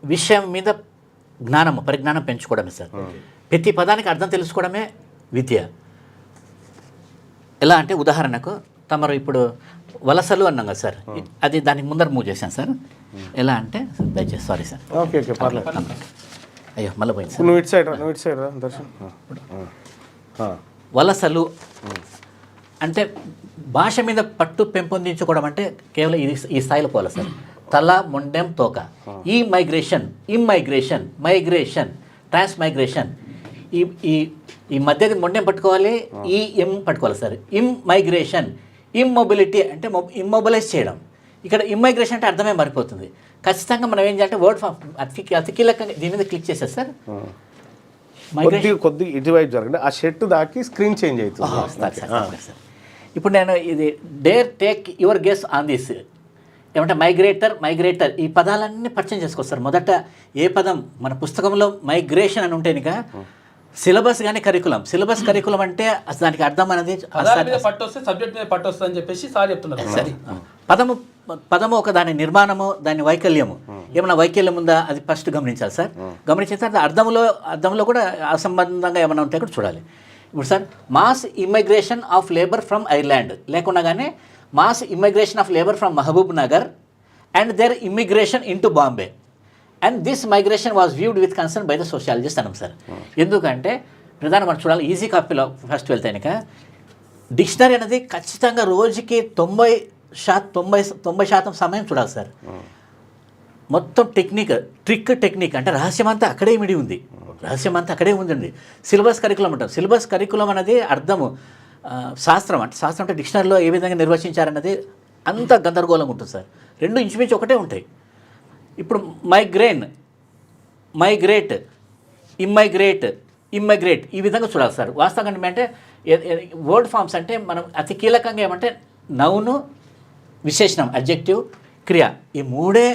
విషయం మీద జ్ఞానము, పరిజ్ఞానం పెంచుకోవడమే సార్. ప్రతి పదానికి అర్థం తెలుసుకోవడమే విద్య. ఎలా అంటే ఉదాహరణకు తమరు ఇప్పుడు వలసలు అన్నాం కదా సార్, అది దానికి ముందర మూవ్ చేశాను సార్. ఎలా అంటే దయచేసి సారీ సార్. ఓకే ఓకే పర్లేదు. అయ్యో మళ్ళీ పోయింది సార్. నువ్వు ఇటు సైడ్ రా దర్శన్. వలసలు అంటే భాష మీద పట్టు పెంపొందించుకోవడం అంటే కేవలం ఈ స్థాయిలో పోవాలి సార్. తల, మొండెం, తోక. ఈ మైగ్రేషన్, ఇమ్మైగ్రేషన్, మైగ్రేషన్, ట్రాన్స్మైగ్రేషన్. ఈ మధ్యది మొండెం పట్టుకోవాలి, ఈ ఎం పట్టుకోవాలి సార్. ఇమ్మైగ్రేషన్, ఇమ్మొబిలిటీ అంటే ఇమ్మొబిలైజ్ చేయడం. ఇక్కడ ఇమ్మైగ్రేషన్ అంటే అర్థమే మారిపోతుంది. ఖచ్చితంగా మనం ఏం చేయాలంటే వర్డ్ ఫామ్ అతి కీలకంగా దీని మీద క్లిక్ చేసేది సార్. కొద్దిగా ఇటువైపు జరగండి, ఆ షర్ట్ దాకి స్క్రీన్ చేంజ్ అవుతుంది సార్. ఇప్పుడు నేను ఇది dare take your guess on this ఏమంటే మైగ్రేటర్ ఈ పదాలన్నీ పరిచయం చేసుకోవచ్చు. మొదట ఏ పదం మన పుస్తకంలో మైగ్రేషన్ అని ఉంటే కనుక సిలబస్ కానీ కరికులం అంటే అసలు దానికి అర్థం అనేది సబ్జెక్ట్ మీద పట్టొస్తుంది అని చెప్పేసి సార్ చెప్తున్నారు. సరే, పదము ఒక దాని నిర్మాణము, దాని వైకల్యము, ఏమైనా వైకల్యం ఉందా అది ఫస్ట్ గమనించాలి సార్. గమనించిన తర్వాత అర్థంలో కూడా అసంబంధంగా ఏమైనా ఉంటే కూడా చూడాలి. ఇప్పుడు sir mass immigration of labour from Ireland లేకుండా కానీ mass immigration of labour from Mahabubnagar and their immigration into Bombay and this migration was viewed with concern by the sociologist అన్నాం సార్. ఎందుకంటే ప్రధానంగా మనం చూడాలి ఈజీ కాపీలో ఫస్ట్ వెళ్తే కనుక డిక్షనరీ అనేది ఖచ్చితంగా రోజుకి 90% సమయం చూడాలి సార్. మొత్తం ట్రిక్ టెక్నిక్ అంటే రహస్యమంతా అక్కడే ఇమిడి ఉంది. సిలబస్ కరికులం అంటాం. సిలబస్ కరికులం అనేది అర్థము శాస్త్రం అంటే డిక్షనరీలో ఏ విధంగా నిర్వచించారన్నది అంత గందరగోళంగా ఉంటుంది సార్. రెండు ఇంచుమించు ఒకటే ఉంటాయి. ఇప్పుడు మైగ్రేట్, ఇమ్మైగ్రేట్ ఈ విధంగా చూడాలి సార్. వాస్తవంగా అంటే వర్డ్ ఫామ్స్ అంటే మనం అతి కీలకంగా ఏమంటే నౌను, విశేషణం, అడ్జెక్టివ్, క్రియ ఈ మూడే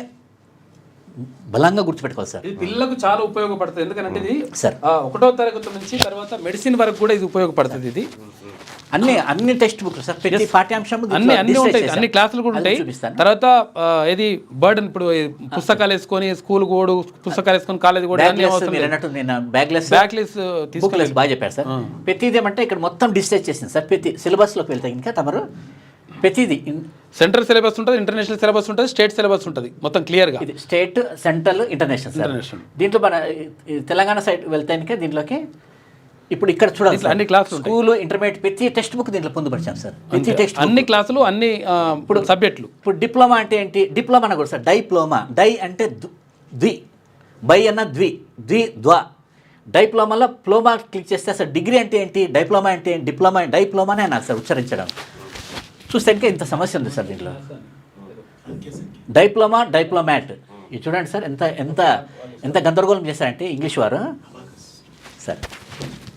బలంగా గుర్తుపెట్టుకోవాలి సార్. ఇది పిల్లలకు చాలా ఉపయోగపడుతుంది. ఎందుకంటే ఇది సార్ 1వ తరగతి నుంచి తర్వాత మెడిసిన్ వరకు కూడా ఇది ఉపయోగపడుతుంది. ఇది అన్ని టెక్స్ట్ బుక్లు సార్, ప్రతి పాఠ్యాంశం అన్ని ఉంటాయి, అన్ని క్లాసులు కూడా ఉంటాయి. తర్వాత ఇది బర్డన్ ఇప్పుడు పుస్తకాలు వేసుకొని స్కూల్ కూడా పుస్తకాలు వేసుకొని కాలేజ్ కూడా బ్యాగ్లెస్ బాగా చెప్పారు సార్. ప్రతిది ఏమంటే ఇక్కడ మొత్తం డిస్టైజ్ చేసింది సార్. ప్రతి సిలబస్లోకి వెళ్తే ఇంకా తమరు ప్రతిదీ సెంట్రల్ సిలబస్ ఉంటుంది, ఇంటర్నేషనల్ సిలబస్ ఉంటుంది, స్టేట్ సిలబస్ ఉంటుంది, మొత్తం క్లియర్గా. ఇది state, central, international sir. International. దీంట్లో మన ఈ తెలంగాణ సైడ్ వెళ్తానికే దీంట్లోకి ఇప్పుడు ఇక్కడ చూడాలి దీంట్లో అన్ని క్లాసులు ఉంటాయి. స్కూల్, ఇంటర్మీడియట్ ప్రతి టెక్స్ట్ బుక్ దీంట్లో పొందుపరిచాం సార్. ప్రతి టెక్స్ట్ అన్ని క్లాసులు, అన్ని ఇప్పుడు సబ్జెక్టులు. ఇప్పుడు డిప్లొమా అంటే ఏంటి? డిప్లొమా అన్న కూడా సార్ డైప్లొమా. డై అంటే ద్వి, బై అన్న ద్వా. డైప్లొమాలో ప్లోమా క్లిక్ చేస్తే అసలు డిగ్రీ అంటే ఏంటి, డిప్లొమా అంటే ఏంటి, డైప్లొమానే అన్నారు సార్ ఉచ్చరించడం. చూస్తే ఇంకా ఇంత సమస్య ఉంది సార్ దీంట్లో. డైప్లొమాట్ ఇది చూడండి సార్, ఎంత ఎంత ఎంత గందరగోళం చేశారంటే ఇంగ్లీష్ వారు సార్.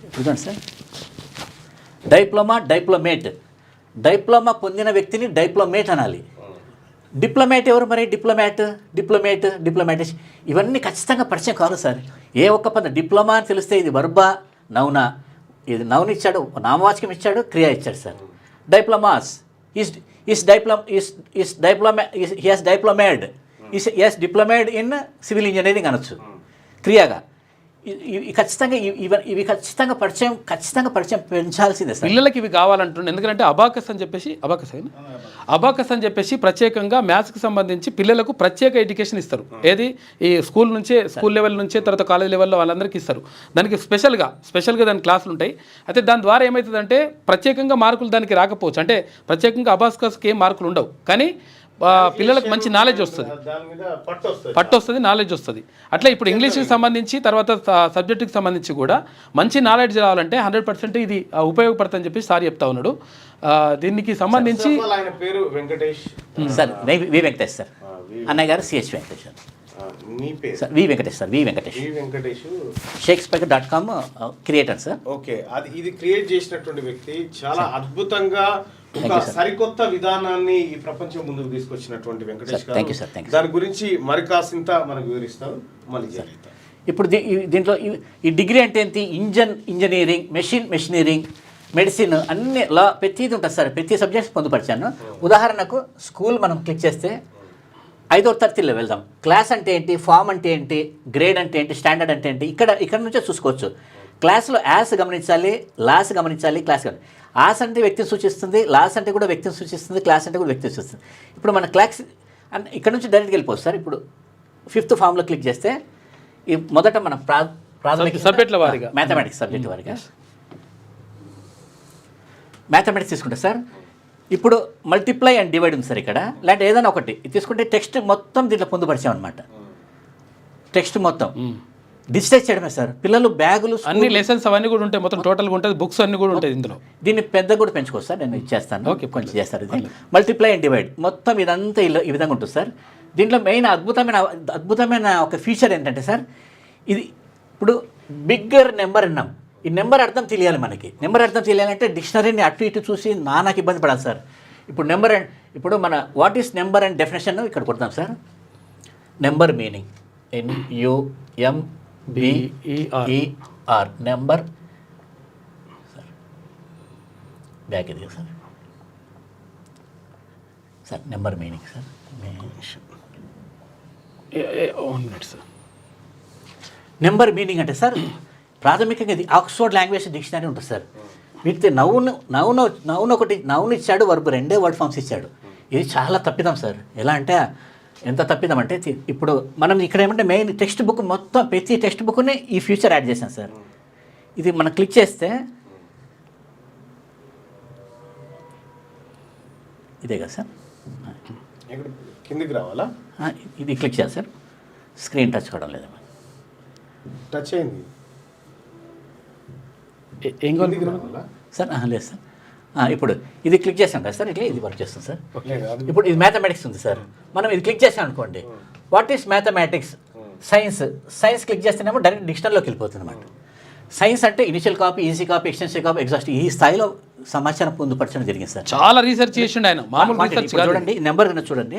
ఇప్పుడు చూడండి సార్, డిప్లొమేట్. డిప్లొమా పొందిన వ్యక్తిని డిప్లొమేట్ అనాలి. డిప్లొమేట్ ఎవరు మరి? డిప్లొమేట్ ఇవన్నీ ఖచ్చితంగా పరిచయం కాదు సార్. ఏ ఒక్క పదం డిప్లొమా అని తెలిస్తే ఇది వర్బా, నౌనా. ఇది నౌన్ ఇచ్చాడు, నామవాచకం ఇచ్చాడు, క్రియ ఇచ్చాడు sir. Diplomas diplomaed in civil engineering అనొచ్చు క్రియగా. ఖచ్చితంగా ఇవి ఖచ్చితంగా పరిచయం పెంచాల్సిందే సార్. పిల్లలకి ఇవి కావాలంటుండే. ఎందుకంటే అబాకస్ అని చెప్పేసి ప్రత్యేకంగా మ్యాథ్స్కి సంబంధించి పిల్లలకు ప్రత్యేక ఎడ్యుకేషన్ ఇస్తారు. ఏది ఈ స్కూల్ లెవెల్ నుంచే తర్వాత కాలేజ్ లెవెల్లో వాళ్ళందరికీ ఇస్తారు. దానికి స్పెషల్గా దాని క్లాసులు ఉంటాయి. అయితే దాని ద్వారా ఏమవుతుందంటే ప్రత్యేకంగా మార్కులు దానికి రాకపోవచ్చు. అంటే ప్రత్యేకంగా అబాకస్కి ఏం మార్కులు ఉండవు, కానీ పిల్లలకు మంచి నాలెడ్జ్ వస్తుంది, పట్టు వస్తుంది, నాలెడ్జ్ వస్తుంది. అట్లా ఇప్పుడు ఇంగ్లీష్కి సంబంధించి తర్వాత సబ్జెక్టుకి సంబంధించి కూడా మంచి నాలెడ్జ్ రావాలంటే 100% ఇది ఉపయోగపడుతుందని చెప్పి సార్ చెప్తా ఉన్నాడు. దీనికి సంబంధించి ఆయన పేరు Venkatesh sir, V Venkatesh sir. అన్నయ్య గారు సిహెచ్ వెంకటేష్ సార్. మీ పేరు sir V Venkatesh shakespeare.com creator sir. Okay, ఇది క్రియేట్ చేసినటువంటి వ్యక్తి చాలా అద్భుతంగా ఒక సరికొత్త విధానాన్ని ఈ ప్రపంచం ముందుకు తీసుకొచ్చినటువంటి వెంకటేష్ గారు. దాని గురించి మరి కాసింత మనకు వివరిస్తారు మళ్ళీ. ఇప్పుడు దీంట్లో ఈ డిగ్రీ అంటే ఏంటి? ఇంజనీరింగ్, మెషినరీంగ్, మెడిసిన్ అన్ని లా ప్రతిది ఉంటుంది సార్. ప్రతి సబ్జెక్ట్స్ పొందుపరిచాను. ఉదాహరణకు స్కూల్ మనం క్లిక్ చేస్తే 5వ తరగతిలో వెళ్దాం. క్లాస్ అంటే ఏంటి, ఫామ్ అంటే ఏంటి, గ్రేడ్ అంటే ఏంటి, స్టాండర్డ్ అంటే ఏంటి, ఇక్కడ నుంచే చూసుకోవచ్చు. క్లాస్లో యాస్ గమనించాలి, లాస్ గమనించాలి, క్లాస్ ఆస్ అంటే వ్యక్తిని సూచిస్తుంది, లాస్ అంటే కూడా వ్యక్తిని సూచిస్తుంది, క్లాస్ అంటే కూడా వ్యక్తిని సూచిస్తుంది. ఇప్పుడు మన క్లాస్ ఇక్కడ నుంచి డైరెక్ట్గా వెళ్ళిపోవచ్చు సార్. ఇప్పుడు 5th ఫామ్లో క్లిక్ చేస్తే ఈ మొదట మన ప్రాథమిక సబ్జెక్టుల వారిగా మ్యాథమెటిక్స్ సబ్జెక్ట్ వారిగా మ్యాథమెటిక్స్ తీసుకుంటే సార్ ఇప్పుడు మల్టిప్లై అండ్ డివైడ్ ఉంది సార్. ఇక్కడ లేదంటే ఏదైనా ఒకటి తీసుకుంటే టెక్స్ట్ మొత్తం దీంట్లో పొందుపరిచామన్నమాట. టెక్స్ట్ మొత్తం డిజిటైజ్ చేయడమే సార్. పిల్లలు బ్యాగులు అన్ని లెసన్స్ అవన్నీ కూడా ఉంటాయి, మొత్తం టోటల్గా ఉంటుంది, బుక్స్ అన్ని కూడా ఉంటాయి ఇందులో. దీన్ని పెద్ద కూడా పెంచుకోవచ్చు సార్, నేను ఇచ్చేస్తాను. ఓకే, కొంచెం చేస్తారు. ఇది మల్టిప్లై అండ్ డివైడ్ మొత్తం ఇదంతా ఈ విధంగా ఉంటుంది సార్. దీంట్లో మెయిన్ అద్భుతమైన ఒక ఫీచర్ ఏంటంటే సార్, ఇది ఇప్పుడు బిగ్గర్ నెంబర్ అన్నాం. ఈ నెంబర్ అర్థం తెలియాలి మనకి. నెంబర్ అర్థం తెలియాలంటే డిక్షనరీని అటు ఇటు చూసి నాకు ఇబ్బంది పడాలి సార్. ఇప్పుడు మన what is number and definition ఇక్కడ కొడతాం sir. Number meaning NUMBER number sir. Back ఇది sir. Sir number meaning sir. Number meaning అంటే సార్ ప్రాథమికంగా ఇది ఆక్స్ఫర్డ్ లాంగ్వేజ్ డిక్షనరీ ఉంటుంది సార్. వీటితో నౌన్ ఇచ్చాడు, వర్బ్ 2 వర్డ్ ఫామ్స్ ఇచ్చాడు. ఇది చాలా తప్పిదం సార్. ఎలా అంటే ఎంత తప్పిదం అంటే ఇప్పుడు మనం ఇక్కడ ఏమంటే మెయిన్ టెక్స్ట్ బుక్ మొత్తం ప్రతి టెక్స్ట్ బుక్ని ఈ ఫ్యూచర్ యాడ్ చేశాం సార్. ఇది మనం క్లిక్ చేస్తే ఇదే కదా సార్. కిందికి రావాలా? ఇది క్లిక్ చేయాలి సార్. స్క్రీన్ టచ్ కావడం లేదా? టచ్ అయింది సార్. లేదు సార్. ఇప్పుడు ఇది క్లిక్ చేసాం కదా సార్, ఇట్లా ఇది వర్క్ చేస్తుంది సార్. ఇప్పుడు ఇది మ్యాథమెటిక్స్ ఉంది సార్. మనం ఇది క్లిక్ చేసాం అనుకోండి, what is mathematics, science click చేస్తేనేమో డైరెక్ట్ డిక్షనరీలోకి వెళ్ళిపోతుంది అనమాట. సైన్స్ అంటే initial copy, easy copy, extensive copy, exhaust ఈ స్థాయిలో సమాచారం పొందుపరచడం జరిగింది సార్. చాలా రీసెర్చ్ చేసిండు ఆయన. మామూలు రీసెర్చ్ చూడండి, నెంబర్ కన్నా చూడండి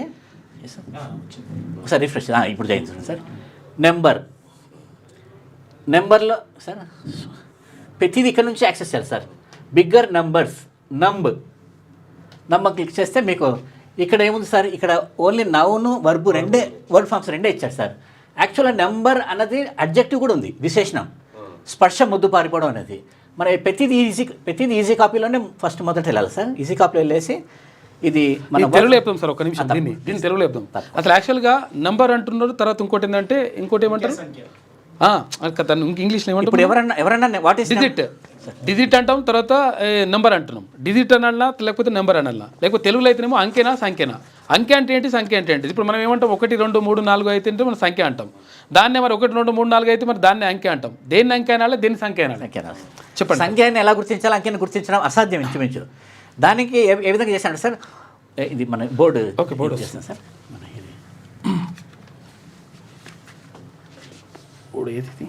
ఒకసారి రిఫ్రెష్. ఇప్పుడు చేయించండి సార్. నెంబర్లో సార్ ప్రతిదీ ఇక్కడ నుంచి యాక్సెస్ చేయాలి sir. Bigger numbers number click చేస్తే మీకు ఇక్కడ ఏముంది సార్, ఇక్కడ only noun verb word forms రెండే ఇచ్చారు సార్. యాక్చువల్గా నెంబర్ అన్నది అడ్జెక్టివ్ కూడా ఉంది, విశేషణం. స్పర్శ ముద్దు పారిపోవడం అనేది మన ప్రతిదీ ఈజీ కాపీలోనే ఫస్ట్ మొదట వెళ్ళాలి సార్. ఈజీ కాపీలో వెళ్ళేసి ఇది మన తెలుగులో చెప్తాం సార్, ఒక నిమిషం దీన్ని తెలుగులో చెప్తాం. అసలు యాక్చువల్గా నంబర్ అంటున్నారు, తర్వాత ఇంకోటి ఏంటంటే ఇంకోటి ఏమంటారు ఇంగ్లీష్లో ఏమంటారు, ఇప్పుడు ఎవరన్నా వాట్ ఈస్ డిజిట్ అంటాం, తర్వాత నెంబర్ అంటున్నాం. డిజిట్ అనాలనా లేకపోతే నెంబర్ అనాలనా, లేకపోతే తెలుగులో అయితేనేమో అంకెనా సంఖ్యనా. అంకె అంటే ఏంటి, సంఖ్య అంటే ఏంటి? ఇప్పుడు మనం ఏమంటాం 1 2 3 4 అయితే మనం సంఖ్య అంటాం. దాన్నే మరి 1 2 3 4 అయితే మరి దాన్ని అంకె అంటాం. దేన్ని అంకె అనాలి, దేన్ని సంఖ్య అనాలి చెప్పండి. సంఖ్యని ఎలా గుర్తించాలి, అంకెని గుర్తించడం అసాధ్యం ఇంచుమించు. దానికి ఏ విధంగా చేశాను సార్, ఇది మన బోర్డు. ఓకే, బోర్డు చేస్తాను సార్. మన ఇది బోర్డు ఏది,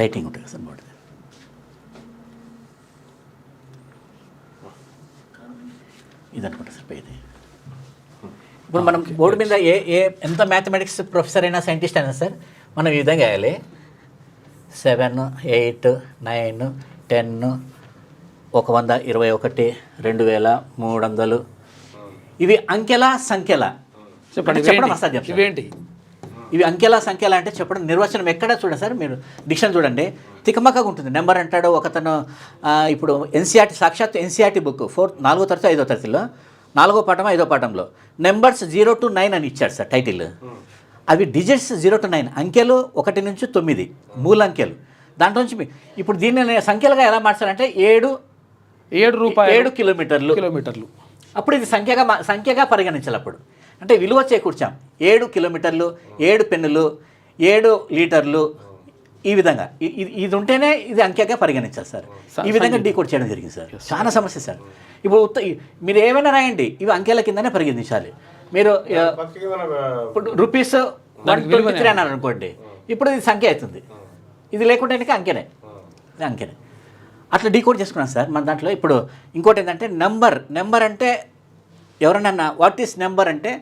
రైటింగ్ ఉంటుంది సార్ బోర్డు. ఇది అనుకుంటా సార్ ఇది. ఇప్పుడు మనం బోర్డు మీద ఎంత మ్యాథమెటిక్స్ ప్రొఫెసర్ అయినా సైంటిస్ట్ అయినా సార్ మనం ఈ విధంగా వేయాలి. 7 8 9 10 100 21 2300. ఇవి అంకెల సంఖ్యల చెప్పడం అసాధ్యం. ఇవేంటి ఇవి అంకెల సంఖ్యల అంటే చెప్పడం నిర్వచనం ఎక్కడ చూడండి సార్, మీరు డిక్షన్ చూడండి, తికమకగా ఉంటుంది. నెంబర్ అంటాడు ఒకతను. ఇప్పుడు ఎన్సీఆర్టీ, సాక్షాత్ ఎన్సీఆర్టీ బుక్ 4వ తరగతి 5వ తరగతిలో 4వ పాఠం 5వ పాఠంలో నెంబర్స్ 0 to 9 అని ఇచ్చాడు సార్ టైటిల్. అవి డిజిట్స్ 0 to 9, అంకెలు 1 నుంచి 9 మూలంకెలు. దాంట్లో నుంచి ఇప్పుడు దీన్ని సంఖ్యలుగా ఎలా మార్చాలంటే 7 కిలోమీటర్లు. అప్పుడు ఇది సంఖ్యగా పరిగణించాలి. అప్పుడు అంటే విలువ చేకూర్చాం. 7 కిలోమీటర్లు, 7 పెన్నులు, 7 లీటర్లు, ఈ విధంగా ఇది ఉంటేనే ఇది అంకెగా పరిగణించాలి సార్. ఈ విధంగా డీకోడ్ చేయడం జరిగింది సార్. చాలా సమస్య సార్. ఇప్పుడు మీరు ఏమైనా రాయండి, ఇవి అంకెల కిందనే పరిగణించాలి. మీరు ఇప్పుడు రూపీస్ 123 అన్నారు అనుకోండి, ఇప్పుడు ఇది సంఖ్య అవుతుంది. ఇది లేకుంటే అంకెనే. అట్లా డీకోడ్ చేసుకున్నాం సార్ మన దాంట్లో. ఇప్పుడు ఇంకోటి ఏంటంటే నెంబర్ అంటే ఎవరన్నా వాట్ ఈస్ నెంబర్ అంటే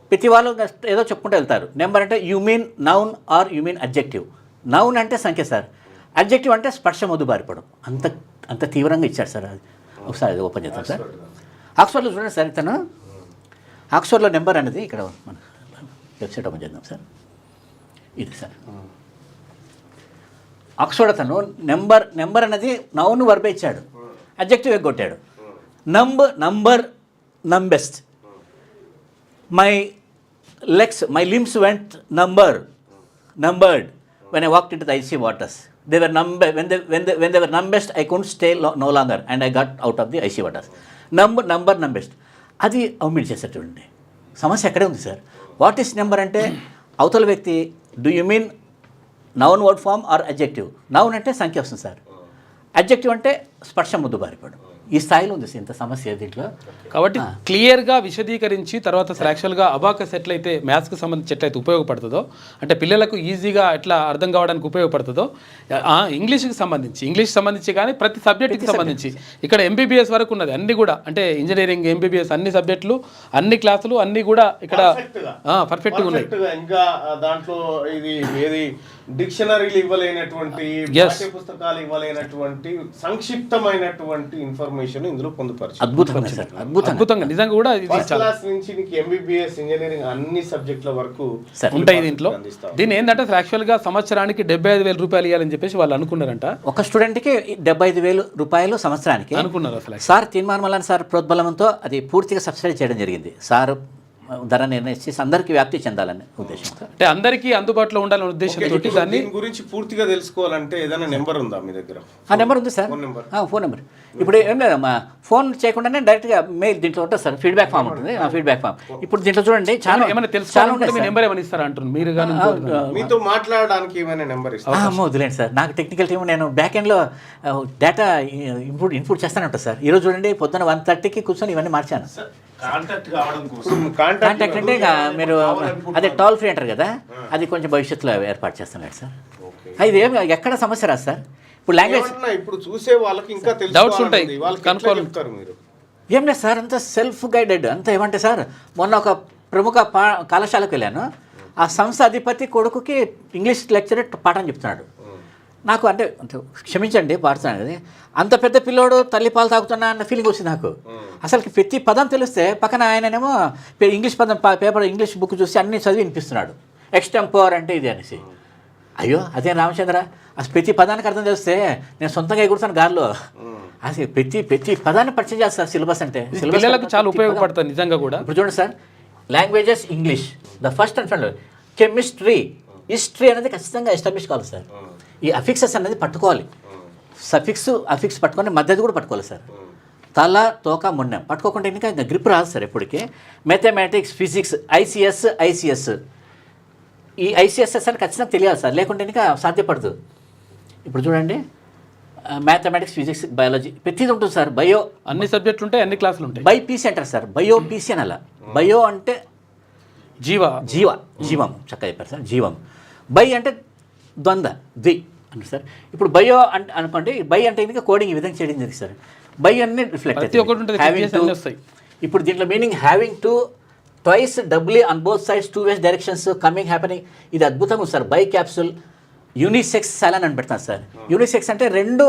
ప్రతి వాళ్ళు ఏదో చెప్పుకుంటూ వెళ్తారు. నెంబర్ అంటే you mean noun are you mean adjective. Noun అంటే సంఖ్య సార్, అడ్జెక్టివ్ అంటే స్పర్శ మొద్దుబారిపడం. అంత తీవ్రంగా ఇచ్చాడు సార్. అది ఒకసారి అది ఓపెన్ చేద్దాం సార్. ఆక్స్ఫర్డ్లో చూడండి సార్, ఇతను ఆక్స్ఫర్డ్లో నెంబర్ అనేది ఇక్కడ మన వెబ్సైట్ ఓపెన్ చేద్దాం సార్. ఇది సార్ ఆక్స్ఫర్డ్ అతను నెంబర్ అనేది నౌన్ వర్బే ఇచ్చాడు, అడ్జెక్టివ్ ఎగ్గొట్టాడు. Numbest, my limbs went numbered when I walked into the icy waters. They were when they were numbest, I couldn't stay no longer and I got out of the icy waters. Numbest. అది అమిట్ చేసేటండి సమస్య ఎక్కడే ఉంది sir. What is number అంటే అవతల వ్యక్తి do you mean noun word form or adjective. Noun అంటే సంఖ్య వస్తుంది సార్, అడ్జెక్టివ్ అంటే స్పర్శ ముద్దుబారిపడు. ఈ స్థాయిలో ఉంది ఇంత సమస్య దీంట్లో. కాబట్టి క్లియర్గా విశదీకరించి తర్వాత యాక్చువల్గా అబాకస్ ఎట్లయితే మ్యాథ్స్కి సంబంధించి ఎట్లయితే ఉపయోగపడుతుందో, అంటే పిల్లలకు ఈజీగా ఎట్లా అర్థం కావడానికి ఉపయోగపడుతుందో, ఇంగ్లీష్ సంబంధించి కానీ ప్రతి సబ్జెక్ట్కి సంబంధించి ఇక్కడ ఎంబీబీఎస్ వరకు ఉన్నది అన్నీ కూడా, అంటే ఇంజనీరింగ్ ఎంబీబీఎస్ అన్ని సబ్జెక్టులు అన్ని క్లాసులు అన్నీ కూడా ఇక్కడ పర్ఫెక్ట్గా ఉన్నాయి. ఇంకా దాంట్లో ఇది ఏది డిక్షనరీలు ఇవ్వలేనటువంటి, పాఠ్య పుస్తకాలు ఇవ్వలేనటువంటి సంక్షిప్తమైనటువంటి ఇన్ఫర్మేషన్ ఇందులో పొందుపరచు. అద్భుతంగా నిజంగా కూడా క్లాస్ నుంచి ఎంబీబీఎస్ ఇంజనీరింగ్ అన్ని సబ్జెక్టుల వరకు ఉంటాయి దీంట్లో. దీని ఏంటంటే యాక్చువల్గా సంవత్సరానికి 75,000 రూపాయలు ఇవ్వాలని చెప్పేసి వాళ్ళు అనుకున్నారంట. ఒక స్టూడెంట్కి 75,000 రూపాయలు సంవత్సరానికి అనుకున్నారు. అసలు సార్ తీర్మానం సార్ ప్రోద్బలంతో అది పూర్తిగా సబ్సిడైజ్ చేయడం జరిగింది. సార్ ధర నిర్ణయించి అందరికీ వ్యాప్తి చెందాలని ఉద్దేశం, అంటే అందరికీ అందుబాటులో ఉండాలనే ఉద్దేశంతో. దాని గురించి పూర్తిగా తెలుసుకోవాలంటే ఏదైనా నెంబర్ ఉందా మీ దగ్గర? ఆ నెంబర్ ఉంది సార్, ఫోన్ నెంబర్. ఇప్పుడు ఏం లేదమ్మా, ఫోన్ చేయకుండానే డైరెక్ట్గా మెయిల్ దీంట్లో ఉంటుంది సార్, ఫీడ్బ్యాక్ ఫామ్ ఉంటుంది. ఫీడ్బ్యాక్ ఫామ్ ఇప్పుడు దీంట్లో చూడండి చాలా ఏమైనా తెలుసుకోవాలంటే మీ నెంబర్ ఏమైనా ఇస్తారా అంటున్నారు మీరు, కానీ మీతో మాట్లాడడానికి ఏమైనా నెంబర్ ఇస్తారా? వదిలేండి సార్, నాకు టెక్నికల్ టీం నేను బ్యాక్ ఎండ్లో డేటా ఇన్పుట్ చేస్తానే ఉంటాను సార్. ఈరోజు చూడండి పొద్దున్న 1:30కి కూర్చొని ఇవన్నీ మార్చాను. కాంటాక్ట్ అంటే మీరు అదే టోల్ ఫ్రీ అంటారు కదా, అది కొంచెం భవిష్యత్తులో ఏర్పాటు చేస్తున్నాడు సార్. ఇది ఏం ఎక్కడ సమస్య రాదు సార్. ఇప్పుడు లాంగ్వేజ్ ఇప్పుడు చూసే వాళ్ళకి ఇంకా డౌట్స్ ఉంటాయి, ఏం లేదు సార్, అంతా సెల్ఫ్ గైడెడ్ అంతా. ఏమంటే సార్ మొన్న ఒక ప్రముఖ కళాశాలకు వెళ్ళాను, ఆ సంస్థ అధిపతి కొడుకుకి ఇంగ్లీష్ లెక్చరర్ పాఠం చెప్తున్నాడు. నాకు అంటే క్షమించండి పాడుతున్నాను అది, అంత పెద్ద పిల్లోడు తల్లి పాలు తాగుతున్నా అన్న ఫీలింగ్ వచ్చింది నాకు. అసలు ప్రతి పదం తెలిస్తే పక్కన ఆయననేమో ఇంగ్లీష్ పదం పేపర్ ఇంగ్లీష్ బుక్ చూసి అన్నీ చదివి వినిపిస్తున్నాడు. ఎక్స్టెంపోర్ అంటే ఇది అనేసి. అయ్యో అదే రామచంద్ర, అసలు ప్రతి పదానికి అర్థం చేస్తే నేను సొంతంగా ఎగురుతాను గాల్లో అది ప్రతి పదాన్ని పరిచయం చేస్తారు సిలబస్ అంటే. పిల్లలకు చాలా ఉపయోగపడుతుంది నిజంగా కూడా. ఇప్పుడు చూడండి sir, languages English the first and final. Chemistry, history అనేది ఖచ్చితంగా ఎస్టాబ్లిష్ కావాలి సార్. ఈ అఫిక్సెస్ అనేది పట్టుకోవాలి, అఫిక్స్ పట్టుకొని మధ్యది కూడా పట్టుకోవాలి సార్. తల తోక మొండెం పట్టుకోకుండా ఇంకా గ్రిప్ రాదు సార్ ఎప్పటికీ. మ్యాథమెటిక్స్, ఫిజిక్స్, ఐసిఎస్ ఈ ఐసిఎస్ఎస్ అని ఖచ్చితంగా తెలియాలి సార్, లేకుంటే ఇంకా సాధ్యపడదు. ఇప్పుడు చూడండి, మ్యాథమెటిక్స్, ఫిజిక్స్, బయాలజీ ప్రతిది ఉంటుంది సార్. బయో అన్ని సబ్జెక్టులు ఉంటాయి, అన్ని క్లాసులు ఉంటాయి. బై పీసీ అంటారు సార్, బయో పీసీ అని. అలా బయో అంటే జీవం చక్కగా చెప్పారు సార్. జీవం. బై అంటే ద్వి అంటే సార్. ఇప్పుడు బయో అంటే అనుకోండి, బై అంటే ఇంకా కోడింగ్ ఈ విధంగా చేయడం జరిగింది సార్. బై అన్ని రిఫ్లెక్ట్ అవుతాయి. ఇప్పుడు దీంట్లో meaning having to twice doubly on both sides, 2 ways directions, coming happening. ఇది అద్భుతంగా ఉంది sir. By capsule, unisex salan అని పెడతాను సార్. యూనిసెక్స్ అంటే 2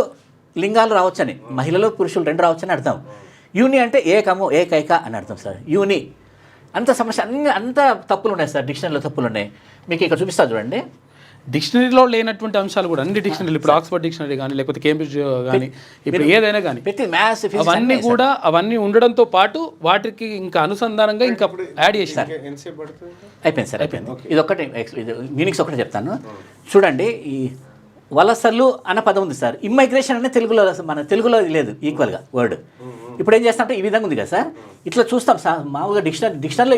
లింగాలు రావచ్చని, మహిళలు పురుషులు 2 రావచ్చని అర్థం. యూని అంటే ఏకము, ఏకైక అని అర్థం సార్. యూని అంత సమస్య అంత తప్పులు ఉన్నాయి సార్, డిక్షనరీలో తప్పులు ఉన్నాయి. మీకు ఇక్కడ చూపిస్తా చూడండి. డిక్షనరీలో లేనటువంటి అంశాలు కూడా అన్ని డిక్షనరీలు, ఇప్పుడు ఆక్స్ఫర్డ్ డిక్షనరీ కానీ లేకపోతే కేంబ్రిడ్జ్ కానీ ఇప్పుడు ఏదైనా కానీ అవన్నీ కూడా అవన్నీ ఉండడంతో పాటు వాటికి ఇంకా అనుసంధానంగా ఇంకా యాడ్ చేశారు. అయిపోయింది సార్, అయిపోయింది. ఇది మీనింగ్స్ ఒకటి చెప్తాను చూడండి. ఈ వలసలు అన్న పదం ఉంది సార్. ఇమ్మైగ్రేషన్ అనేది తెలుగులో, మన తెలుగులో లేదు ఈక్వల్గా వర్డ్. ఇప్పుడు ఏం చేస్తామంటే ఈ విధంగా ఉంది కదా సార్, ఇట్లా చూస్తాం సార్. మామూలుగా డిక్షనరీలో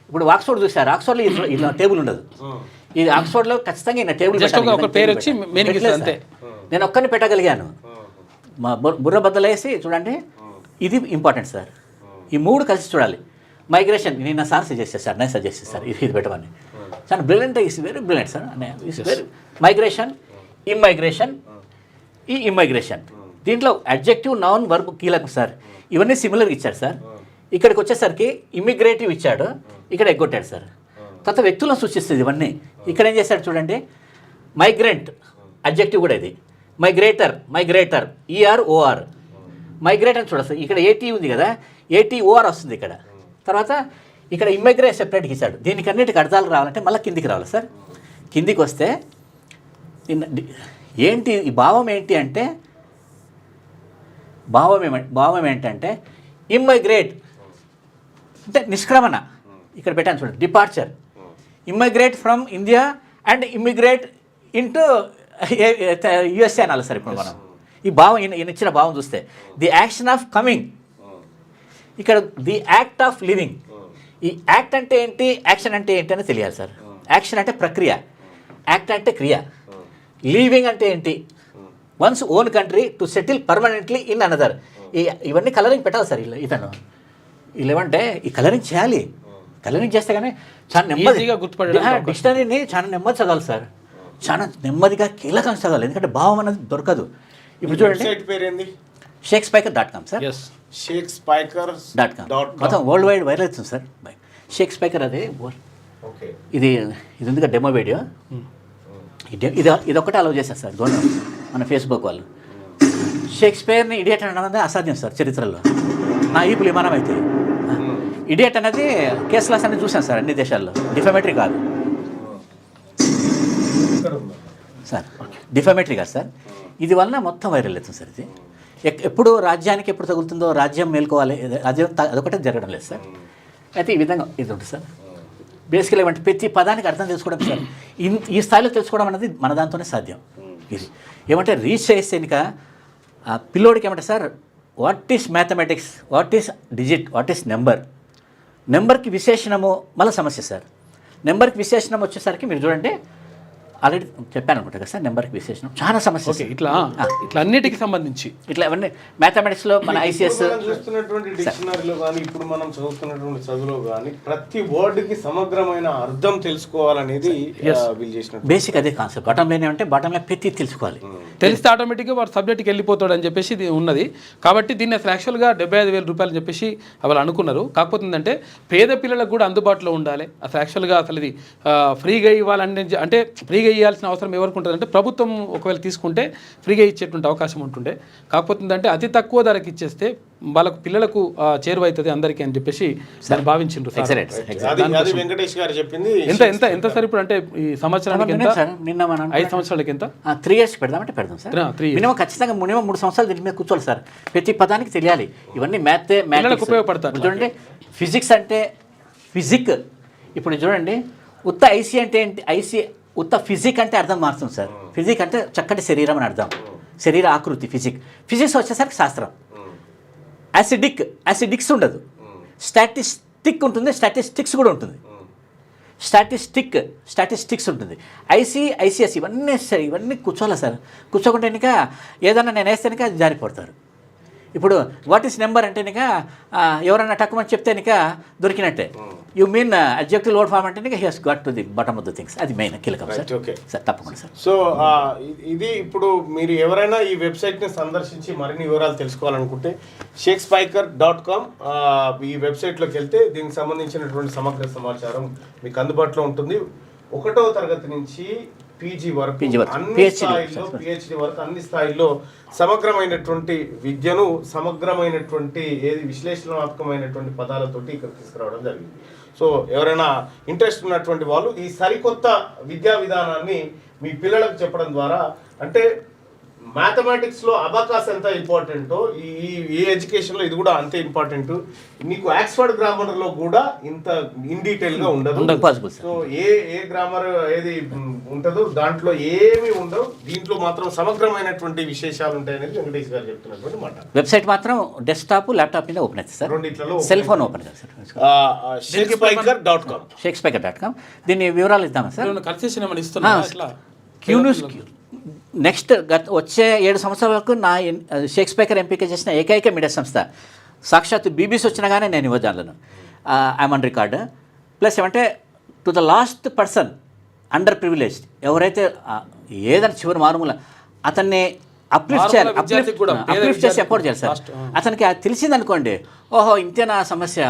ఇప్పుడు ఆక్స్ఫర్డ్ చూసారు, ఆక్స్ఫర్డ్లో ఇట్లా టేబుల్ ఉండదు. ఇది ఆక్స్ఫర్డ్లో ఖచ్చితంగా ఈయన టేబుల్ ఒక పేరు వచ్చి అంతే. నేను ఒక్కరిని పెట్టగలిగాను. మా బుర్ర బద్దలేసి చూడండి, ఇది ఇంపార్టెంట్ సార్. ఈ 3 కలిసి చూడాలి. మైగ్రేషన్ నేను సార్ సజెస్ట్ చేశారు, నేను సజెస్ట్ చేశారు ఇది పెట్టమని. చాలా brilliant, is very brilliant sir. Is very migration, immigration, ఈ ఇమ్మైగ్రేషన్. దీంట్లో అడ్జెక్టివ్, నౌన్, వర్బ్ కీలకం సార్. ఇవన్నీ సిమిలర్గా ఇచ్చారు సార్. ఇక్కడికి వచ్చేసరికి ఇమ్మిగ్రేటివ్ ఇచ్చాడు, ఇక్కడ ఎగ్గొట్టాడు సార్. తర్వాత వ్యక్తులను సూచిస్తుంది ఇవన్నీ. ఇక్కడ ఏం చేశాడు చూడండి, మైగ్రెంట్ అడ్జెక్టివ్ కూడా ఇది. మైగ్రేటర్ ER-OR. మైగ్రేట్ అని చూడొచ్చు. ఇక్కడ ఏటీ ఉంది కదా, ATOR వస్తుంది ఇక్కడ. తర్వాత ఇక్కడ ఇమ్మిగ్రేట్ సెపరేట్గా ఇచ్చాడు. దీనికి అన్నిటికి అర్థాలు రావాలంటే మళ్ళీ కిందికి రావాలి సార్. కిందికి వస్తే ఏంటి ఈ భావం ఏంటి అంటే, భావం ఏంటంటే ఇమ్మైగ్రేట్ అంటే నిష్క్రమణ. ఇక్కడ పెట్టాను చూడండి, departure. Immigrate from India and immigrate into USA అనాలి సార్. ఇప్పుడు మనం ఈ భావం ఈయన ఇచ్చిన భావం చూస్తే, ది యాక్షన్ ఆఫ్ కమింగ్, ఇక్కడ ది యాక్ట్ ఆఫ్ లివింగ్. ఈ యాక్ట్ అంటే ఏంటి, యాక్షన్ అంటే ఏంటి అని తెలియాలి సార్. యాక్షన్ అంటే ప్రక్రియ, యాక్ట్ అంటే క్రియ. లీవింగ్ అంటే ఏంటి, once own country to settle permanently in another. ఇవన్నీ కలరింగ్ పెట్టాలి సార్. ఇతను ఏమంటే ఈ కలరింగ్ చేయాలి. కలరింగ్ చేస్తే కానీ చాలా నెమ్మదిగా డిక్షనరీని చాలా నెమ్మది చదవాలి సార్. చాలా నెమ్మదిగా కీలకంగా చదవాలి, ఎందుకంటే భావం అనేది దొరకదు. ఇప్పుడు చూడండి, shakespeare.com సార్. shakespeare.com మొత్తం వరల్డ్ వైడ్ వైరల్ అవుతుంది సార్. షేక్స్పియర్ అదే ఇది ఉందిగా డెమో వీడియో. ఇది ఒక్కటే అలౌ చేశారు సార్ గవర్నమెంట్, మన ఫేస్బుక్ వాళ్ళు. షేక్స్పియర్ని ఇడియట్ అన్నది అసాధ్యం సార్ చరిత్రలో. నా ఈపులు విమానం అయితే ఇడియట్ అనేది కేసులాస్ అనేది చూసాను సార్ అన్ని దేశాల్లో. డిఫామేటరీ కాదు సార్, డిఫామేటరీ కాదు సార్. ఇది వలన మొత్తం వైరల్ అవుతుంది సార్. ఇది ఎప్పుడు రాజ్యానికి ఎప్పుడు తగులుతుందో, రాజ్యం మేల్కోవాలి, రాజ్యం అదొకటే జరగడం లేదు సార్. అయితే ఈ విధంగా ఇది ఉంటుంది సార్. బేసికల్ ఏమంటే ప్రతి పదానికి అర్థం తెలుసుకోవడం సార్, ఈ స్థాయిలో తెలుసుకోవడం అనేది మన దాంతోనే సాధ్యం. ఇది ఏమంటే రీచ్ చేస్తే ఇంకా ఆ పిల్లోడికి ఏమంటే sir, what is mathematics, what is digit, what is నెంబర్కి విశేషణము మళ్ళీ సమస్య సార్. నెంబర్కి విశేషణం వచ్చేసరికి మీరు చూడండి, ఆల్రెడీ చెప్పాను అనుకుంటా కదా సార్, నెంబర్కి విశేషణం చాలా సమస్య. ఇట్లా అన్నిటికి సంబంధించి ఇట్లా అవన్నీ మ్యాథమెటిక్స్లో మన ఐసిఎస్ చూస్తున్నటువంటి డిక్షనరీలో కానీ ఇప్పుడు మనం చదువుతున్నటువంటి చదువులో కానీ ప్రతి వర్డ్కి సమగ్రమైన అర్థం తెలుసుకోవాలనేది వీళ్ళు చేసిన బేసిక్ అదే కాన్సెప్ట్. బాటం లైన్ ఏమంటే బాటం లైన్ ప్రతి తెలుసుకోవాలి, తెలిస్తే ఆటోమేటిక్గా వాడు సబ్జెక్ట్కి వెళ్ళిపోతాడు అని చెప్పేసి ఇది ఉన్నది. కాబట్టి దీన్ని అసలు యాక్చువల్గా 75,000 రూపాయలు అని చెప్పేసి వాళ్ళు అనుకున్నారు. కాకపోతే ఏంటంటే పేద పిల్లలకు కూడా అందుబాటులో ఉండాలి. అసలు యాక్చువల్గా అసలు ఇది ఫ్రీగా ఇవ్వాలని, అంటే ఫ్రీగా ఫ్రీగా ఇవ్వాల్సిన అవసరం ఎవరికి ఉంటుంది అంటే ప్రభుత్వం ఒకవేళ తీసుకుంటే ఫ్రీగా ఇచ్చేటువంటి అవకాశం ఉంటుండే. కాకపోతే ఏంటంటే అతి తక్కువ ధరకి ఇచ్చేస్తే వాళ్ళకు పిల్లలకు చేరువవుతుంది అందరికీ అని చెప్పేసి దాన్ని భావించిండ్రు సార్. అది వెంకటేష్ గారు చెప్పింది. ఎంత ఎంత ఎంత సార్ ఇప్పుడు అంటే ఈ సంవత్సరానికి ఎంత? నిన్న మనం 5 సంవత్సరాలకి ఎంత? 3 years పెడదామంటే పెడదాం సార్. 3 మినిమం ఖచ్చితంగా మినిమం 3 సంవత్సరాలు దీని మీద కూర్చోవాలి సార్. ప్రతి పదానికి తెలియాలి. ఇవన్నీ మ్యాథ్స్ ఉపయోగపడతారు. చూడండి, ఫిజిక్స్ అంటే ఫిజిక్. ఇప్పుడు చూడండి, ఉత్త ఐసీ అంటే ఏంటి? ఐసీ ఉత్త ఫిజిక్ అంటే అర్థం మారుతుంది సార్. ఫిజిక్ అంటే చక్కటి శరీరం అని అర్థం, శరీర ఆకృతి ఫిజిక్స్ వచ్చేసరికి శాస్త్రం. యాసిడిక్స్ ఉండదు, స్టాటిస్టిక్ ఉంటుంది, స్టాటిస్టిక్స్ కూడా ఉంటుంది. స్టాటిస్టిక్స్ ఉంటుంది. ఐసీఎస్ ఇవన్నీ కూర్చోవాలి సార్. కూర్చోకుంటే ఇంకా ఏదన్నా నేను వేస్తే అది జారిపోతారు. ఇప్పుడు వాట్ ఈస్ నెంబర్ అంటే ఎవరైనా టక్కుమని చెప్తే దొరికినట్టే. You mean adjective load form అంటే he has got to the bottom of the things. అది మెయిన్ కీలకం సార్. ఓకే సార్, తప్పకుండా సార్. సో ఇది ఇప్పుడు మీరు ఎవరైనా ఈ వెబ్సైట్ని సందర్శించి మరిన్ని వివరాలు తెలుసుకోవాలనుకుంటే shakespeaker.com ఈ వెబ్సైట్లోకి వెళ్తే దీనికి సంబంధించినటువంటి సమగ్ర సమాచారం మీకు అందుబాటులో ఉంటుంది. 1వ తరగతి నుంచి పీజీ వరకు అన్ని స్థాయిల్లో, పిహెచ్డి వరకు అన్ని స్థాయిల్లో సమగ్రమైనటువంటి విద్యను సమగ్రమైనటువంటి విశ్లేషణాత్మకమైనటువంటి పదాలతోటి ఇక్కడ తీసుకురావడం జరిగింది. సో ఎవరైనా ఇంట్రెస్ట్ ఉన్నటువంటి వాళ్ళు ఈ సరికొత్త విద్యా విధానాన్ని మీ పిల్లలకు చెప్పడం ద్వారా, అంటే మ్యాథమెటిక్స్లో అబాకాస్ ఎంత ఇంపార్టెంటో ఈ ఎడ్యుకేషన్లో ఇది కూడా అంతే ఇంపార్టెంట్. నీకు ఆక్స్ఫర్డ్ గ్రామర్లో కూడా ఇంత ఇన్ డీటెయిల్గా ఉండదు. సో ఏ గ్రామర్ ఏది ఉంటుందో దాంట్లో ఏమీ ఉండవు, దీంట్లో మాత్రం సమగ్రమైనటువంటి విశేషాలు ఉంటాయనేది వెంకటేష్ గారు చెప్తున్నటువంటి మాట. వెబ్సైట్ మాత్రం డెస్క్టాప్, ల్యాప్టాప్ మీద ఓపెన్ అవుతుంది సార్. రెండిట్లలో సెల్ ఫోన్ ఓపెన్ అవుతుంది సార్. shakespeaker.com. దీని వివరాలు ఇద్దామా సార్? కన్సెషన్ ఏమైనా ఇస్తున్నా? నెక్స్ట్ వచ్చే 7 సంవత్సరాల వరకు నా షేక్స్పియర్ ఎంపిక చేసిన ఏకైక మీడియా సంస్థ. సాక్షాత్ బీబీసీ వచ్చినా కానీ నేను ఇవ్వజాలను. I'm on record. ప్లస్ ఏమంటే to the last person underprivileged, ఎవరైతే ఏదైనా చివరి మారుమూల అతన్ని అప్లిఫ్ట్ చేయాలి, అప్లిఫ్ట్ చేసి సపోర్ట్ చేయాలి సార్. అతనికి అది తెలిసిందనుకోండి, ఓహో ఇంతేనా సమస్య,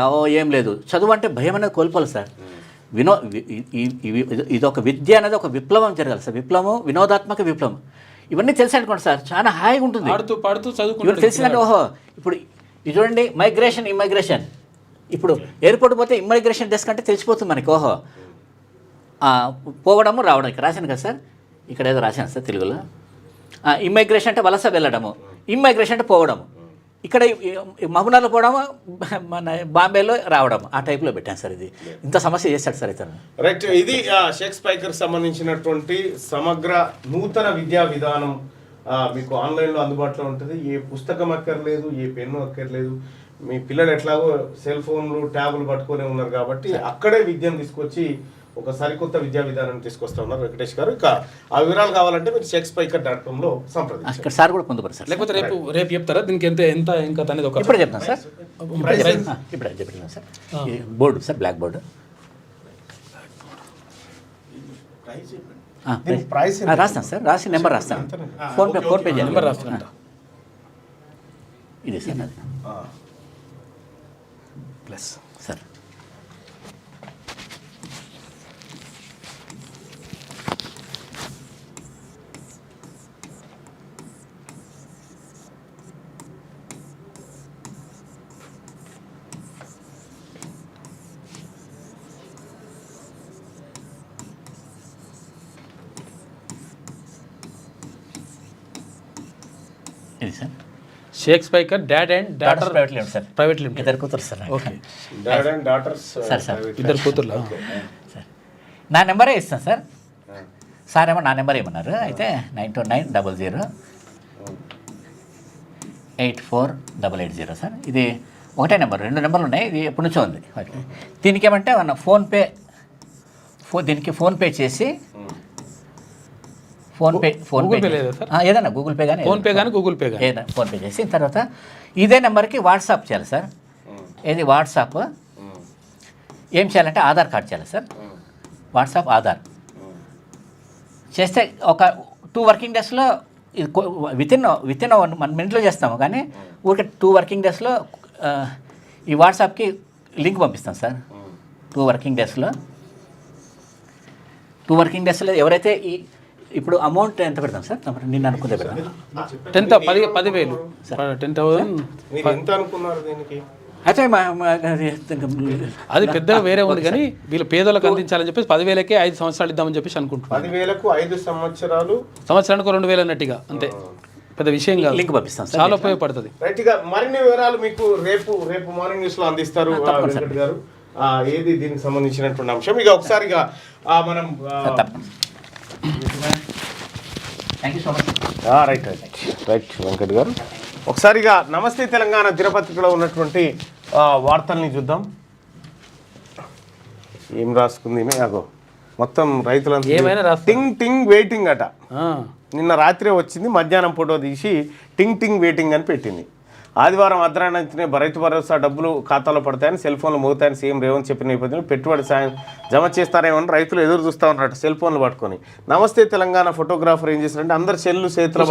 ఏం లేదు, చదువు అంటే భయం అనేది కోల్పోవాలి సార్. ఇదొక విద్య అనేది ఒక విప్లవం జరగాలి సార్. వినోదాత్మక విప్లవం. ఇవన్నీ తెలిసి అనుకోండి సార్, చాలా హాయిగా ఉంటుంది. పాడుతూ ఇవన్నీ తెలిసిందంటే ఓహో ఇప్పుడు ఇది చూడండి, ఇమ్మైగ్రేషన్. ఇప్పుడు ఎయిర్పోర్ట్ పోతే ఇమ్మైగ్రేషన్ డెస్క్ అంటే తెలిసిపోతుంది మనకి. ఓహో పోవడము రావడం, ఇక్కడ రాశాను కదా సార్, ఇక్కడ ఏదో రాశాను సార్ తెలుగులో. ఇమ్మైగ్రేషన్ అంటే వలస వెళ్ళడము, ఇమ్మైగ్రేషన్ అంటే పోవడము. ఇక్కడ మహబూబ్నగర్లో పోవడము, మన బాంబేలో రావడం, ఆ టైప్లో పెట్టాను సార్. ఇది ఇంత సమస్య చేశాడు సార్ ఇతను. రైట్, ఇది షేక్స్పియర్ సంబంధించినటువంటి సమగ్ర నూతన విద్యా విధానం మీకు ఆన్లైన్లో అందుబాటులో ఉంటుంది. ఏ పుస్తకం అక్కర్లేదు, ఏ పెన్ను అక్కర్లేదు. మీ పిల్లలు ఎట్లాగో సెల్ ఫోన్లు, ట్యాబులు పట్టుకొని ఉన్నారు కాబట్టి అక్కడే విద్యను తీసుకొచ్చి ఒక సరికొత్త విద్యా విధానం తీసుకొస్తా ఉన్నారు వెంకటేష్ గారు. ఇక ఆ వివరాలు కావాలంటే మీరు shakespeaker.com సంప్రదించండి. సార్ కూడా పొందుపరు సార్, లేకపోతే రేపు చెప్తారా దీనికి ఎంత ఇంకా అనేది? ఇప్పుడే చెప్తాను సార్, ఇప్పుడే చెప్తాను sir. Board sir, blackboard. రాస్తాను సార్, రాసి నెంబర్ రాస్తాను. ఫోన్పే నెంబర్ రాస్తానంట. ఇది సార్ అది ప్లస్ సార్. ఇది sir Shakespeare dad and daughter private limited sir. Private limited. ఇద్దరు కూతురు sir. Okay, dad and daughters sir. Sir ఇద్దరు కూతుర్లా సార్? నా నెంబరే ఇస్తాను సార్. సార్ ఏమో నా నెంబర్ ఏమన్నారు, అయితే 9290084880 సార్. ఇది ఒకటే నెంబర్, 2 నెంబర్లు ఉన్నాయి. ఇది ఎప్పటి నుంచో ఉంది. దీనికి ఏమంటే మన దీనికి ఫోన్పే చేసి ఫోన్పే లేదా సార్? ఏదైనా గూగుల్ పే కానీ గూగుల్ పే కానీ ఏదైనా ఫోన్పే చేసి తర్వాత ఇదే నెంబర్కి వాట్సాప్ చేయాలి సార్. ఏది వాట్సాప్ ఏం చేయాలంటే ఆధార్ కార్డ్ చేయాలి సార్. వాట్సాప్ ఆధార్ చేస్తే ఒక 2 వర్కింగ్ డేస్లో వితిన్ 1 మినిట్లో చేస్తాము. కానీ ఊరికే 2 వర్కింగ్ డేస్లో ఈ వాట్సాప్కి లింక్ పంపిస్తాం సార్. 2 వర్కింగ్ డేస్లో 2 వర్కింగ్ డేస్లో ఎవరైతే ఇప్పుడు అమౌంట్ ఎంత పెడతాం సార్ నిన్న అనుకుందే పెడతాం 10,000 10,000 మీరు ఎంత అనుకున్నారు దీనికి? అయితే అది పెద్దగా వేరే ఉంది కానీ వీళ్ళు పేదలకు అందించాలని చెప్పేసి 10,000కే 5 సంవత్సరాలు ఇద్దామని చెప్పేసి అనుకుంటున్నాను. 10,000కు 5 సంవత్సరాలు, సంవత్సరానికి 2,000 అన్నట్టుగా అంతే, పెద్ద విషయం కాదు. లింక్ పంపిస్తాం చాలా ఉపయోగపడుతుంది. రైట్ గా మరిన్ని వివరాలు మీకు రేపు మార్నింగ్ న్యూస్ లో అందిస్తారు వెంకట్ గారు. ఏది దీనికి సంబంధించినటువంటి అంశం ఇక ఒకసారిగా మనం రైట్ వెంకట్ గారు ఒకసారిగా నమస్తే తెలంగాణ దినపత్రికలో ఉన్నటువంటి వార్తల్ని చూద్దాం. ఏం రాసుకుంది అగో మొత్తం రైతులంతా ఏమైనా టింగ్ టింగ్ వెయిటింగ్ అట. నిన్న రాత్రే వచ్చింది, మధ్యాహ్నం ఫోటో తీసి టింగ్ టింగ్ వెయిటింగ్ అని పెట్టింది. ఆదివారం అర్ధరాత్రినే రైతు భరోసా డబ్బులు ఖాతాలో పడతాయని, సెల్ ఫోన్లు మోగుతాయని సీఎం రేవంత్ చెప్పిన నేపథ్యంలో పెట్టుబడి సాయం జమ చేస్తారేమని రైతులు ఎదురు చూస్తూ ఉన్నారట సెల్ ఫోన్లు పట్టుకొని. నమస్తే తెలంగాణ ఫోటోగ్రాఫర్ ఏం చేస్తారంటే అందరు సెల్లు చేతులు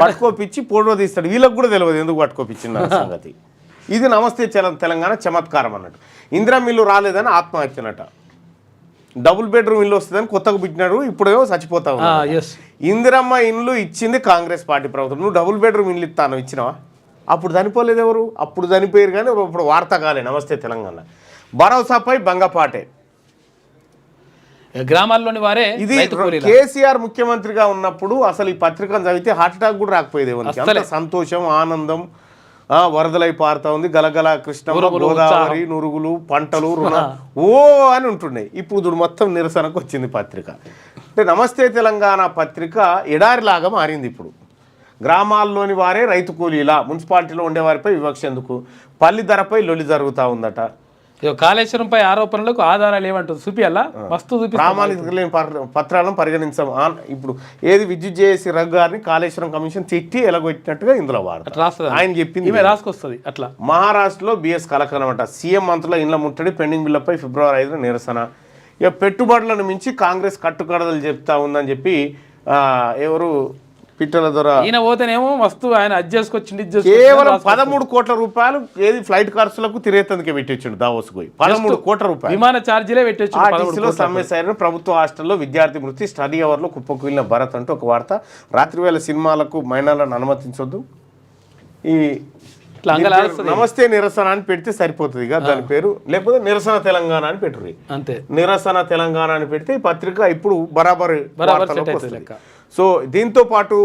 పట్టుకోపిచ్చి ఫోటో తీస్తాడు. వీళ్ళకి కూడా తెలియదు ఎందుకు పట్టుకోపిచ్చిన సంగతి. ఇది నమస్తే తెలంగాణ చమత్కారం అన్నట్టు. ఇందిరా మిల్లు రాలేదని ఆత్మహత్యనట. డబుల్ బెడ్రూమ్ ఇల్లు వస్తుందని కొత్తగా పెట్టినాడు, ఇప్పుడేమో చచ్చిపోతా ఉన్నాడు. ఇందిరమ్మ ఇల్లు ఇచ్చింది కాంగ్రెస్ పార్టీ ప్రభుత్వం. నువ్వు డబుల్ బెడ్రూమ్ ఇల్లు ఇస్తాను ఇచ్చినావా? అప్పుడు చనిపోలేదు ఎవరు, అప్పుడు చనిపోయారు కానీ ఇప్పుడు వార్త కాలే నమస్తే తెలంగాణ. భరోసాపై భంగపాటే. గ్రామాల్లోని వారే ఇది కేసీఆర్ ముఖ్యమంత్రిగా ఉన్నప్పుడు అసలు ఈ పత్రికను చదివితే హార్ట్ అటాక్ కూడా రాకపోయేది. అంత సంతోషం ఆనందం, వరదలై పారుతా ఉంది, గలగల కృష్ణ గోదావరి నురుగులు పంటలు రుణ ఓ అని ఉంటుండే. ఇప్పుడు మొత్తం నిరసనకు వచ్చింది పత్రిక. అంటే నమస్తే తెలంగాణ పత్రిక ఎడారిలాగా మారింది. ఇప్పుడు గ్రామాల్లోని వారే రైతు కూలీలా, మున్సిపాలిటీలో ఉండేవారిపై వివక్ష ఎందుకు, పల్లి ధరపై లొల్లి జరుగుతూ ఉందట. కాళేశ్వరంపై ఆరోపణలకు ఆధారాలు ఏమంటుంది చూపియాలా, మస్తు చూపి ప్రామాణిక లేని పత్రాలను పరిగణించాం. ఇప్పుడు ఏది విద్యుత్ జేఏసీ రఘు గారిని కాళేశ్వరం కమిషన్ తిట్టి ఎలగొట్టినట్టుగా ఇందులో వాడతారు. ఆయన చెప్పింది రాసుకొస్తుంది. అట్లా మహారాష్ట్రలో బిఎస్ కలకలం అంట. సీఎం మంత్రుల ఇండ్ల ముట్టడి, పెండింగ్ బిల్లుపై ఫిబ్రవరి 5న నిరసన. ఇక పెట్టుబడులను మించి కాంగ్రెస్ కట్టుకడదలు చెప్తా ఉందని చెప్పి ఎవరు పిట్టల ద్వారా ఈయన పోతేనేమో మస్తు ఆయన అడ్జస్కొచ్చింది. కేవలం 13 కోట్ల రూపాయలు ఏది ఫ్లైట్ ఖర్చులకు తిరేతందుకే పెట్టించు దావోస్ పోయి 13 కోట్ల రూపాయలు విమాన ఛార్జీలే పెట్టించు. సమ్మె సైరన్ ప్రభుత్వ హాస్టల్లో విద్యార్థి మృతి, స్టడీ అవర్లో కుప్పకూలిన భరత్ అంటూ ఒక వార్త. రాత్రివేళ సినిమాలకు మైనాలను అనుమతించొద్దు. ఈ నమస్తే నిరసన అని పెడితే సరిపోతుంది ఇక దాని పేరు, లేకపోతే నిరసన తెలంగాణ అని పెట్టుర్రి. అంతే, నిరసన తెలంగాణ అని పెడితే ఈ పత్రిక ఇప్పుడు బరాబర్. సో దీంతో పాటు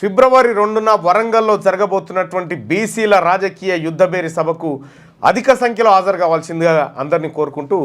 ఫిబ్రవరి 2న వరంగల్లో జరగబోతున్నటువంటి బీసీల రాజకీయ యుద్ధబేరి సభకు అధిక సంఖ్యలో హాజరు కావాల్సిందిగా అందరినీ కోరుకుంటూ